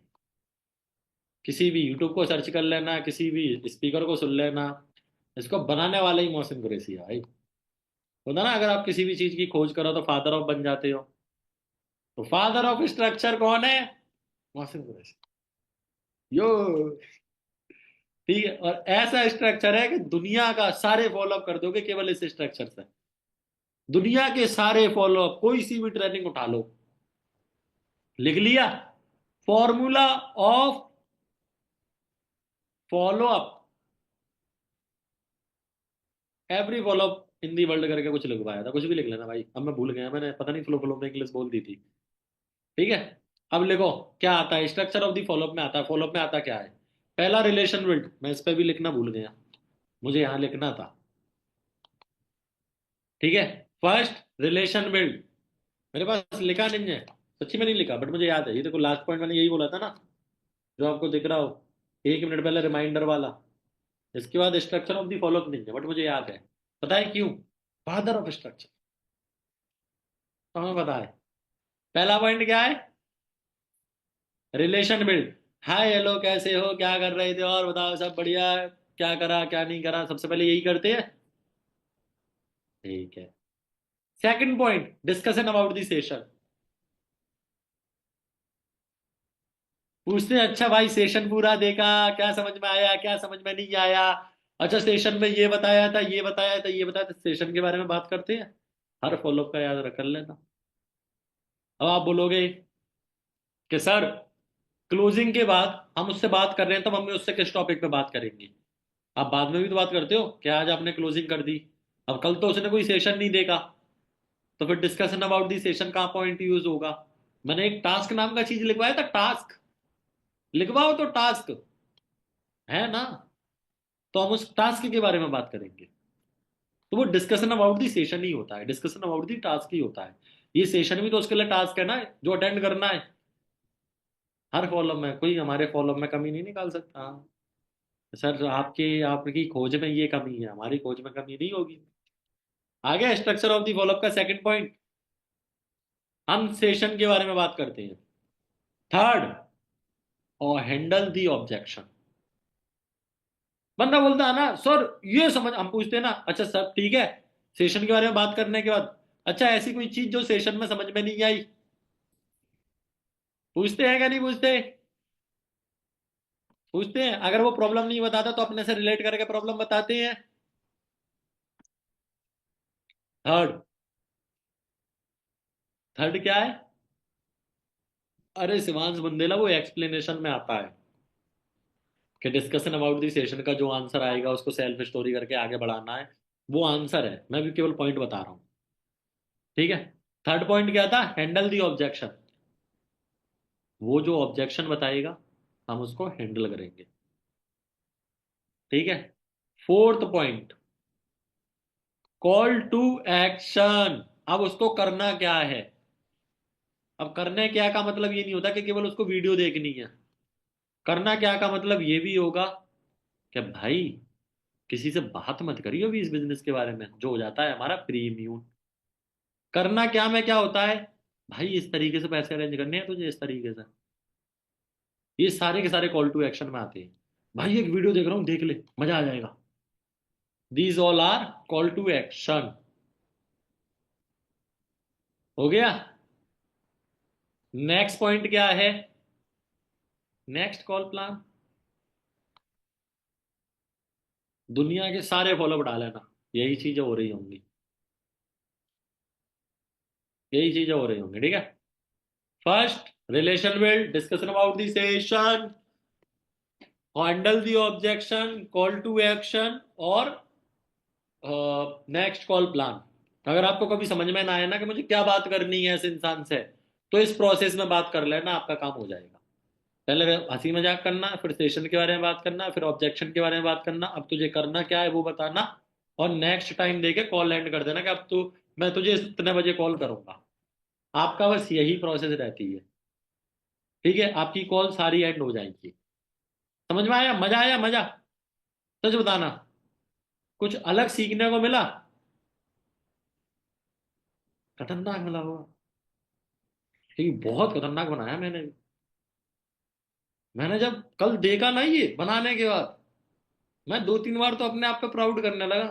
किसी भी यूट्यूब को सर्च कर लेना, किसी भी स्पीकर को सुन लेना, इसको बनाने वाला ही मोहसिन कुरैशी है भाई। होता ना, अगर आप किसी भी चीज की खोज करो तो फादर ऑफ बन जाते हो, तो फादर ऑफ स्ट्रक्चर कौन है? मोहसिन कुरैशी। यो, ठीक है, और ऐसा स्ट्रक्चर है कि दुनिया का सारे फॉलो अप कर दोगे केवल इस स्ट्रक्चर से। दुनिया के सारे फॉलो अप, कोई सी भी ट्रेनिंग उठा लो, लिख लिया, formula of follow up, every follow up Hindi world करके कुछ लिखवाया था, कुछ भी लिख लेना भाई, अब मैं भूल गया, मैंने पता नहीं फ्लो फ्लो में इंग्लिश बोल दी थी। ठीक है, अब लिखो क्या आता है, स्ट्रक्चर ऑफ द फॉलोअप में आता है। फॉलोअप में आता क्या है? पहला रिलेशन बिल्ड, मैं इस पे भी लिखना भूल गया, मुझे यहाँ लिखना था। ठीक है, फर्स्ट रिलेशन बिल्ड, मेरे पास लिखा नहीं है, सच्ची में नहीं लिखा, बट मुझे याद है। ये देखो लास्ट पॉइंट मैंने यही बोला था ना, जो आपको दिख रहा हो 1 मिनट पहले, रिमाइंडर वाला। इसके बाद स्ट्रक्चर ऑफ द फॉलोअप नहीं है, बट मुझे याद है। पता है क्यों? फादर ऑफ स्ट्रक्चर, तो हमें पता है। पहला पॉइंट क्या है? Relation build. हाय हेलो कैसे हो, क्या कर रहे थे, और बताओ सब बढ़िया, क्या करा क्या नहीं करा, सबसे पहले यही करते हैं। ठीक है, second point discussion about the session. पूछते हैं अच्छा भाई सेशन पूरा देखा, क्या समझ में आया, क्या समझ में नहीं आया। अच्छा सेशन में ये बताया था, ये बताया था, ये बताया था, सेशन के बारे में बात करते हैं। हर फॉलोअप का याद रख कर लेना। अब आप बोलोगे कि सर क्लोजिंग के बाद हम उससे बात कर रहे हैं, तब हम उससे किस टॉपिक पे बात करेंगे? आप बाद में भी तो बात करते हो कि आज आपने क्लोजिंग कर दी, अब कल तो उसने कोई सेशन नहीं देखा, तो फिर डिस्कशन अबाउट दी सेशन कहाँ पॉइंट यूज होगा? मैंने एक टास्क नाम का चीज लिखवाया था, टास्क लिखवाओ तो टास्क है ना, तो हम उस टास्क के बारे में बात करेंगे। तो वो डिस्कशन अबाउट दी सेशन ही होता है, डिस्कशन अबाउट दी टास्क ही होता है। ये सेशन भी तो उसके लिए टास्क है ना, जो अटेंड करना है। हर फॉलोअप में कोई हमारे फॉलोअप में कमी नहीं निकाल सकता। सर आपके आपकी खोज में ये कमी है, हमारी खोज में कमी नहीं होगी। आगे स्ट्रक्चर ऑफ दी फॉलोअप का सेकंड पॉइंट, हम सेशन के बारे में बात करते हैं। थर्ड, और हैंडल दी ऑब्जेक्शन। बंदा बोलता है ना सर ये समझ, हम पूछते हैं ना अच्छा सर ठीक है, सेशन के बारे में बात करने के बाद अच्छा ऐसी कोई चीज जो सेशन में समझ में नहीं आई, पूछते हैं क्या नहीं पूछते? पूछते हैं। अगर वो प्रॉब्लम नहीं बताता तो अपने से रिलेट करके प्रॉब्लम बताते हैं। थर्ड, थर्ड क्या है? अरे शिवांश बंदेला वो एक्सप्लेनेशन में आता है कि डिस्कशन अबाउट दी सेशन का जो आंसर आएगा उसको सेल्फ स्टोरी करके आगे बढ़ाना है। वो आंसर है, मैं भी केवल पॉइंट बता रहा हूं। ठीक है, थर्ड पॉइंट क्या था? Handle the objection. वो जो ऑब्जेक्शन बताएगा हम उसको हैंडल करेंगे। ठीक है, fourth point, call to action. अब उसको करना क्या है? अब करने क्या का मतलब ये नहीं होता कि केवल उसको वीडियो देखनी है। करना क्या का मतलब ये भी होगा कि भाई किसी से बात मत करियो भी इस बिजनेस के बारे में, जो हो जाता है हमारा प्रीमियम। करना क्या में क्या होता है? भाई इस तरीके से पैसे अरेंज करने हैं तुझे, इस तरीके से। ये सारे के सारे कॉल टू एक्शन में आते हैं। भाई एक वीडियो देख रहा हूं, देख ले मजा आ जाएगा। These all are call to action. हो गया। नेक्स्ट पॉइंट क्या है? Next call plan. दुनिया के सारे फॉलो बढ़ा लेना, यही चीजें हो रही होंगी, यही चीजें हो रही होंगी। ठीक है, first relation build, discussion about the session, handle the objection, call to action, और नेक्स्ट कॉल प्लान। अगर आपको कभी समझ में ना आए ना कि मुझे क्या बात करनी है इस इंसान से, तो इस प्रोसेस में बात कर लेना, आपका काम हो जाएगा। पहले हंसी मजाक करना, फिर सेशन के बारे में बात करना, फिर ऑब्जेक्शन के बारे में बात करना, अब तुझे करना क्या है वो बताना, और नेक्स्ट टाइम देके कॉल एंड कर देना कि अब तू, मैं तुझे इतने बजे कॉल करूंगा। आपका बस यही प्रोसेस रहती है। ठीक है, आपकी कॉल सारी एंड हो जाएंगी। समझ में आया? मजा आया? मजा? सच बताना, कुछ अलग सीखने को मिला? खतरनाक मिला होगा, क्योंकि बहुत खतरनाक बनाया मैंने। मैंने जब कल देखा ना ये बनाने के बाद, मैं 2-3 बार तो अपने आप पे प्राउड करने लगा,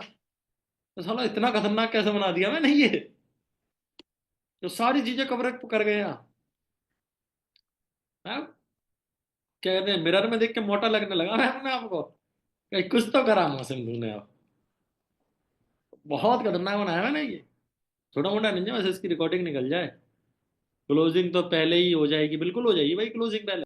तो साला इतना खतरनाक कैसे बना दिया मैंने ये, जो सारी चीजें कवर कर गया। मैं क्या कहते हैं, मिरर में देख के मोटा लगने लगा मैं अपने आप को, कि कुछ तो करा मौसम ने अब। बहुत खतरनाक बनाया मैंने ये, छोटा मोटा नहीं है, बस इसकी रिकॉर्डिंग निकल जाए। क्लोजिंग तो पहले ही हो जाएगी, बिल्कुल हो जाएगी भाई क्लोजिंग पहले।